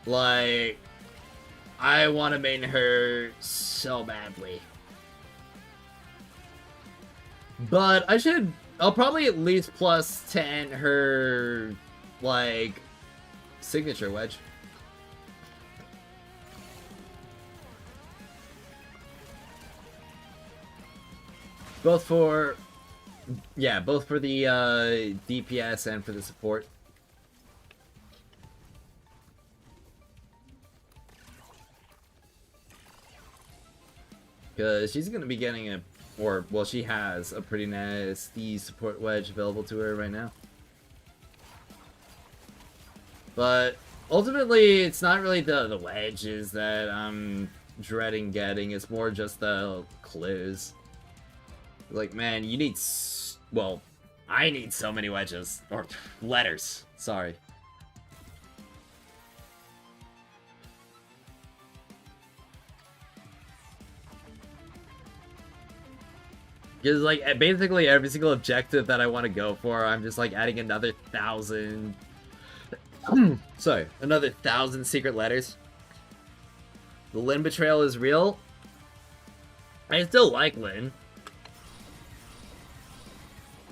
Like, I want to main her so badly. But I'll probably at least plus 10 her, like, signature wedge. Both for the DPS and for the support. Because she's going to be getting she has a pretty nasty support wedge available to her right now. But ultimately, it's not really the wedges that I'm dreading getting. It's more just the clues. Like, man, you need... Well, I need so many wedges. Or letters. Sorry. Because, like, basically every single objective that I want to go for, I'm just, like, adding another 1,000... Sorry, another 1,000 secret letters. The Lin betrayal is real. I still like Lin.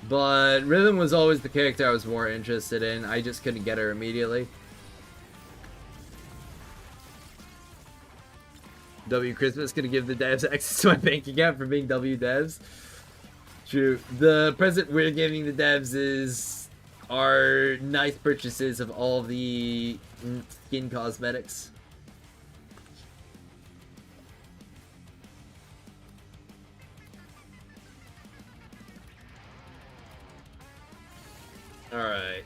But Rhythm was always the character I was more interested in. I just couldn't get her immediately. W Christmas gonna give the devs access to my bank account for being W devs. True. The present we're giving the devs is our nice purchases of all the skin cosmetics. Alright.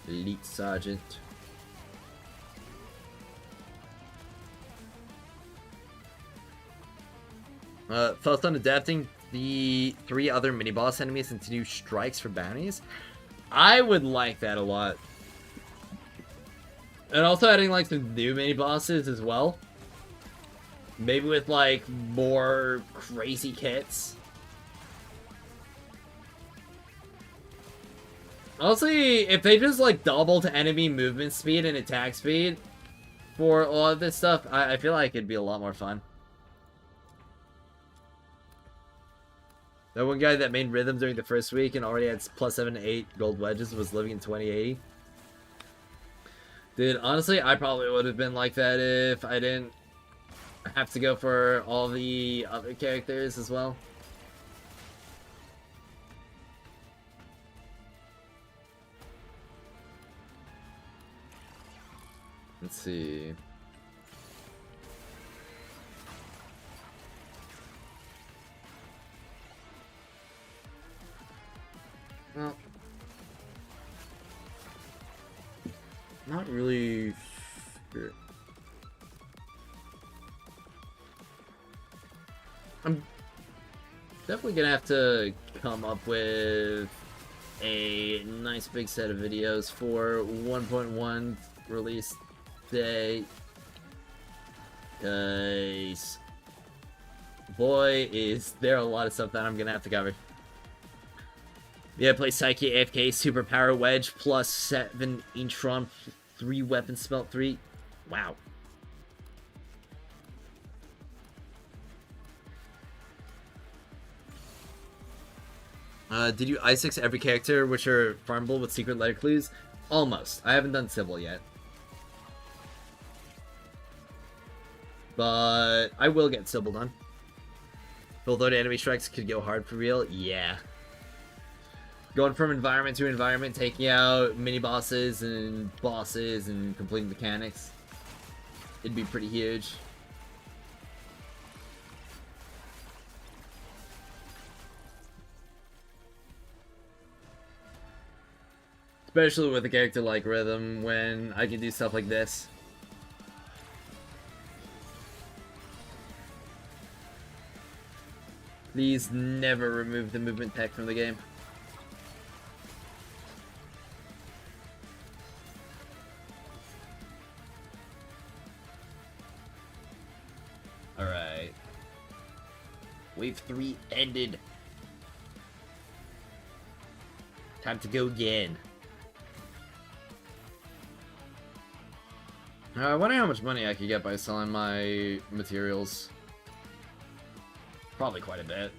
Elite Sergeant. Thoughts on adapting the 3 other mini-boss enemies into new strikes for bounties? I would like that a lot. And also adding, like, some new mini-bosses as well. Maybe with, like, more crazy kits. Honestly, if they just, like, doubled enemy movement speed and attack speed for a lot of this stuff, I feel like it'd be a lot more fun. That one guy that made Rhythm during the first week and already had plus 7 to 8 gold wedges was living in 2080. Dude, honestly, I probably would have been like that if I didn't have to go for all the other characters as well. Let's see. Well, not really sure. I'm definitely gonna have to come up with a nice big set of videos for 1.1 release day, because boy is there a lot of stuff that I'm gonna have to cover. Yeah, play Psyche, AFK, Superpower Wedge, plus 7 Intron, 3 Weapon Smelt 3. Wow. Did you I6 every character which are farmable with secret letter clues? Almost. I haven't done Civil yet. But I will get Civil done. Although the enemy strikes could go hard for real, yeah. Going from environment to environment, taking out mini-bosses and bosses and completing mechanics. It'd be pretty huge. Especially with a character like Rhythm, when I can do stuff like this. Please never remove the movement tech from the game. Alright. Wave 3 ended. Time to go again. I wonder how much money I could get by selling my materials. Probably quite a bit.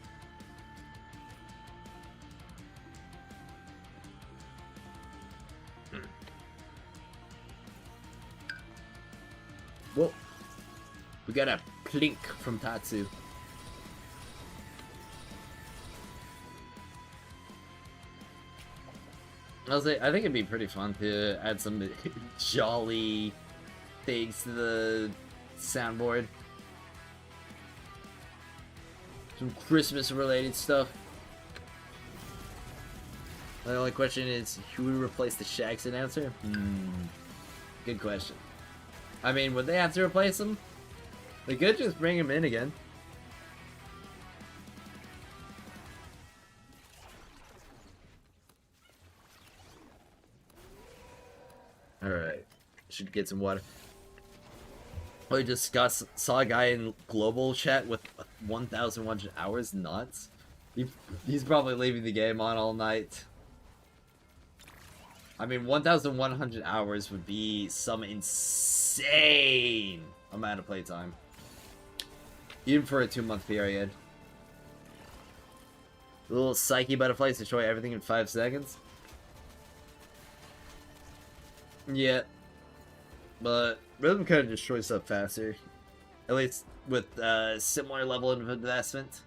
Whoa. We got a plink from Tatsu. I think it'd be pretty fun to add some jolly things to the soundboard. Some Christmas related stuff. The only question is, who would replace the Shags announcer? Good question. I mean, would they have to replace him? They could just bring him in again. Alright. Should get some water. I just saw a guy in global chat with 1,100 hours. Nuts. He's probably leaving the game on all night. I mean, 1,100 hours would be some insane amount of playtime. Even for a 2-month period. The little Psyche butterflies destroy everything in 5 seconds. Yeah. But Rhythm kind of destroys stuff faster. At least with similar level of investment.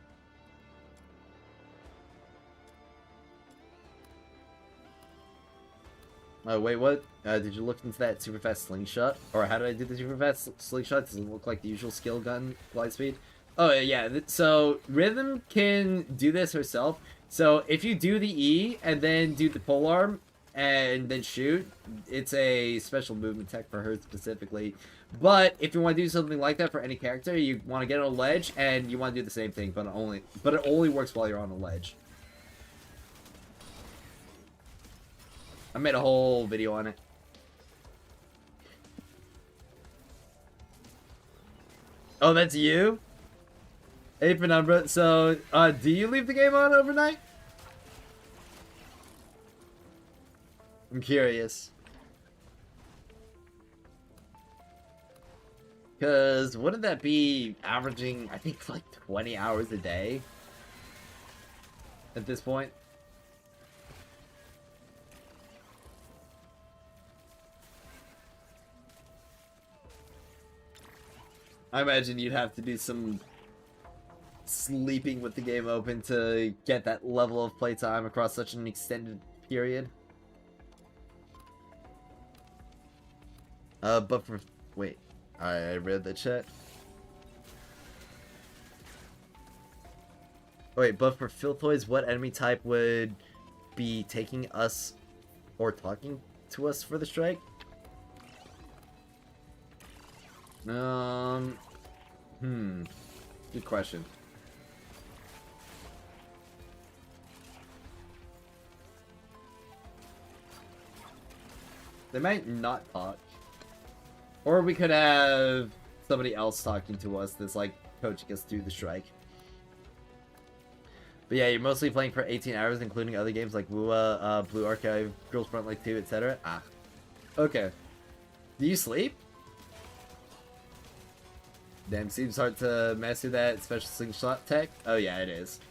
Oh, wait, what? Did you look into that super fast slingshot? Or how did I do the super fast slingshot? Does it look like the usual skill gun glide speed? Oh, yeah. So, Rhythm can do this herself. So, if you do the E and then do the polearm and then shoot, it's a special movement tech for her specifically. But if you want to do something like that for any character, you want to get on a ledge and you want to do the same thing, but it only works while you're on a ledge. I made a whole video on it. Oh, that's you? Hey, Penumbra. So, do you leave the game on overnight? I'm curious. Because wouldn't that be averaging, I think, like 20 hours a day? At this point? I imagine you'd have to do some sleeping with the game open to get that level of playtime across such an extended period. But for wait, I read the chat. Wait, but for Filthoids, what enemy type would be taking us or talking to us for the strike? Good question. They might not talk. Or we could have somebody else talking to us that's like coaching us through the strike. But yeah, you're mostly playing for 18 hours, including other games like WUA, Blue Archive, Girls Front Like 2, etc. Ah. Okay. Do you sleep? Damn, seems hard to master that special slingshot tech. Oh yeah, it is.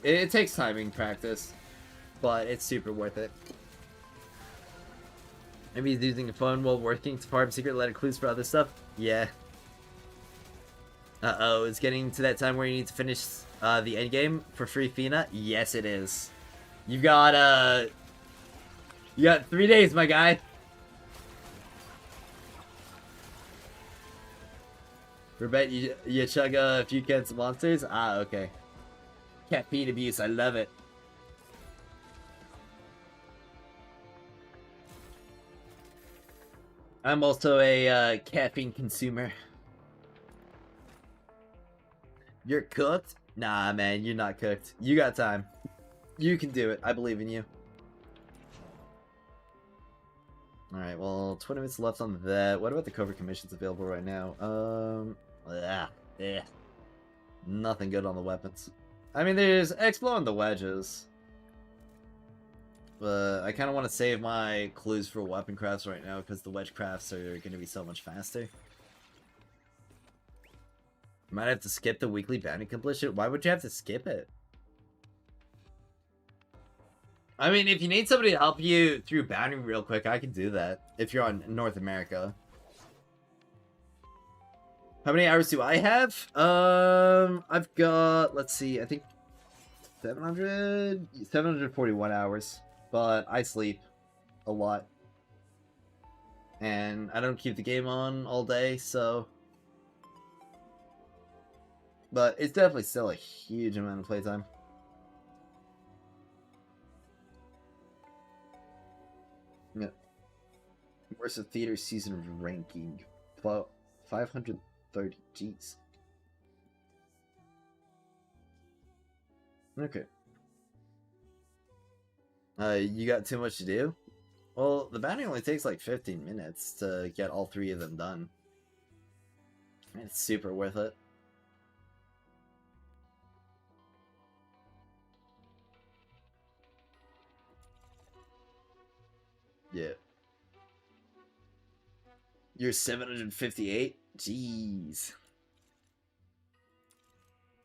It takes timing practice, but it's super worth it. Maybe he's using a phone while working to farm secret letter clues for other stuff. Yeah. Uh-oh, it's getting to that time where you need to finish the end game for free Fina. Yes, it is. You got 3 days, my guy. I bet you chug a few cans of monsters. Ah, okay. Caffeine abuse, I love it. I'm also a caffeine consumer. You're cooked? Nah, man, you're not cooked. You got time. You can do it. I believe in you. Alright, well, 20 minutes left on that. What about the covert commissions available right now? Nothing good on the weapons. I mean, there's Explo and the wedges. But I kind of want to save my clues for weapon crafts right now because the wedge crafts are going to be so much faster. Might have to skip the weekly bounty completion. Why would you have to skip it? I mean, if you need somebody to help you through bounty real quick, I can do that. If you're on North America. How many hours do I have? I've got, let's see, I think 741 hours. But I sleep a lot. And I don't keep the game on all day, so... But it's definitely still a huge amount of playtime. Yeah. Where's the theater season ranking? 530. Jeez. Okay. You got too much to do? Well, the bounty only takes like 15 minutes to get all 3 of them done. It's super worth it. Yeah. You're 758? Jeez.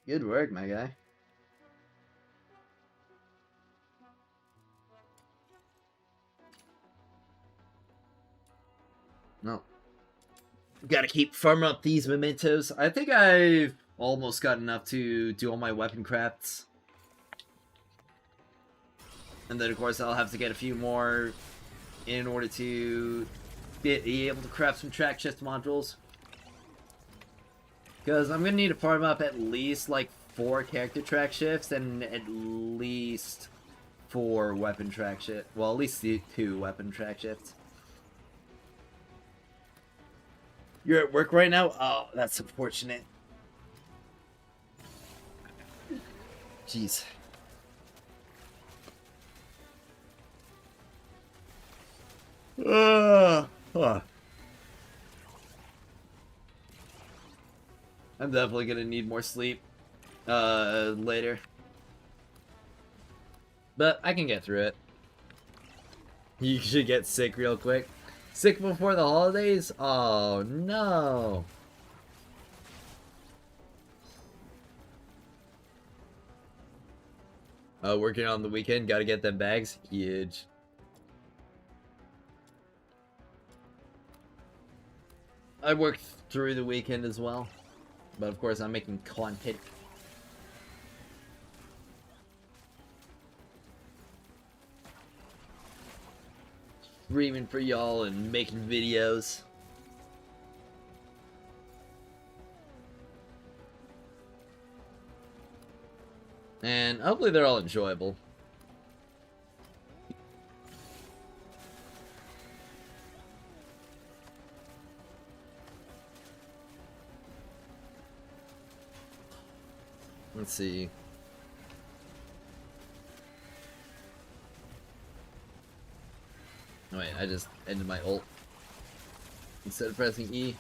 Good work, my guy. No. Gotta keep farming up these mementos. I think I've almost got enough to do all my weapon crafts. And then, of course, I'll have to get a few more in order to be able to craft some track chest modules. Because I'm going to need to farm up at least, like, 4 character track shifts and at least 4 weapon track shifts. Well, at least 2 weapon track shifts. You're at work right now? Oh, that's unfortunate. Jeez. I'm definitely gonna need more sleep later. But I can get through it. You should get sick real quick. Sick before the holidays? Oh no. Working on the weekend, gotta get them bags. Huge. I worked through the weekend as well. But of course I'm making content. streaming for y'all and making videos. And hopefully they're all enjoyable. Let's see. Oh wait, I just ended my ult instead of pressing E.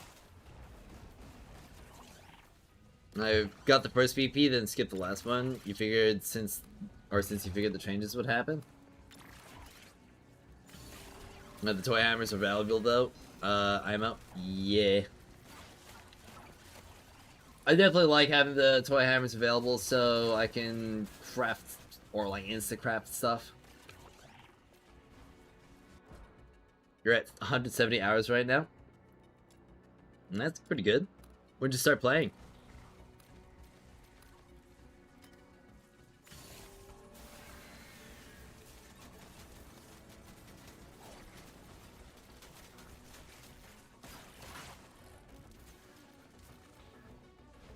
I got the first VP, then skipped the last one. You figured since you figured the changes would happen. The toy hammers are valuable though. I'm out. Yeah. I definitely like having the toy hammers available so I can craft or like insta craft stuff. You're at 170 hours right now. And that's pretty good. When'd you start playing?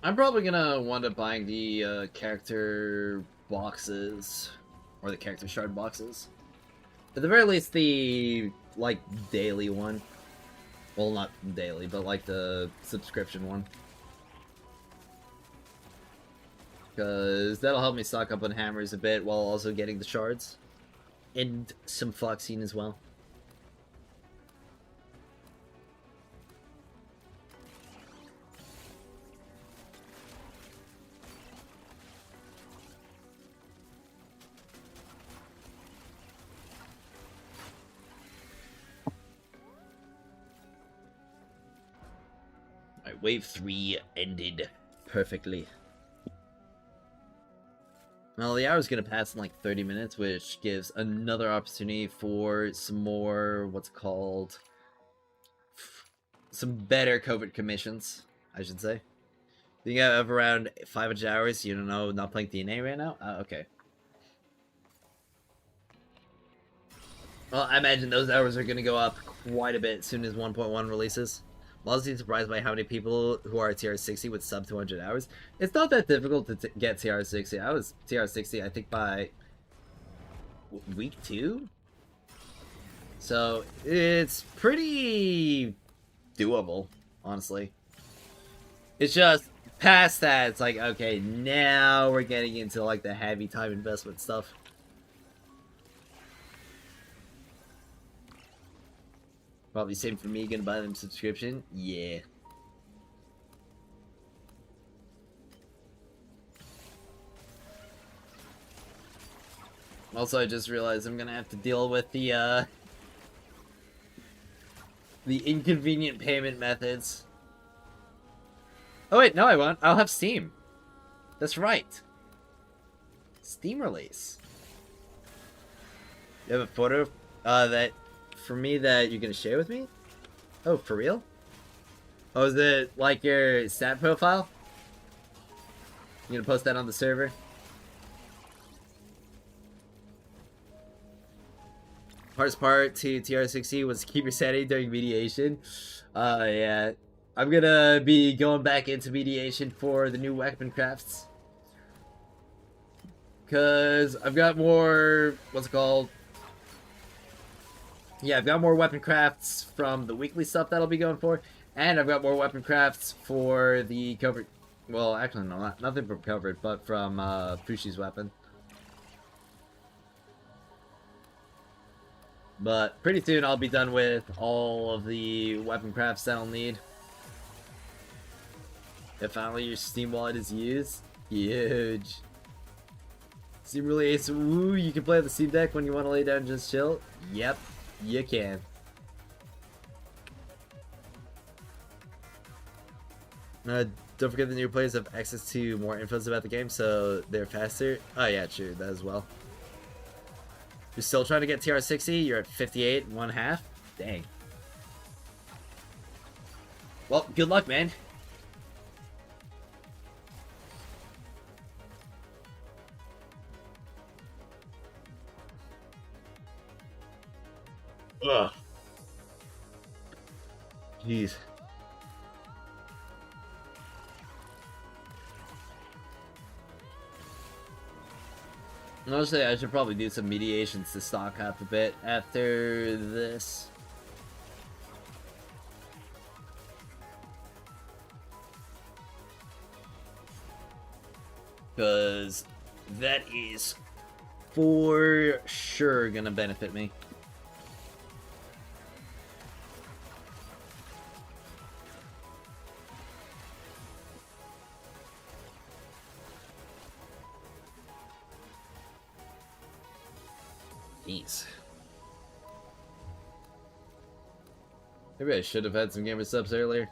I'm probably gonna wind up buying the character boxes, or the character shard boxes. At the very least, the like daily one. Well, not daily, but like the subscription one, because that'll help me stock up on hammers a bit while also getting the shards and some Foxine as well. Alright, wave 3 ended perfectly. Well, the hour's gonna pass in like 30 minutes, which gives another opportunity for some more, what's it called? Some better covert commissions, I should say. I think I have around 500 hours, you don't know, not playing DNA right now? Okay. Well, I imagine those hours are gonna go up quite a bit as soon as 1.1 releases. I'm honestly surprised by how many people who are TR60 with sub 200 hours. It's not that difficult to get TR60. I was TR60, I think, by week 2? So, it's pretty doable, honestly. It's just, past that, it's like, okay, now we're getting into, like, the heavy time investment stuff. Probably same for me, gonna buy them subscription. Yeah. Also, I just realized I'm gonna have to deal with the inconvenient payment methods. Oh wait, no I won't. I'll have Steam. That's right. Steam release. You have a photo that for me that you're gonna share with me? Oh, for real? Oh, is it like your stat profile? You gonna post that on the server? Hardest part to TR60 was keep your sanity during mediation. Yeah. I'm gonna be going back into mediation for the new weapon crafts. Cause I've got more, what's it called? Yeah, I've got more weapon crafts from the weekly stuff that I'll be going for, and I've got more weapon crafts for the covert. Well, actually, no, nothing from covert, but from Fushi's weapon. But pretty soon I'll be done with all of the weapon crafts that I'll need. If finally your Steam wallet is used, huge. Steam release, woo, you can play on the Steam Deck when you want to lay down and just chill. Yep. You can. Don't forget the new players have access to more infos about the game, so they're faster. Oh yeah, true, that as well. You're still trying to get TR60? You're at 58 and 1/2? Dang. Well, good luck, man. Ugh. Jeez. Honestly, I should probably do some mediations to stock up a bit after this. Because that is for sure gonna benefit me. Jeez. Maybe I should have had some gamer subs earlier.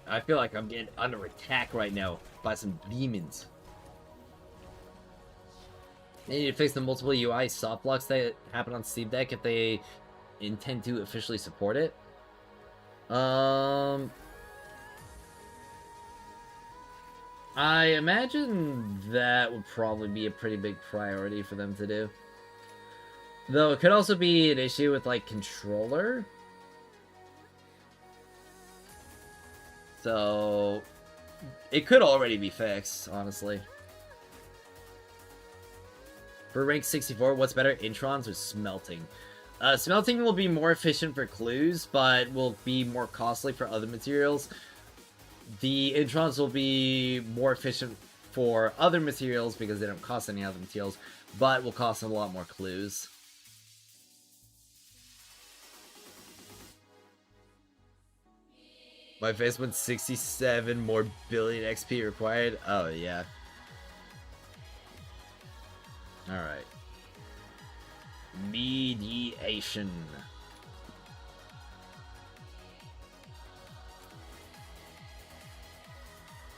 I feel like I'm getting under attack right now by some demons. They need to fix the multiple UI soft blocks that happen on Steam Deck if they intend to officially support it. I imagine that would probably be a pretty big priority for them to do. Though it could also be an issue with, like, controller. So, it could already be fixed, honestly. For rank 64, what's better, introns or smelting? Smelting will be more efficient for clues, but will be more costly for other materials. The introns will be more efficient for other materials because they don't cost any other materials, but will cost a lot more clues. My face went 67 more billion XP required. Oh, yeah. Alright. Mediation.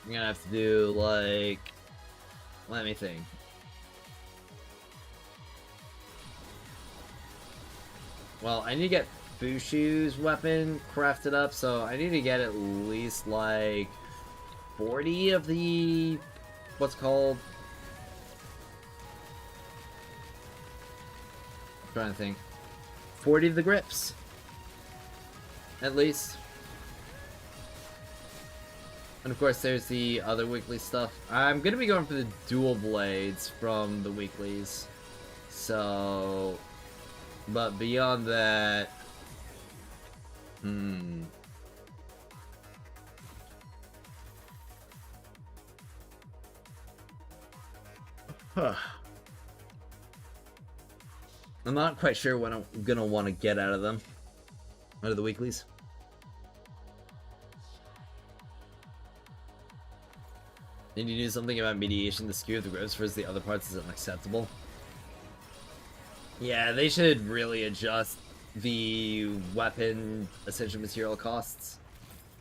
I'm gonna have to do, like... Let me think. Well, I need to get Fushu's weapon crafted up, so I need to get at least, like, 40 of the... What's it called? I'm trying to think. 40 of the grips. At least. And of course, there's the other weekly stuff. I'm gonna be going for the dual blades from the weeklies. So... But beyond that... I'm not quite sure what I'm gonna want to get out of them. Out of the weeklies. Need to do something about mediation. The skew of the grips versus the other parts is unacceptable. Yeah, they should really adjust the weapon essential material costs.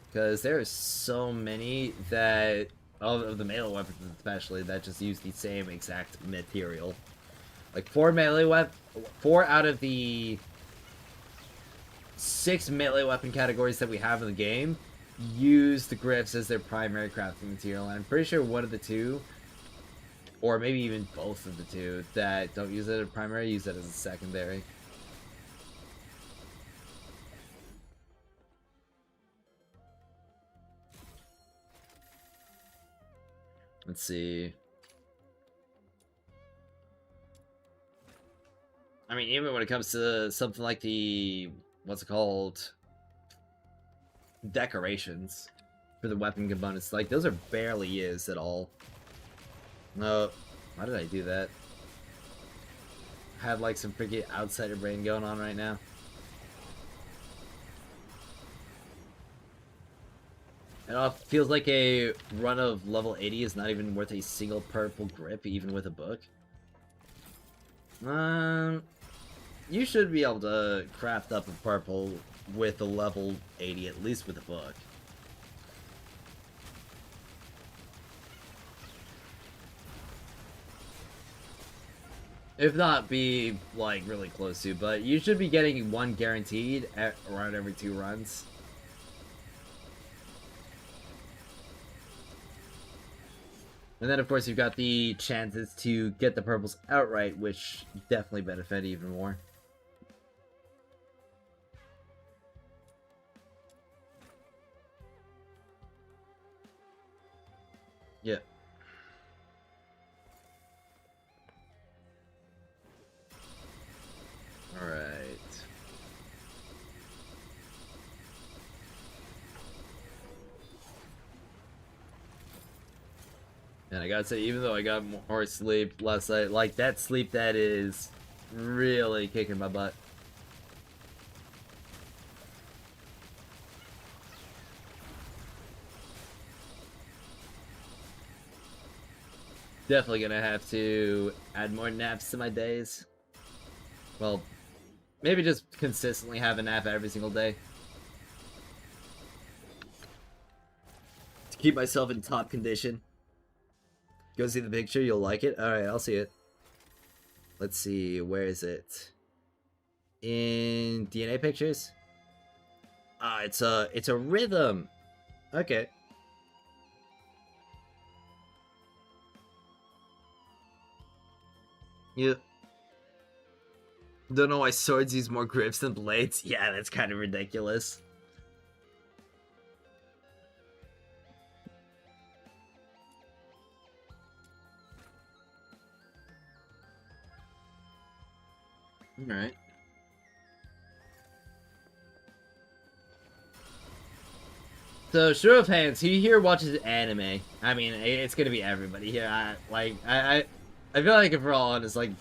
Because there are so many that, of the melee weapons especially, that just use the same exact material. Like 4 out of the 6 melee weapon categories that we have in the game use the grips as their primary crafting material. And I'm pretty sure one of the two, or maybe even both of the two, that don't use it as a primary, use it as a secondary. Let's see. I mean, even when it comes to something like the... What's it called? Decorations for the weapon components. Like, those are barely used at all. No. Why did I do that? I have, like, some freaking outsider brain going on right now. It feels like a run of level 80 is not even worth a single purple grip, even with a book. You should be able to craft up a purple with a level 80, at least with a book. If not, be, like, really close to, but you should be getting one guaranteed around every 2 runs. And then, of course, you've got the chances to get the purples outright, which definitely benefit even more. Yeah. All right. And I gotta say, even though I got more sleep last night, like that sleep that is really kicking my butt. Definitely gonna have to add more naps to my days. Well, maybe just consistently have a nap every single day. To keep myself in top condition. Go see the picture, you'll like it. Alright, I'll see it. Let's see, where is it? In DNA pictures? Ah, it's a rhythm. Okay. Yeah. Don't know why swords use more grips than blades. Yeah, that's kind of ridiculous. Alright. So, show of hands, who here watches anime? I mean, it's gonna be everybody here. I feel like if we're all honest, like,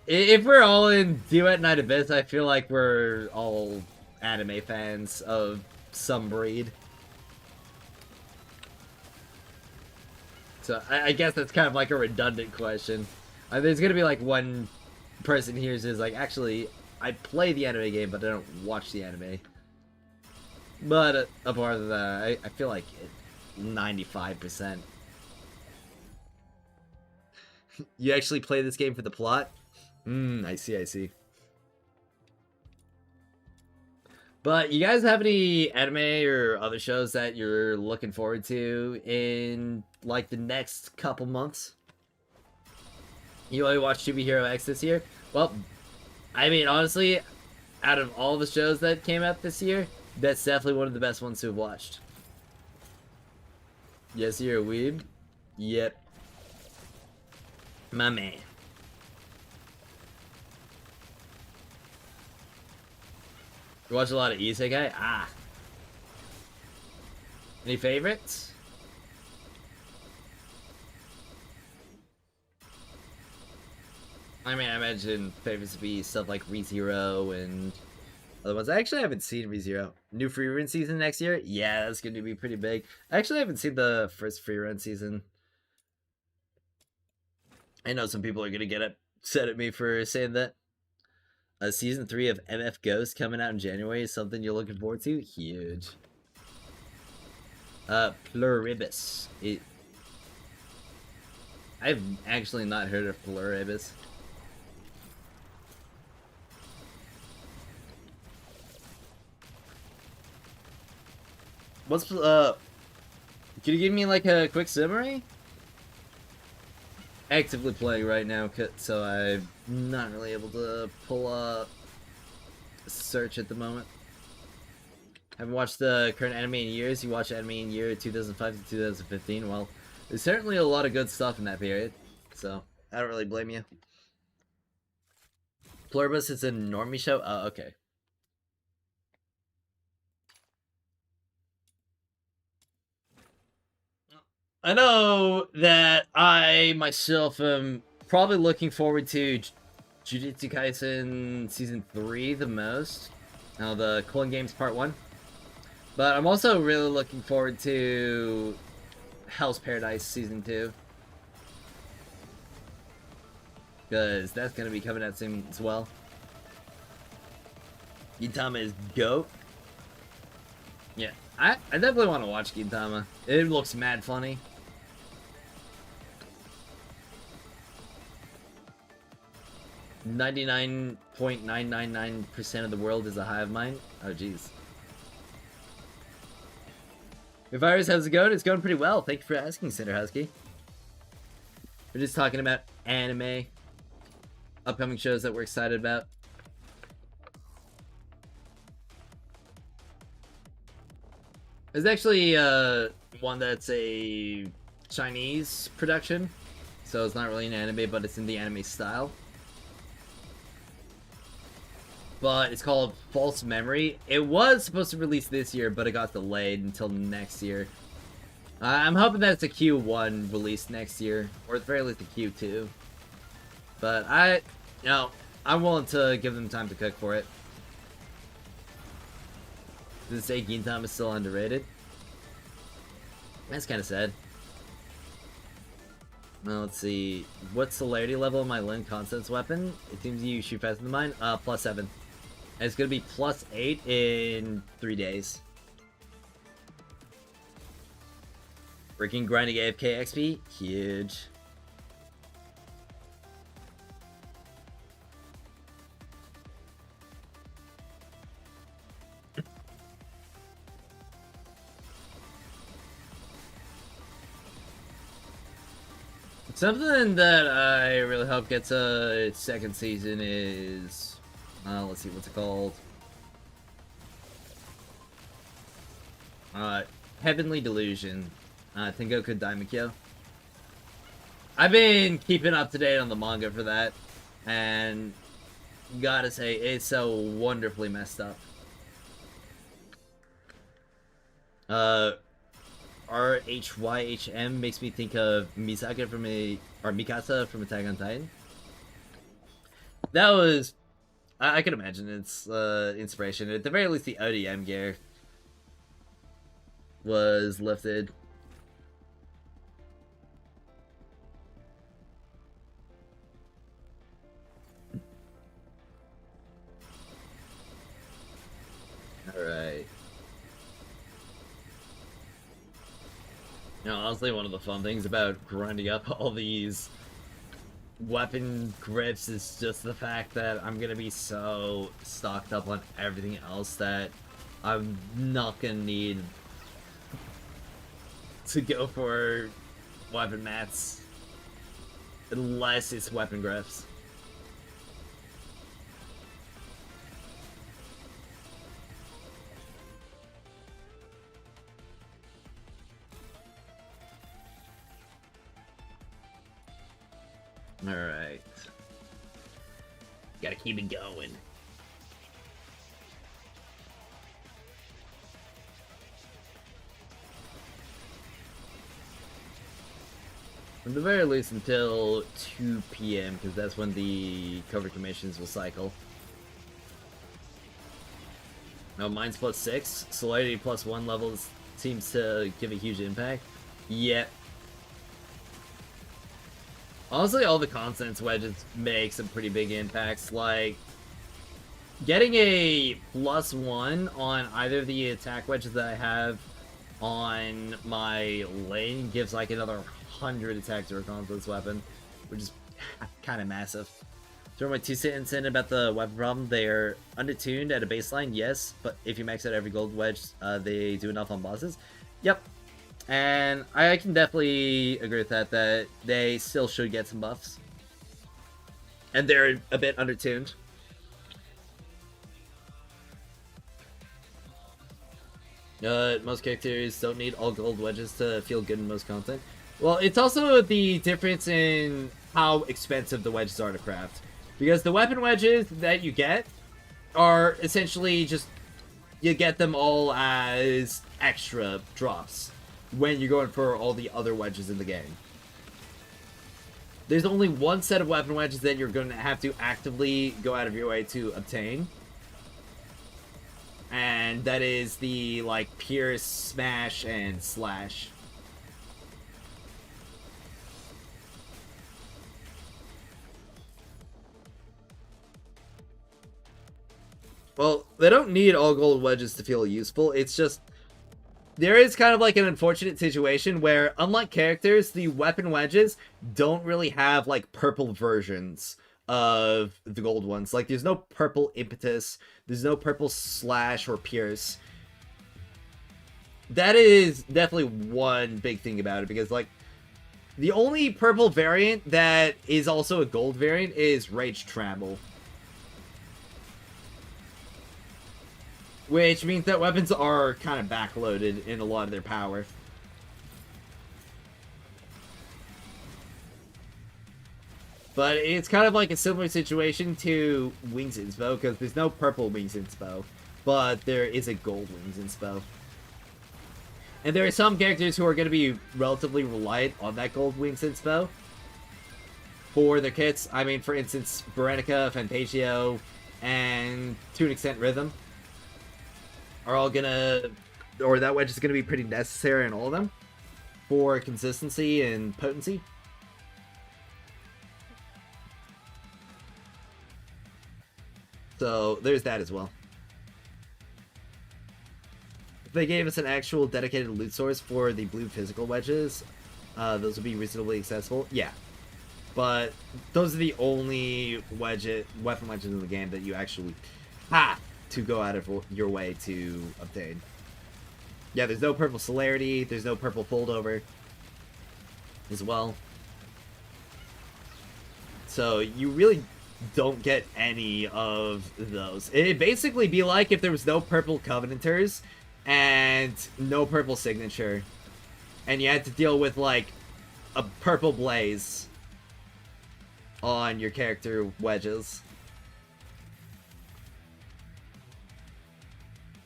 if we're all in Duet Night Abyss, I feel like we're all anime fans of some breed. So, I guess that's kind of like a redundant question. There's gonna be like one person here who's like, actually, I play the anime game, but I don't watch the anime. But apart from that, I feel like 95%. You actually play this game for the plot? I see, I see. But you guys have any anime or other shows that you're looking forward to in, like, the next couple months? You only watched To Be Hero X this year? Well, I mean, honestly, out of all the shows that came out this year, that's definitely one of the best ones to have watched. Yes, you're a weeb? Yep. My man. You watch a lot of Isekai? Ah. Any favorites? I mean, I imagine favorites would be stuff like ReZero and other ones. I actually haven't seen ReZero. New free run season next year? Yeah, that's going to be pretty big. I actually haven't seen the first free run season. I know some people are going to get upset at me for saying that. Season 3 of MF Ghost coming out in January is something you're looking forward to? Huge. Pluribus. I've actually not heard of Pluribus. What's, can you give me, like, a quick summary? Actively playing right now, so I'm not really able to pull up a search at the moment. Haven't watched the current anime in years. You watched anime in year 2005 to 2015. Well, there's certainly a lot of good stuff in that period, so I don't really blame you. Pluribus is a normie show? Oh, okay. I know that I myself am probably looking forward to Jujutsu Kaisen Season 3 the most. Now, the Culling Games Part 1. But I'm also really looking forward to Hell's Paradise Season 2. Because that's going to be coming out soon as well. Gintama is GOAT. Yeah, I definitely want to watch Gintama. It looks mad funny. .999% of the world is a hive mind. Oh, jeez. Virus, how's it going? It's going pretty well. Thank you for asking, Cinder Husky. We're just talking about anime, upcoming shows that we're excited about. There's actually one that's a Chinese production, so it's not really an anime, but it's in the anime style. But it's called False Memory. It was supposed to release this year, but it got delayed until next year. I'm hoping that it's a Q1 release next year, or at the very least a Q2. But I'm willing to give them time to cook for it. Does it say Gintama is still underrated? That's kind of sad. Well, let's see. What celerity level of my Lin Constance weapon? It seems you shoot faster than mine. +7. And it's gonna be +8 in 3 days. Freaking grinding AFK XP? Huge. Something that I really hope gets a second season is... let's see, what's it called? Heavenly Delusion. Tengoku Daimikyo. I've been keeping up to date on the manga for that, and gotta say, it's so wonderfully messed up. RHYHM makes me think of Misaka Mikasa from Attack on Titan. That was... I can imagine it's inspiration. At the very least, the ODM gear was lifted. Alright. Now, honestly, one of the fun things about grinding up all these weapon grips is just the fact that I'm gonna be so stocked up on everything else that I'm not gonna need to go for weapon mats unless it's weapon grips. Alright. Gotta keep it going. From the very least until 2 PM, because that's when the cover commissions will cycle. No, mine's +6. Celerity +1 levels seems to give a huge impact. Yep. Honestly, all the Constance wedges make some pretty big impacts. Like, getting a +1 on either of the attack wedges that I have on my lane gives like another 100 attacks to a Constance weapon, which is kind of massive. Throw my 2 cents in about the weapon problem. They're undertuned at a baseline, yes, but if you max out every gold wedge, they do enough on bosses. Yep. And I can definitely agree with that they still should get some buffs. And they're a bit undertuned. Most characters don't need all gold wedges to feel good in most content. Well, it's also the difference in how expensive the wedges are to craft. Because the weapon wedges that you get are essentially just... you get them all as extra drops when you're going for all the other wedges in the game. There's only one set of weapon wedges that you're going to have to actively go out of your way to obtain. And that is the, like, Pierce, Smash, and Slash. Well, they don't need all gold wedges to feel useful. It's just... there is kind of like an unfortunate situation where, unlike characters, the weapon wedges don't really have, like, purple versions of the gold ones. Like, there's no purple Impetus, there's no purple Slash or Pierce. that is definitely one big thing about it, because, like, the only purple variant that is also a gold variant is Rage Travel. Which means that weapons are kind of backloaded in a lot of their power. But it's kind of like a similar situation to Wings Inspo, because there's no purple Wings Inspo, but there is a gold Wings Inspo. And there are some characters who are going to be relatively reliant on that gold Wings Inspo for their kits. I mean, for instance, Berenica, Fantasio, and to an extent Rhythm are all gonna, or that wedge is gonna be pretty necessary in all of them for consistency and potency. So there's that as well. If they gave us an actual dedicated loot source for the blue physical wedges, those would be reasonably accessible. Yeah, but those are the only weapon wedges in the game that you actually have to go out of your way to obtain. Yeah, there's no purple celerity, there's no purple foldover as well. So you really don't get any of those. It'd basically be like if there was no purple Covenanters and no purple signature, and you had to deal with, like, a purple blaze on your character wedges.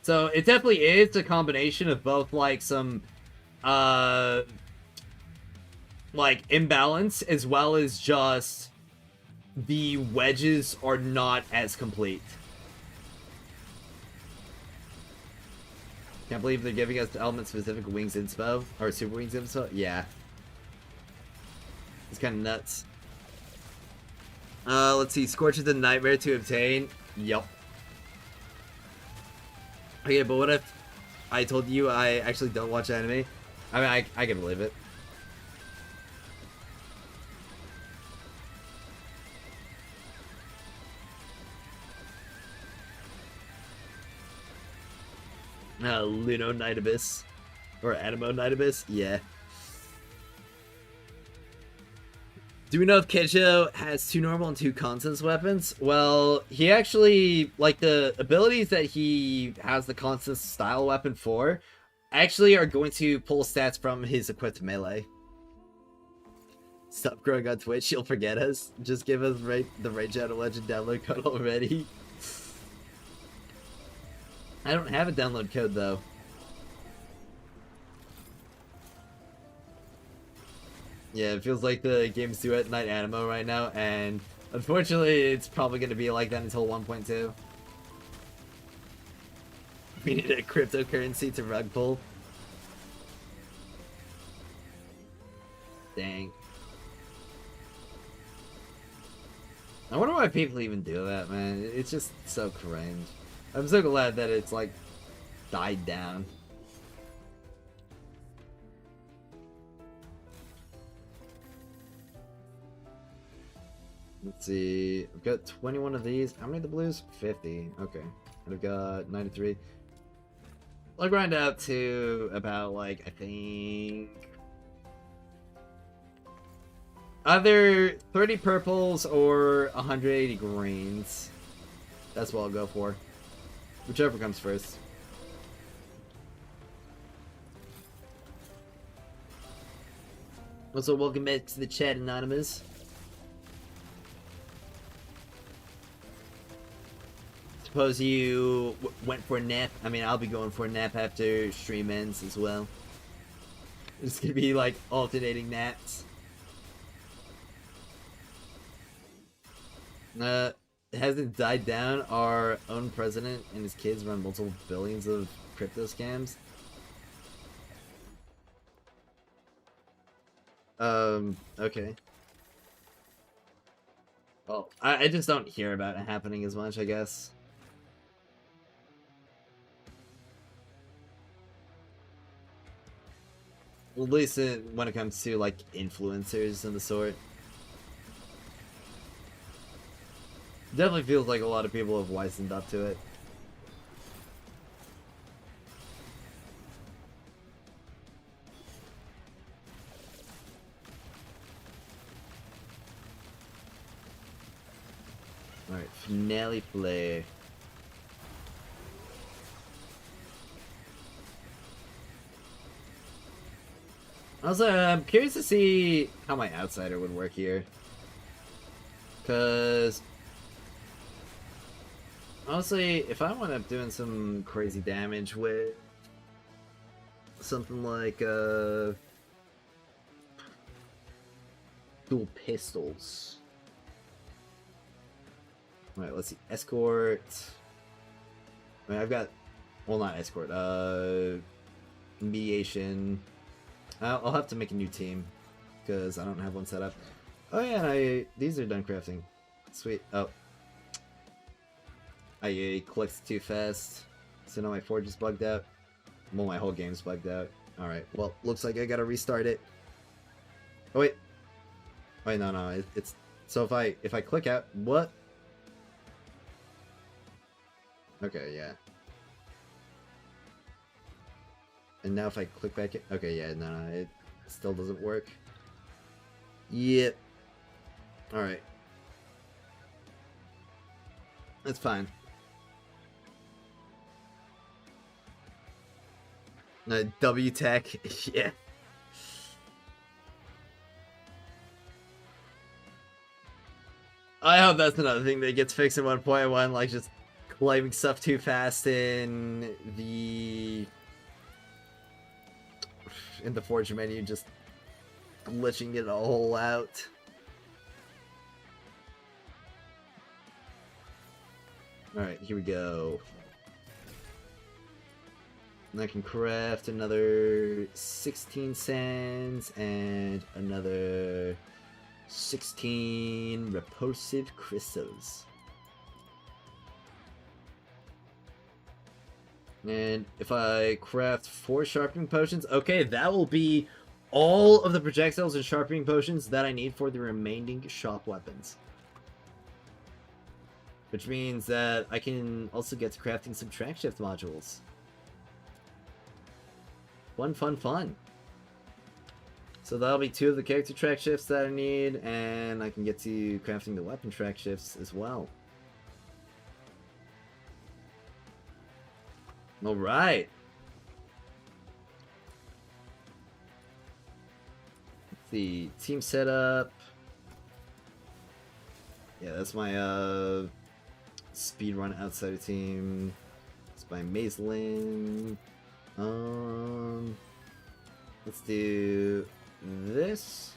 So it definitely is a combination of both, like, some like imbalance, as well as just the wedges are not as complete. Can't believe they're giving us element specific Wings Inspo or Super Wings Inspo. Yeah, it's kind of nuts. Let's see. Scorch is a nightmare to obtain. Yep. Okay, but what if I told you I actually don't watch anime? I mean, I can believe it. Luno Night Abyss. Or Animo Night Abyss? Yeah. Do we know if Keijo has 2 normal and 2 Constance weapons? Well, he actually, like, the abilities that he has the Constance style weapon for actually are going to pull stats from his equipped melee. Stop growing on Twitch, you'll forget us. Just give us the Rage Out of Legend download code already. I don't have a download code, though. Yeah, it feels like the game's Duet Night Animo right now, and unfortunately, it's probably going to be like that until 1.2. We need a cryptocurrency to rug pull. Dang. I wonder why people even do that, man. It's just so cringe. I'm so glad that it's, like, died down. Let's see. I've got 21 of these. How many of the blues? 50. Okay. And I've got 93. I'll grind out to about, like, I think, either 30 purples or 180 greens. That's what I'll go for. Whichever comes first. Also, welcome back to the chat, Anonymous. Suppose you went for a nap. I mean, I'll be going for a nap after stream ends as well. It's gonna be like alternating naps. It hasn't died down. Our own president and his kids run multiple billions of crypto scams. Okay. Well, I just don't hear about it happening as much, I guess. Well, at least when it comes to, like, influencers and the sort. Definitely feels like a lot of people have wisened up to it. Nelly Flare. Also, I'm curious to see how my outsider would work here. Because, honestly, if I wind up doing some crazy damage with something like, dual pistols. Alright, let's see. Escort. I mean, I've got, well, not escort, mediation. I'll have to make a new team, because I don't have one set up. Oh yeah, and these are done crafting. Sweet. Oh. I collected too fast, so now my forge is bugged out. Well, my whole game's bugged out. Alright, well, looks like I gotta restart it. Oh wait. Wait, no, it's... So if I click out... What? Okay, yeah. And now if I click back in... Okay, yeah, no, it still doesn't work. Yep. Alright. That's fine. W-Tech, yeah. I hope that's another thing that gets fixed in 1.1, like just claiming stuff too fast in the Forge menu, just glitching it all out. Alright, here we go. And I can craft another 16 sands and another 16 repulsive crystals. And if I craft 4 sharpening potions, okay, that will be all of the projectiles and sharpening potions that I need for the remaining shop weapons. Which means that I can also get to crafting some track shift modules. Fun, fun, fun. So that'll be 2 of the character track shifts that I need, and I can get to crafting the weapon track shifts as well. Alright. Let's see. Team setup. Yeah, that's my speedrun outsider team. It's by Maislin. Let's do this.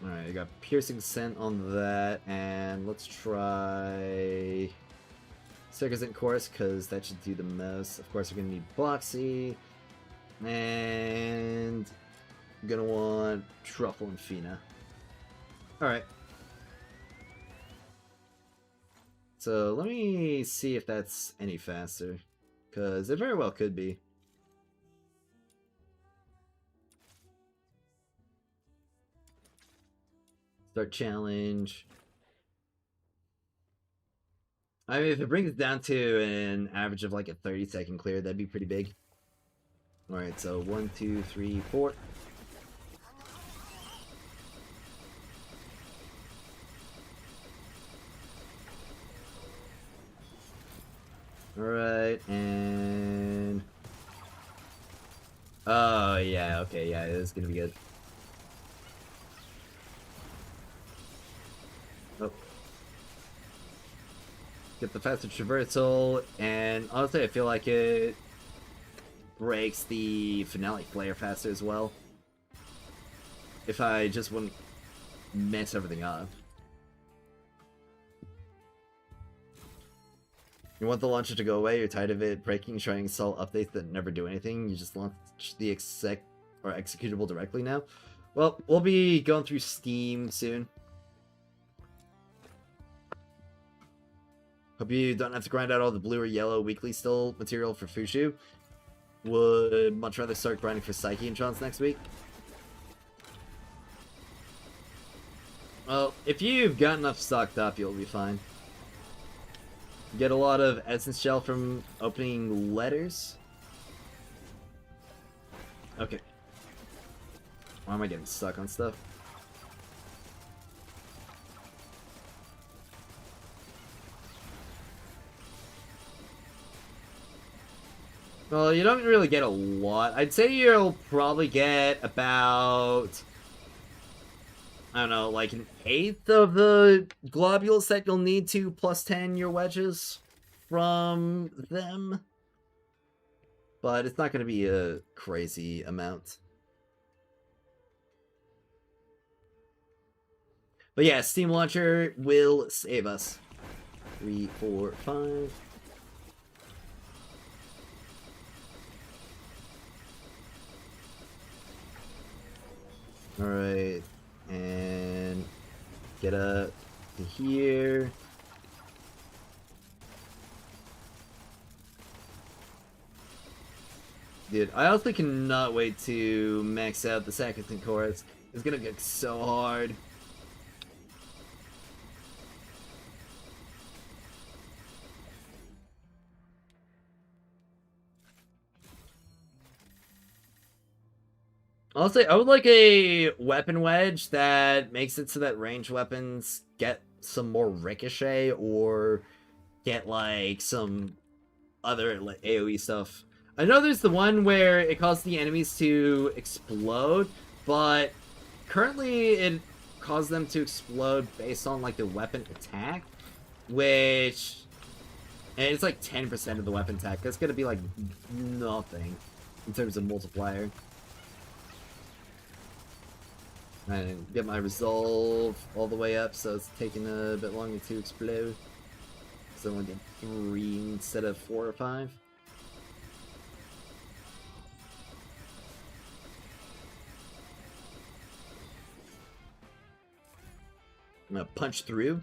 Alright, I got piercing scent on that, and let's try Circus and Chorus, because that should do the most. Of course, we're gonna need Boxy, and I'm gonna want Truffle and Fina. Alright. So let me see if that's any faster, because it very well could be. Start challenge. I mean, if it brings it down to an average of like a 30-second clear, that'd be pretty big. Alright, so 1, 2, 3, 4. Alright, and... Oh, yeah, okay, yeah, this is gonna be good. Oh. Get the faster traversal, and honestly, I feel like it breaks the finale flare faster as well. If I just wouldn't mess everything up. You want the launcher to go away? You're tired of it breaking, trying to install updates that never do anything? You just launch the executable directly now? Well, we'll be going through Steam soon. Hope you don't have to grind out all the blue or yellow weekly still material for Fushu. Would much rather start grinding for Psyche Introns next week. Well, if you've got enough stocked up, you'll be fine. Get a lot of essence shell from opening letters. Okay. Why am I getting stuck on stuff? Well, you don't really get a lot. I'd say you'll probably get about, I don't know, like an eighth of the globules that you'll need to plus 10 your wedges from them. But it's not going to be a crazy amount. But yeah, Steam Launcher will save us. 3, 4, 5. Alright. And get up to here. Dude, I also cannot wait to max out the Sacrosanct Chorus. It's gonna get so hard. Honestly, I would like a weapon wedge that makes it so that ranged weapons get some more ricochet or get like some other like AoE stuff. I know there's the one where it causes the enemies to explode, but currently it causes them to explode based on like the weapon attack, which, and it's like 10% of the weapon attack. That's gonna be like nothing in terms of multiplier. And get my resolve all the way up, so it's taking a bit longer to explode. So I only get 3 instead of 4 or 5. I'm gonna punch through.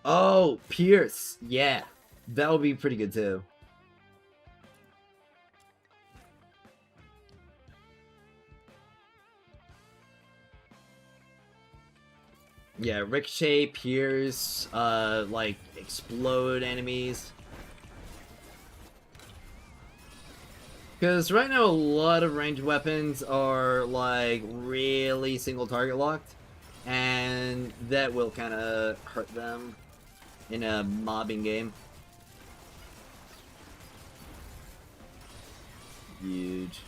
Oh, Pierce! Yeah, that would be pretty good too. Yeah, ricochet, pierce, like, explode enemies. Because right now a lot of ranged weapons are, like, really single target locked. And that will kind of hurt them in a mobbing game. Huge.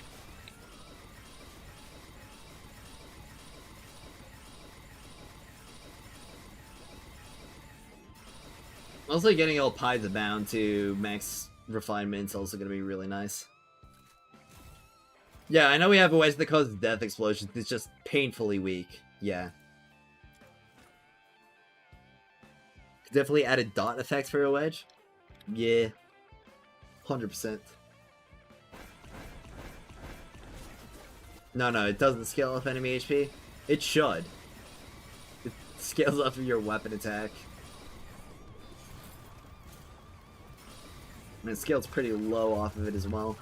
Also, getting all pies abound to max refinement is also going to be really nice. Yeah, I know we have a wedge that causes death explosions. It's just painfully weak. Yeah. Could definitely add a dot effect for a wedge. Yeah. 100%. No, it doesn't scale off enemy HP. It should. It scales off of your weapon attack. And it scales pretty low off of it as well.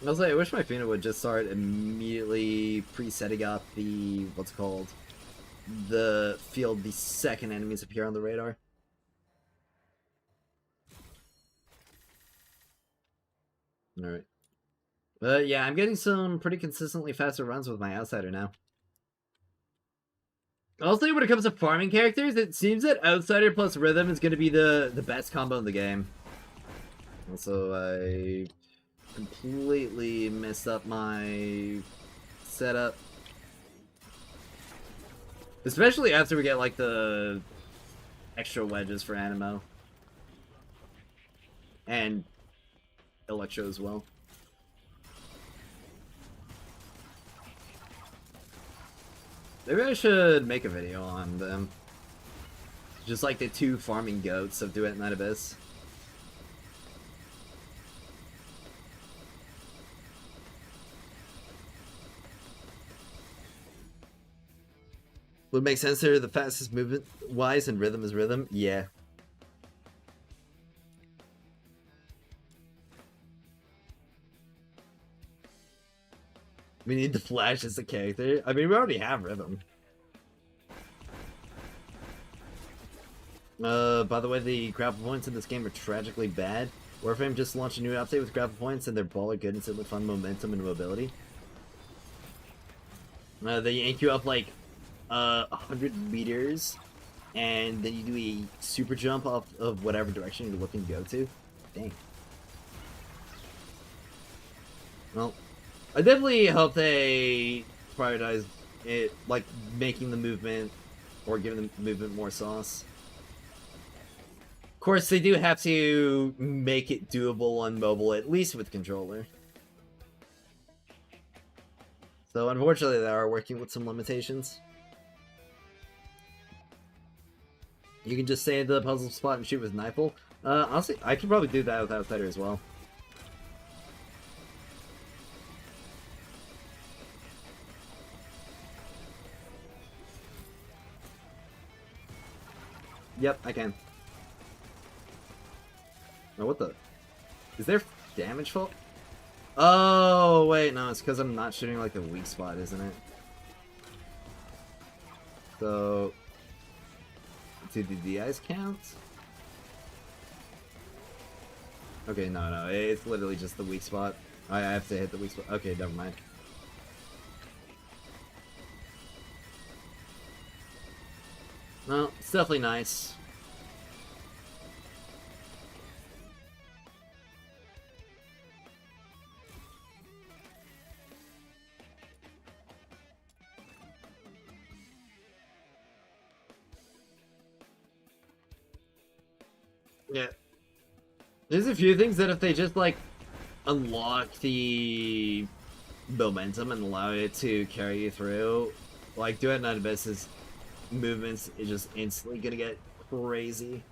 I was like, I wish my Fina would just start immediately pre-setting up the, what's it called? The field the second enemies appear on the radar. Alright. But yeah, I'm getting some pretty consistently faster runs with my Outsider now. Also, when it comes to farming characters, it seems that Outsider plus Rhythm is going to be the best combo in the game. Also, I completely messed up my setup. Especially after we get, like, the extra wedges for Animo. And Electro as well. Maybe I should make a video on them. Just like the 2 farming goats of Duet Night Abyss. Would make sense there, the fastest movement wise and rhythm is rhythm? Yeah. We need the Flash as a character. I mean, we already have Rhythm. By the way, the grapple points in this game are tragically bad. Warframe just launched a new update with grapple points, and they're baller good instantly fun momentum and mobility. They yank you up like 100 meters, and then you do a super jump off of whatever direction you're looking to go to. Dang. Well, I definitely hope they prioritize it, like making the movement or giving the movement more sauce. Of course, they do have to make it doable on mobile, at least with controller. So unfortunately, they are working with some limitations. You can just stay into the puzzle spot and shoot with Nifle. Honestly, I could probably do that without Fetter as well. Yep, I can. Oh, what the? Is there damage fault? Oh, wait, no, it's because I'm not shooting like the weak spot, isn't it? So, do the DIs count? Okay, no, it's literally just the weak spot. I have to hit the weak spot. Okay, never mind. Well, it's definitely nice. Yeah. There's a few things that if they just, like, unlock the momentum and allow it to carry you through, like, Duet Night Abyss's movements is just instantly gonna get crazy.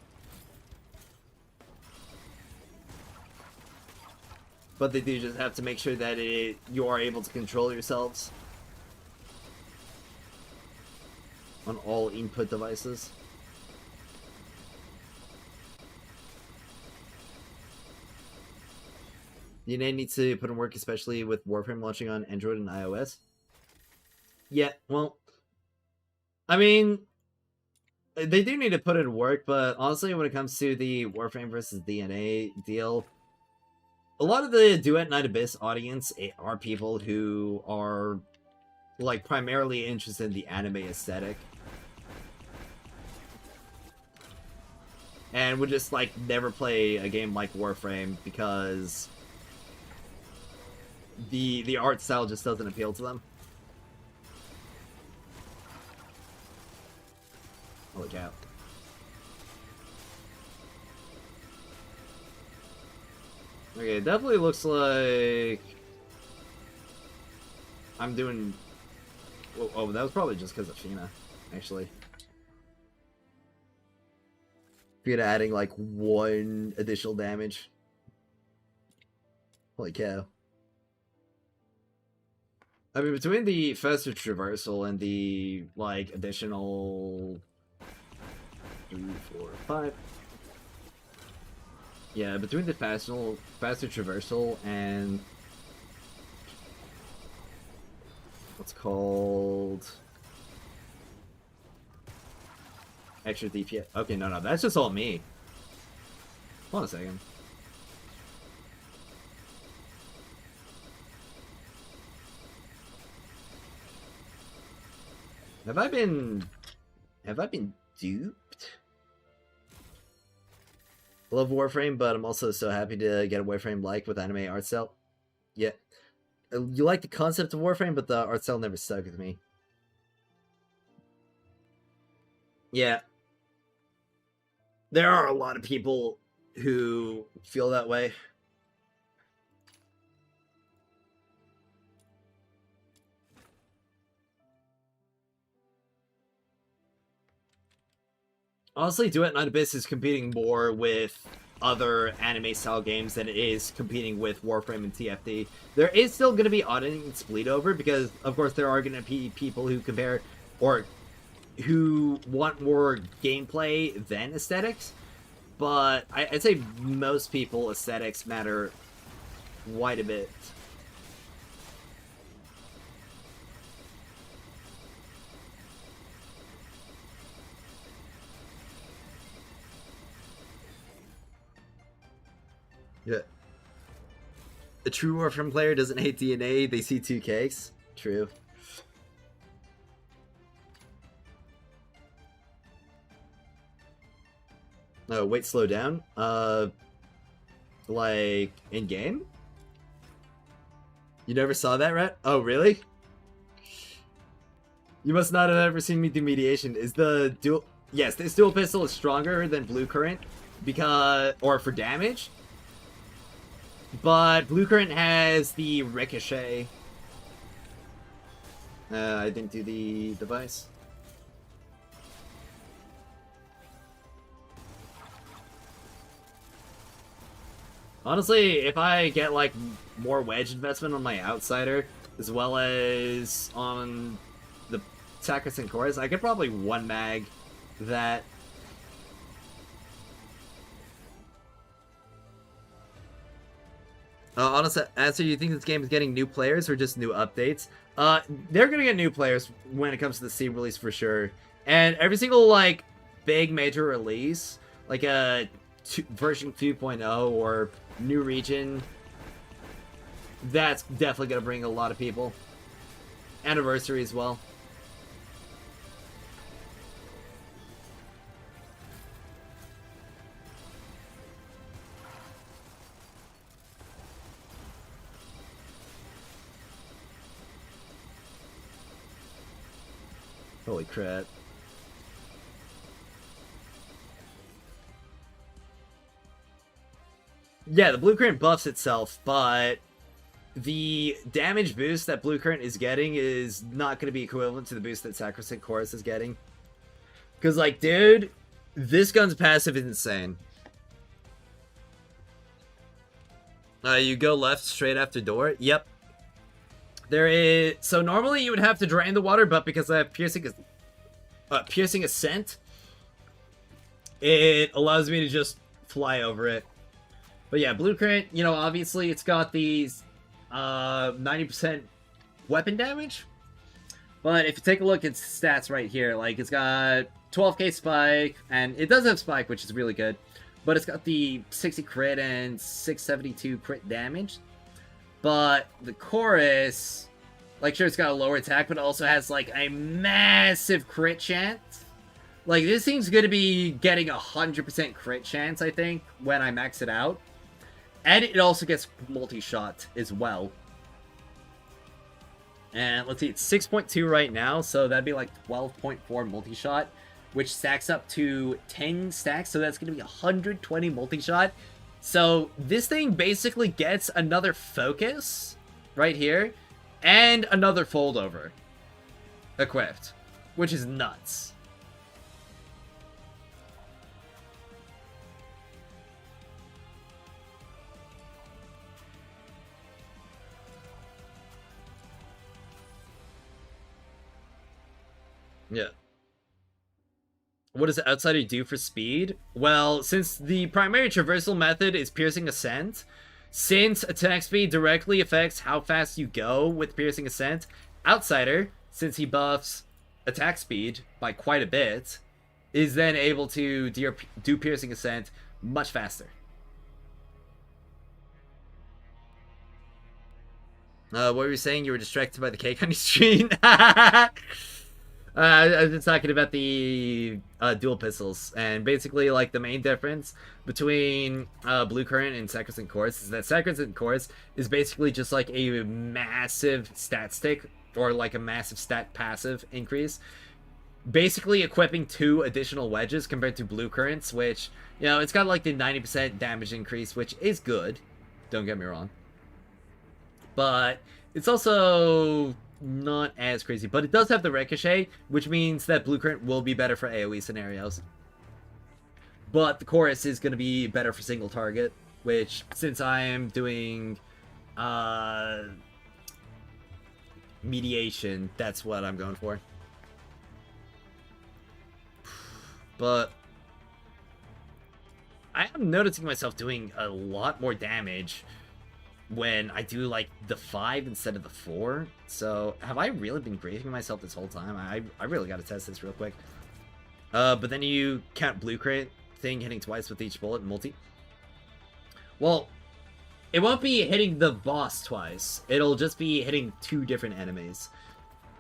But they do just have to make sure that you are able to control yourselves on all input devices. You need to put in work, especially with Warframe launching on Android and iOS. Yeah, well, I mean, they do need to put in work, but honestly, when it comes to the Warframe versus DNA deal, a lot of the Duet Night Abyss audience are people who are, like, primarily interested in the anime aesthetic. And would just, like, never play a game like Warframe because the art style just doesn't appeal to them. Holy cow. Okay, it definitely looks like I'm doing... Oh, that was probably just because of Fina, actually. Fina adding, like, 1 additional damage. Holy cow. I mean, between the faster traversal and the, like, additional 3, 4, 5. Yeah, between the faster traversal and what's called extra DPS. Okay, no, that's just all me. Hold on a second. Have I been duped? I love Warframe, but I'm also so happy to get a Warframe-like with anime art style. Yeah. You like the concept of Warframe, but the art style never stuck with me. Yeah. There are a lot of people who feel that way. Honestly, Duet Night Abyss is competing more with other anime-style games than it is competing with Warframe and TFT. There is still going to be audience bleed over because, of course, there are going to be people who compare or who want more gameplay than aesthetics. But I'd say most people, aesthetics matter quite a bit. Yeah. A true Warframe player doesn't hate DNA, they see 2 cakes. True. Wait, slow down. Like in game? You never saw that, Rhett? Oh, really? You must not have ever seen me do mediation. Is the dual? Yes, this dual pistol is stronger than Blue Current because, or for damage. But Blue Current has the ricochet. I didn't do the device. Honestly, if I get like more wedge investment on my outsider, as well as on the Sacrosanct Chorus, I could probably one mag that. Honestly, answer, you think this game is getting new players or just new updates? They're gonna get new players when it comes to the Steam release for sure. And every single like big major release, like a version 2.0 or new region, that's definitely gonna bring a lot of people. Anniversary as well. Holy crap. Yeah, the Blue Current buffs itself, but the damage boost that Blue Current is getting is not going to be equivalent to the boost that Sacrosanct Chorus is getting. Because, like, dude, this gun's passive is insane. You go left straight after door? Yep. There is... So normally you would have to drain the water, but because I have Piercing Ascent, it allows me to just fly over it. But yeah, Blue Current, you know, obviously it's got these 90% weapon damage. But if you take a look at stats right here, like it's got 12k spike, and it does have spike, which is really good. But it's got the 60 crit and 672 crit damage. But the chorus, like sure it's got a lower attack, but it also has like a massive crit chance. Like this thing's going to be getting 100% crit chance, I think, when I max it out. And it also gets multi-shot as well. And let's see, it's 6.2 right now, so that'd be like 12.4 multi-shot, which stacks up to 10 stacks, so that's going to be 120 multi-shot. So this thing basically gets another focus right here, and another fold-over equipped, which is nuts. Yeah. What does the Outsider do for speed? Well, since the primary traversal method is Piercing Ascent, since attack speed directly affects how fast you go with Piercing Ascent, Outsider, since he buffs attack speed by quite a bit, is then able to do Piercing Ascent much faster. What were you saying? You were distracted by the cake on your screen? I've been talking about the dual pistols, and basically, like, the main difference between Blue Current and Sacrosanct Chorus is that Sacrosanct Chorus is basically just like a massive stat stick, or like a massive stat passive increase, basically equipping 2 additional wedges compared to Blue Currents, which, you know, it's got like the 90% damage increase, which is good, don't get me wrong, but it's also not as crazy, but it does have the ricochet, which means that Blue Current will be better for AoE scenarios. But the chorus is going to be better for single target, which, since I am doing mediation, that's what I'm going for. But I am noticing myself doing a lot more damage when I do, like, the 5 instead of the 4. So, have I really been griefing myself this whole time? I really gotta test this real quick. But then you count Blue Crate thing hitting twice with each bullet and multi. Well, it won't be hitting the boss twice. It'll just be hitting 2 different enemies.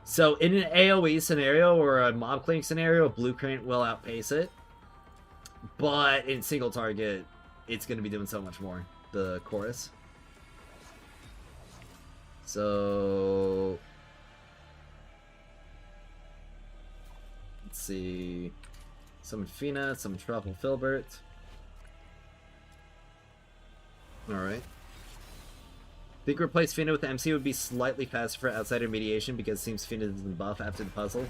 So, in an AoE scenario or a mob clearing scenario, Blue Crate will outpace it. but in single target, it's going to be doing so much more, the chorus. So... let's see... Summon Fina, summon Truffle Filbert. Alright. Think replace Fina with MC would be slightly faster for outsider mediation because it seems Fina doesn't buff after the puzzle.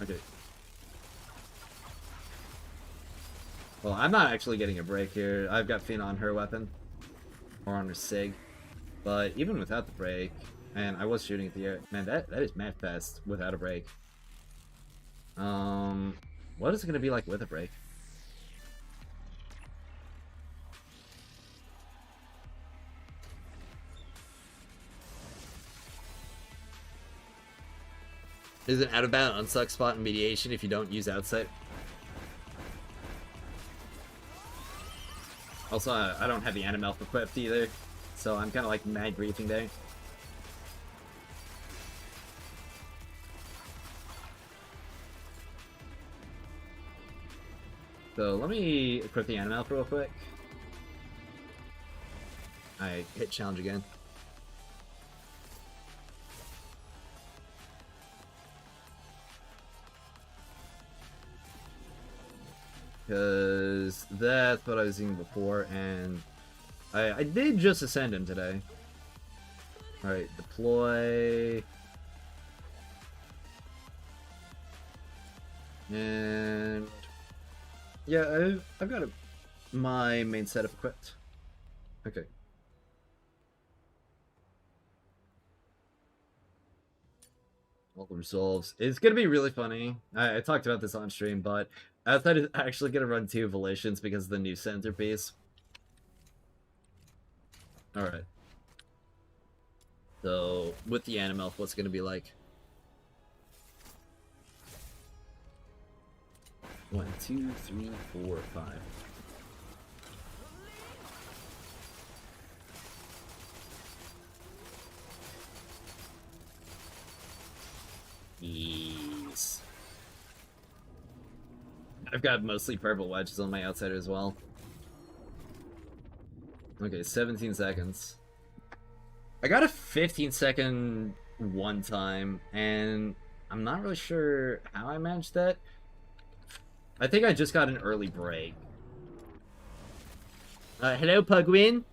Okay. Well, I'm not actually getting a break here. I've got Fina on her weapon. Or on her Sig. But even without the break, and I was shooting at the air. Man, that is mad fast without a break. What is it gonna be like with a break? Is an out of bound unsuck spot in mediation if you don't use outside? Also, I don't have the Animelf equipped either, so I'm kind of like mad griefing there. So let me equip the Animelf real quick. I hit challenge again. Because that's what I was using before, and I did just ascend him today. Alright, deploy. And yeah, I've got my main setup equipped. Okay. All the resolves. It's gonna be really funny. I talked about this on stream, but I thought it's actually gonna run 2 volitions because of the new centerpiece. Alright. So, with the Animelf, what's gonna be like? 1, 2, 3, 4, 5. Yes. I've got mostly purple wedges on my outsider as well. Okay, 17 seconds. I got a 15-second one time, and I'm not really sure how I managed that. I think I just got an early break. Hello, Pugwin.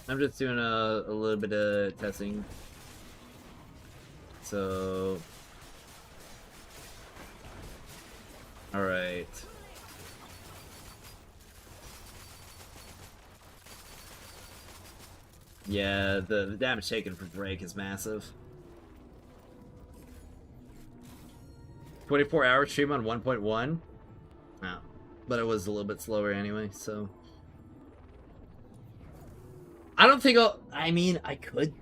I'm just doing a little bit of testing. So... alright. Yeah, the damage taken for break is massive. 24-hour stream on 1.1? Oh, but it was a little bit slower anyway, so... I don't think I'll... I mean, I could...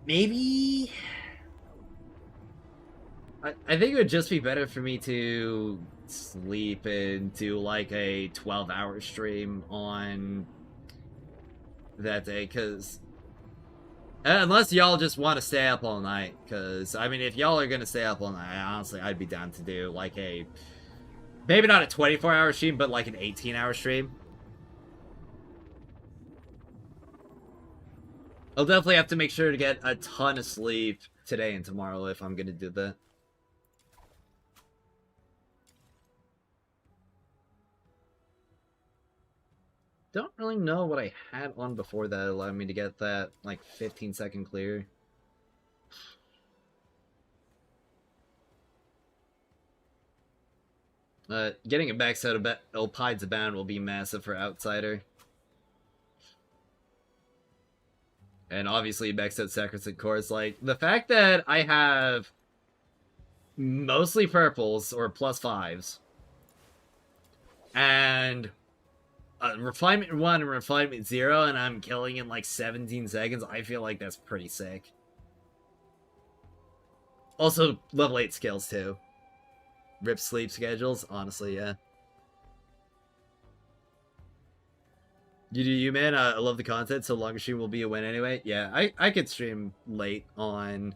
maybe... I think it would just be better for me to sleep and do like a 12-hour stream on that day, because unless y'all just want to stay up all night, because I mean, if y'all are gonna stay up all night, honestly, I'd be down to do like a, maybe not a 24-hour stream, but like an 18-hour stream. I'll definitely have to make sure to get a ton of sleep today and tomorrow if I'm gonna do that. Don't really know what I had on before that allowed me to get that, like, 15-second clear. Getting a backside of Alpides Abound will be massive for Outsider. And obviously backside Sacrosanct Chorus. Like, the fact that I have mostly purples, or +5s, and... Refinement 1 and Refinement 0, and I'm killing in like 17 seconds. I feel like that's pretty sick. Also, level 8 skills too. Rip sleep schedules, honestly, yeah. You do you, man. I love the content. So long as stream will be a win anyway. Yeah, I could stream late on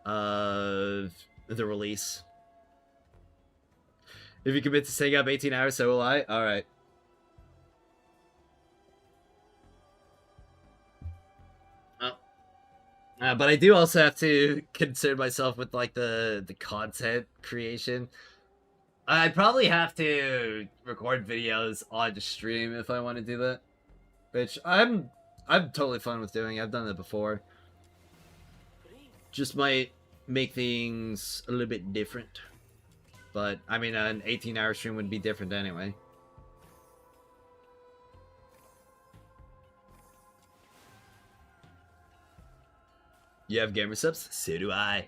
the release. If you commit to staying up 18 hours, so will I. All right. But I do also have to concern myself with like the content creation. I probably have to record videos on the stream if I want to do that, which I'm totally fine with doing. I've done it before. Just might make things a little bit different. But I mean, an 18-hour stream would be different anyway. You have gamer subs? So do I.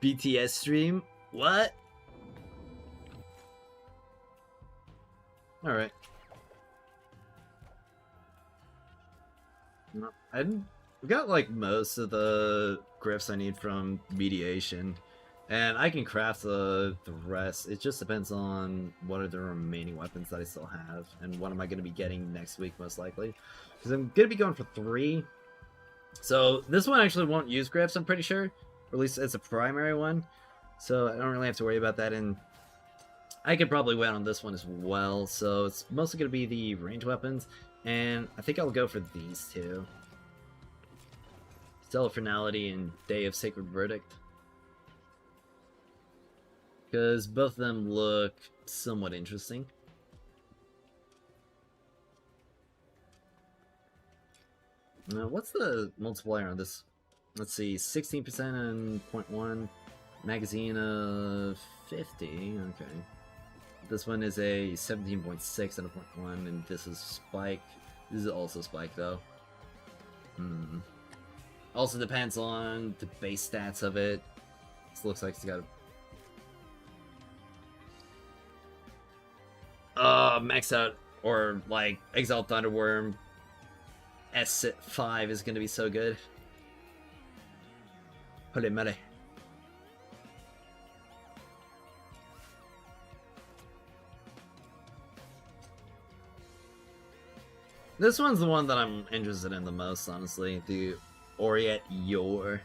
BTS stream? What? Alright. No, I got like most of the glyphs I need from mediation. And I can craft the rest. It just depends on what are the remaining weapons that I still have. And what am I going to be getting next week most likely. Because I'm going to be going for 3. So this one actually won't use glyphs, I'm pretty sure. Or at least it's a primary one. So I don't really have to worry about that. And I could probably win on this one as well. So it's mostly going to be the range weapons. And I think I'll go for these two. Stellar Finality and Day of Sacred Verdict. Because both of them look somewhat interesting. Now, what's the multiplier on this? Let's see, 16% and 0.1. Magazine of 50. Okay. This one is a 17.6 and a 0.1, and this is Spike. This is also Spike, though. Also depends on the base stats of it. This looks like it's got a max out, or like Exalt Thunderworm S5 is gonna be so good. Holy moly. This one's the one that I'm interested in the most, honestly. The Oriet Yor.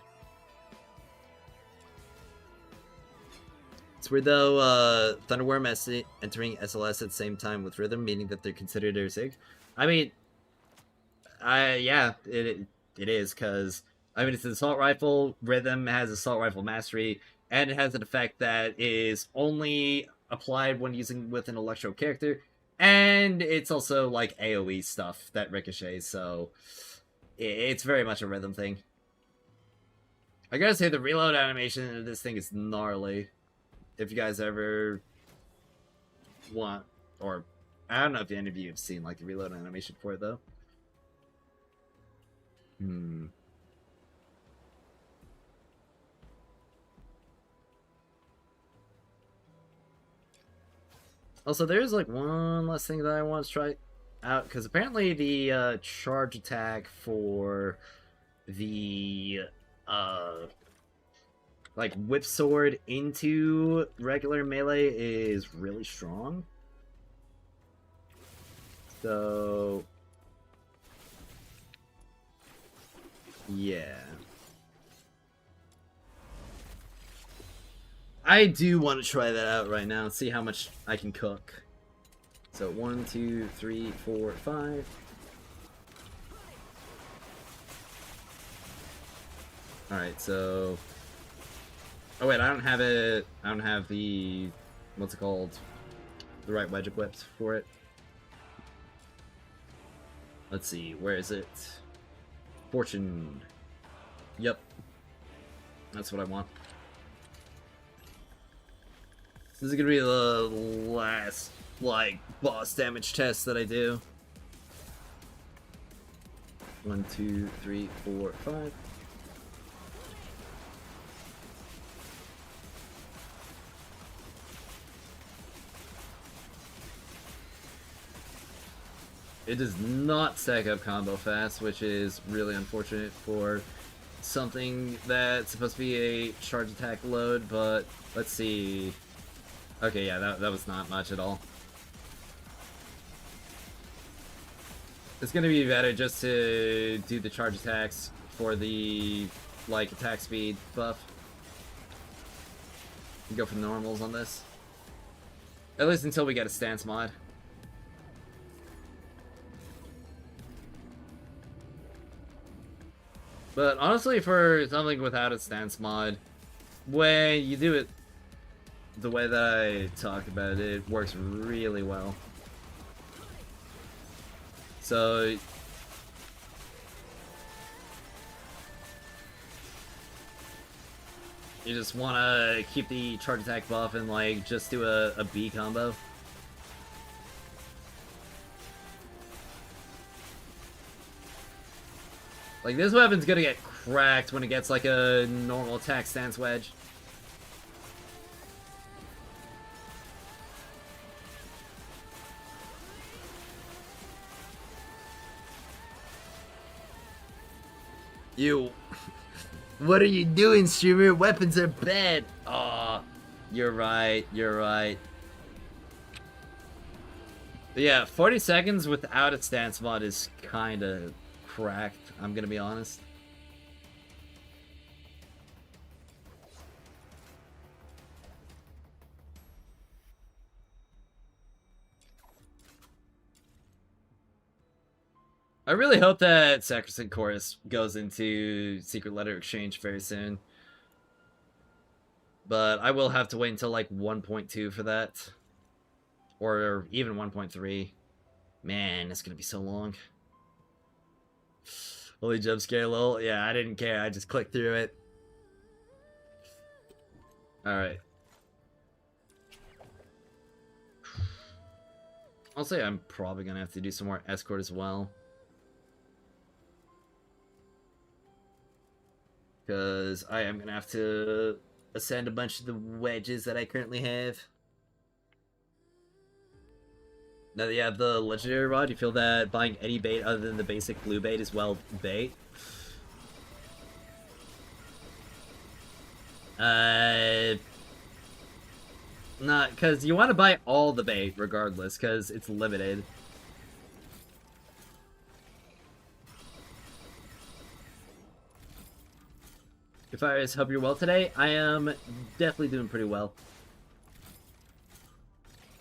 It's weird though, Thunderworm entering SLS at the same time with Rhythm, meaning that they're considered Ursig. I mean, yeah, it is, because, I mean, it's an Assault Rifle, Rhythm has Assault Rifle Mastery, and it has an effect that is only applied when using with an Electro character, and it's also, like, AoE stuff that ricochets, so it's very much a Rhythm thing. I gotta say, the reload animation of this thing is gnarly. If you guys ever want, or I don't know if any of you have seen like the reload animation for it though. Also, there's like one last thing that I want to try out, because apparently the charge attack for the like whip sword into regular melee is really strong. So yeah, I do want to try that out right now and see how much I can cook. So 1, 2, 3, 4, 5. Alright, so oh wait, I don't have it. I don't have the, what's it called? The right wedge equipped for it. Let's see, where is it? Fortune. Yep. That's what I want. This is gonna be the last, like, boss damage test that I do. 1, 2, 3, 4, 5. It does not stack up combo fast, which is really unfortunate for something that's supposed to be a charge attack load, but let's see. Okay, yeah, that was not much at all. It's gonna be better just to do the charge attacks for the, like, attack speed buff. And go for normals on this. At least until we get a stance mod. But honestly, for something without a stance mod, when you do it the way that I talked about it, it works really well. So you just want to keep the charge attack buff and like just do a B combo. Like, this weapon's gonna get cracked when it gets like a normal attack stance wedge. You. What are you doing, streamer? Weapons are bad. Aw, you're right. You're right. But yeah, 40 seconds without a stance mod is kind of cracked. I'm gonna be honest. I really hope that Sacrosanct Chorus goes into Secret Letter Exchange very soon. But I will have to wait until like 1.2 for that. Or even 1.3. Man, it's gonna be so long. Holy jump scare, lol. Yeah, I didn't care. I just clicked through it. Alright. I'll say I'm probably gonna have to do some more escort as well. Because I am going to have to ascend a bunch of the wedges that I currently have. Now that you have the legendary rod, you feel that buying any bait other than the basic blue bait is well bait? Not, because you want to buy all the bait regardless, because it's limited. If I hope you're well today, I am definitely doing pretty well.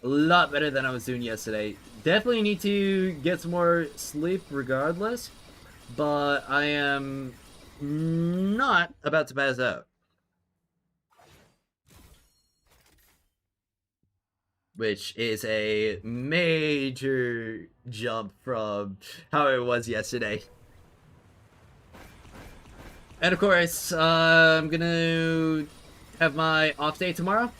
A lot better than I was doing yesterday. Definitely need to get some more sleep regardless, but I am not about to pass out. Which is a major jump from how it was yesterday. And of course, I'm gonna have my off day tomorrow.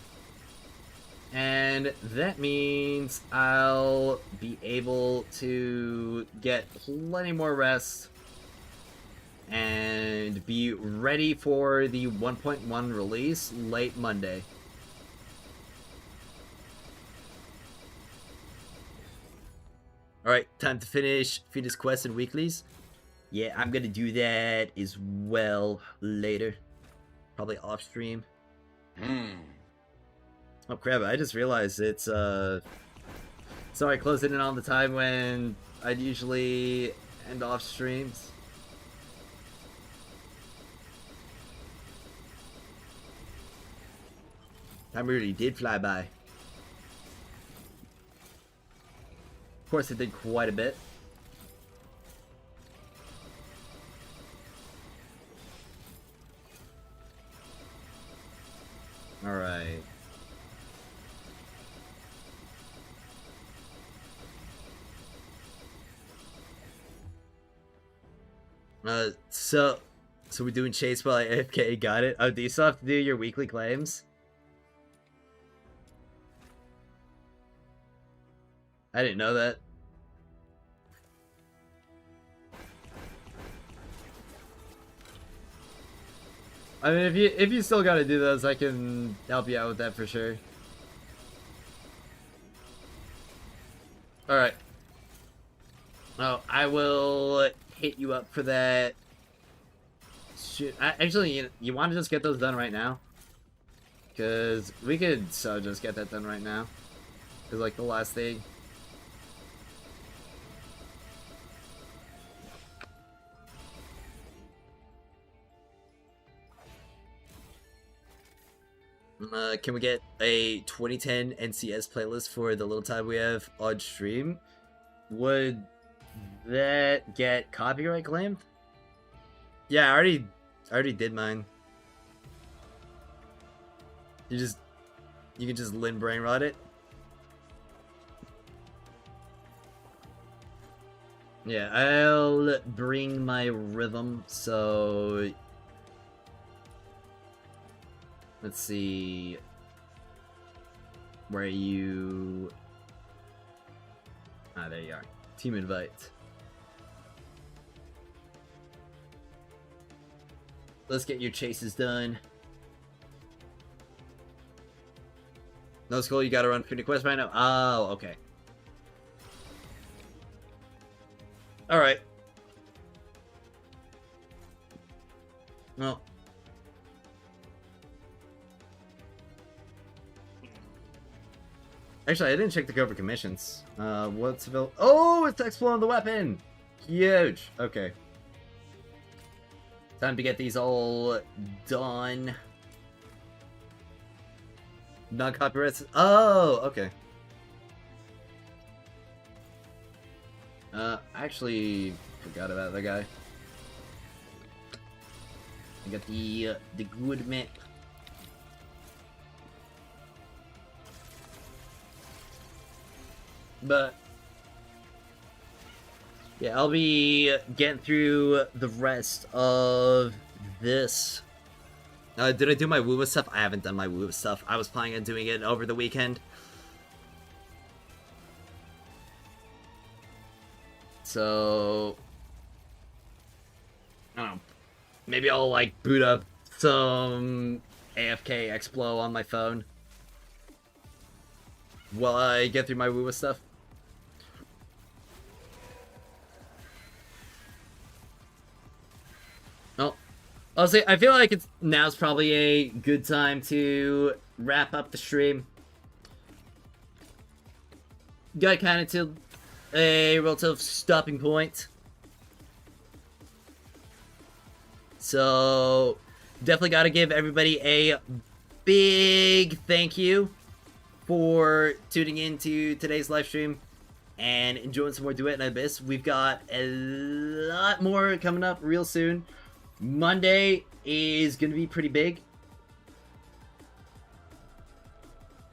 And that means I'll be able to get plenty more rest and be ready for the 1.1 release late Monday. Alright, time to finish Fetus Quest and Weeklies. Yeah, I'm gonna do that as well later. Probably off stream. Oh crap, I just realized it's sorry, closing in on the time when I'd usually end off streams. Time really did fly by. Of course it did quite a bit. Alright. So we're doing chase while I AFK, got it? Oh, do you still have to do your weekly claims? I didn't know that. I mean, if you still gotta do those, I can help you out with that for sure. Alright. Oh, I will hit you up for that. Shoot, actually, you want to just get those done right now? Because we could just get that done right now. Because, like, the last thing. Can we get a 2010 NCS playlist for the little time we have on stream? Would that get copyright claimed? Yeah, I already did mine. You can just Lin brain rot it. Yeah, I'll bring my rhythm, so let's see where you... Ah, there you are. Team invite. Let's get your chases done. No school, you gotta run 50 quests right now? Oh, okay. Alright. Well. Actually, I didn't check the cover commissions. What's available? Oh, it's exploding the weapon! Huge! Okay. Time to get these all done. Non-copyrights? Oh, okay. I actually forgot about that guy. I got the good map. But yeah, I'll be getting through the rest of this. Did I do my woo stuff? I haven't done my woo stuff. I was planning on doing it over the weekend. So I don't know. Maybe I'll like boot up some AFK Explo on my phone while I get through my woo stuff. Oh, honestly, I feel like now's probably a good time to wrap up the stream. Got kind of to a relative stopping point. So, definitely got to give everybody a big thank you for tuning into today's live stream and enjoying some more Duet Night Abyss. We've got a lot more coming up real soon. Monday is going to be pretty big.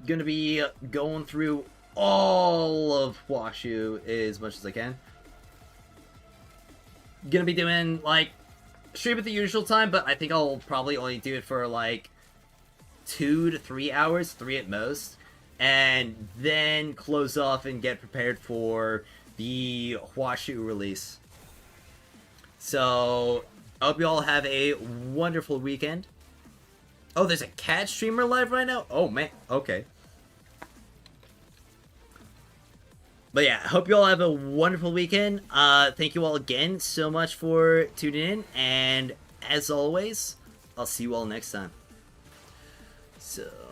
Going to be going through all of Washu as much as I can. Going to be doing, like, stream at the usual time, but I think I'll probably only do it for, like, 2 to 3 hours, 3 at most. And then close off and get prepared for the Washu release. So, I hope you all have a wonderful weekend. Oh, there's a cat streamer live right now? Oh, man. Okay. But yeah, I hope you all have a wonderful weekend. Thank you all again so much for tuning in. And as always, I'll see you all next time. So...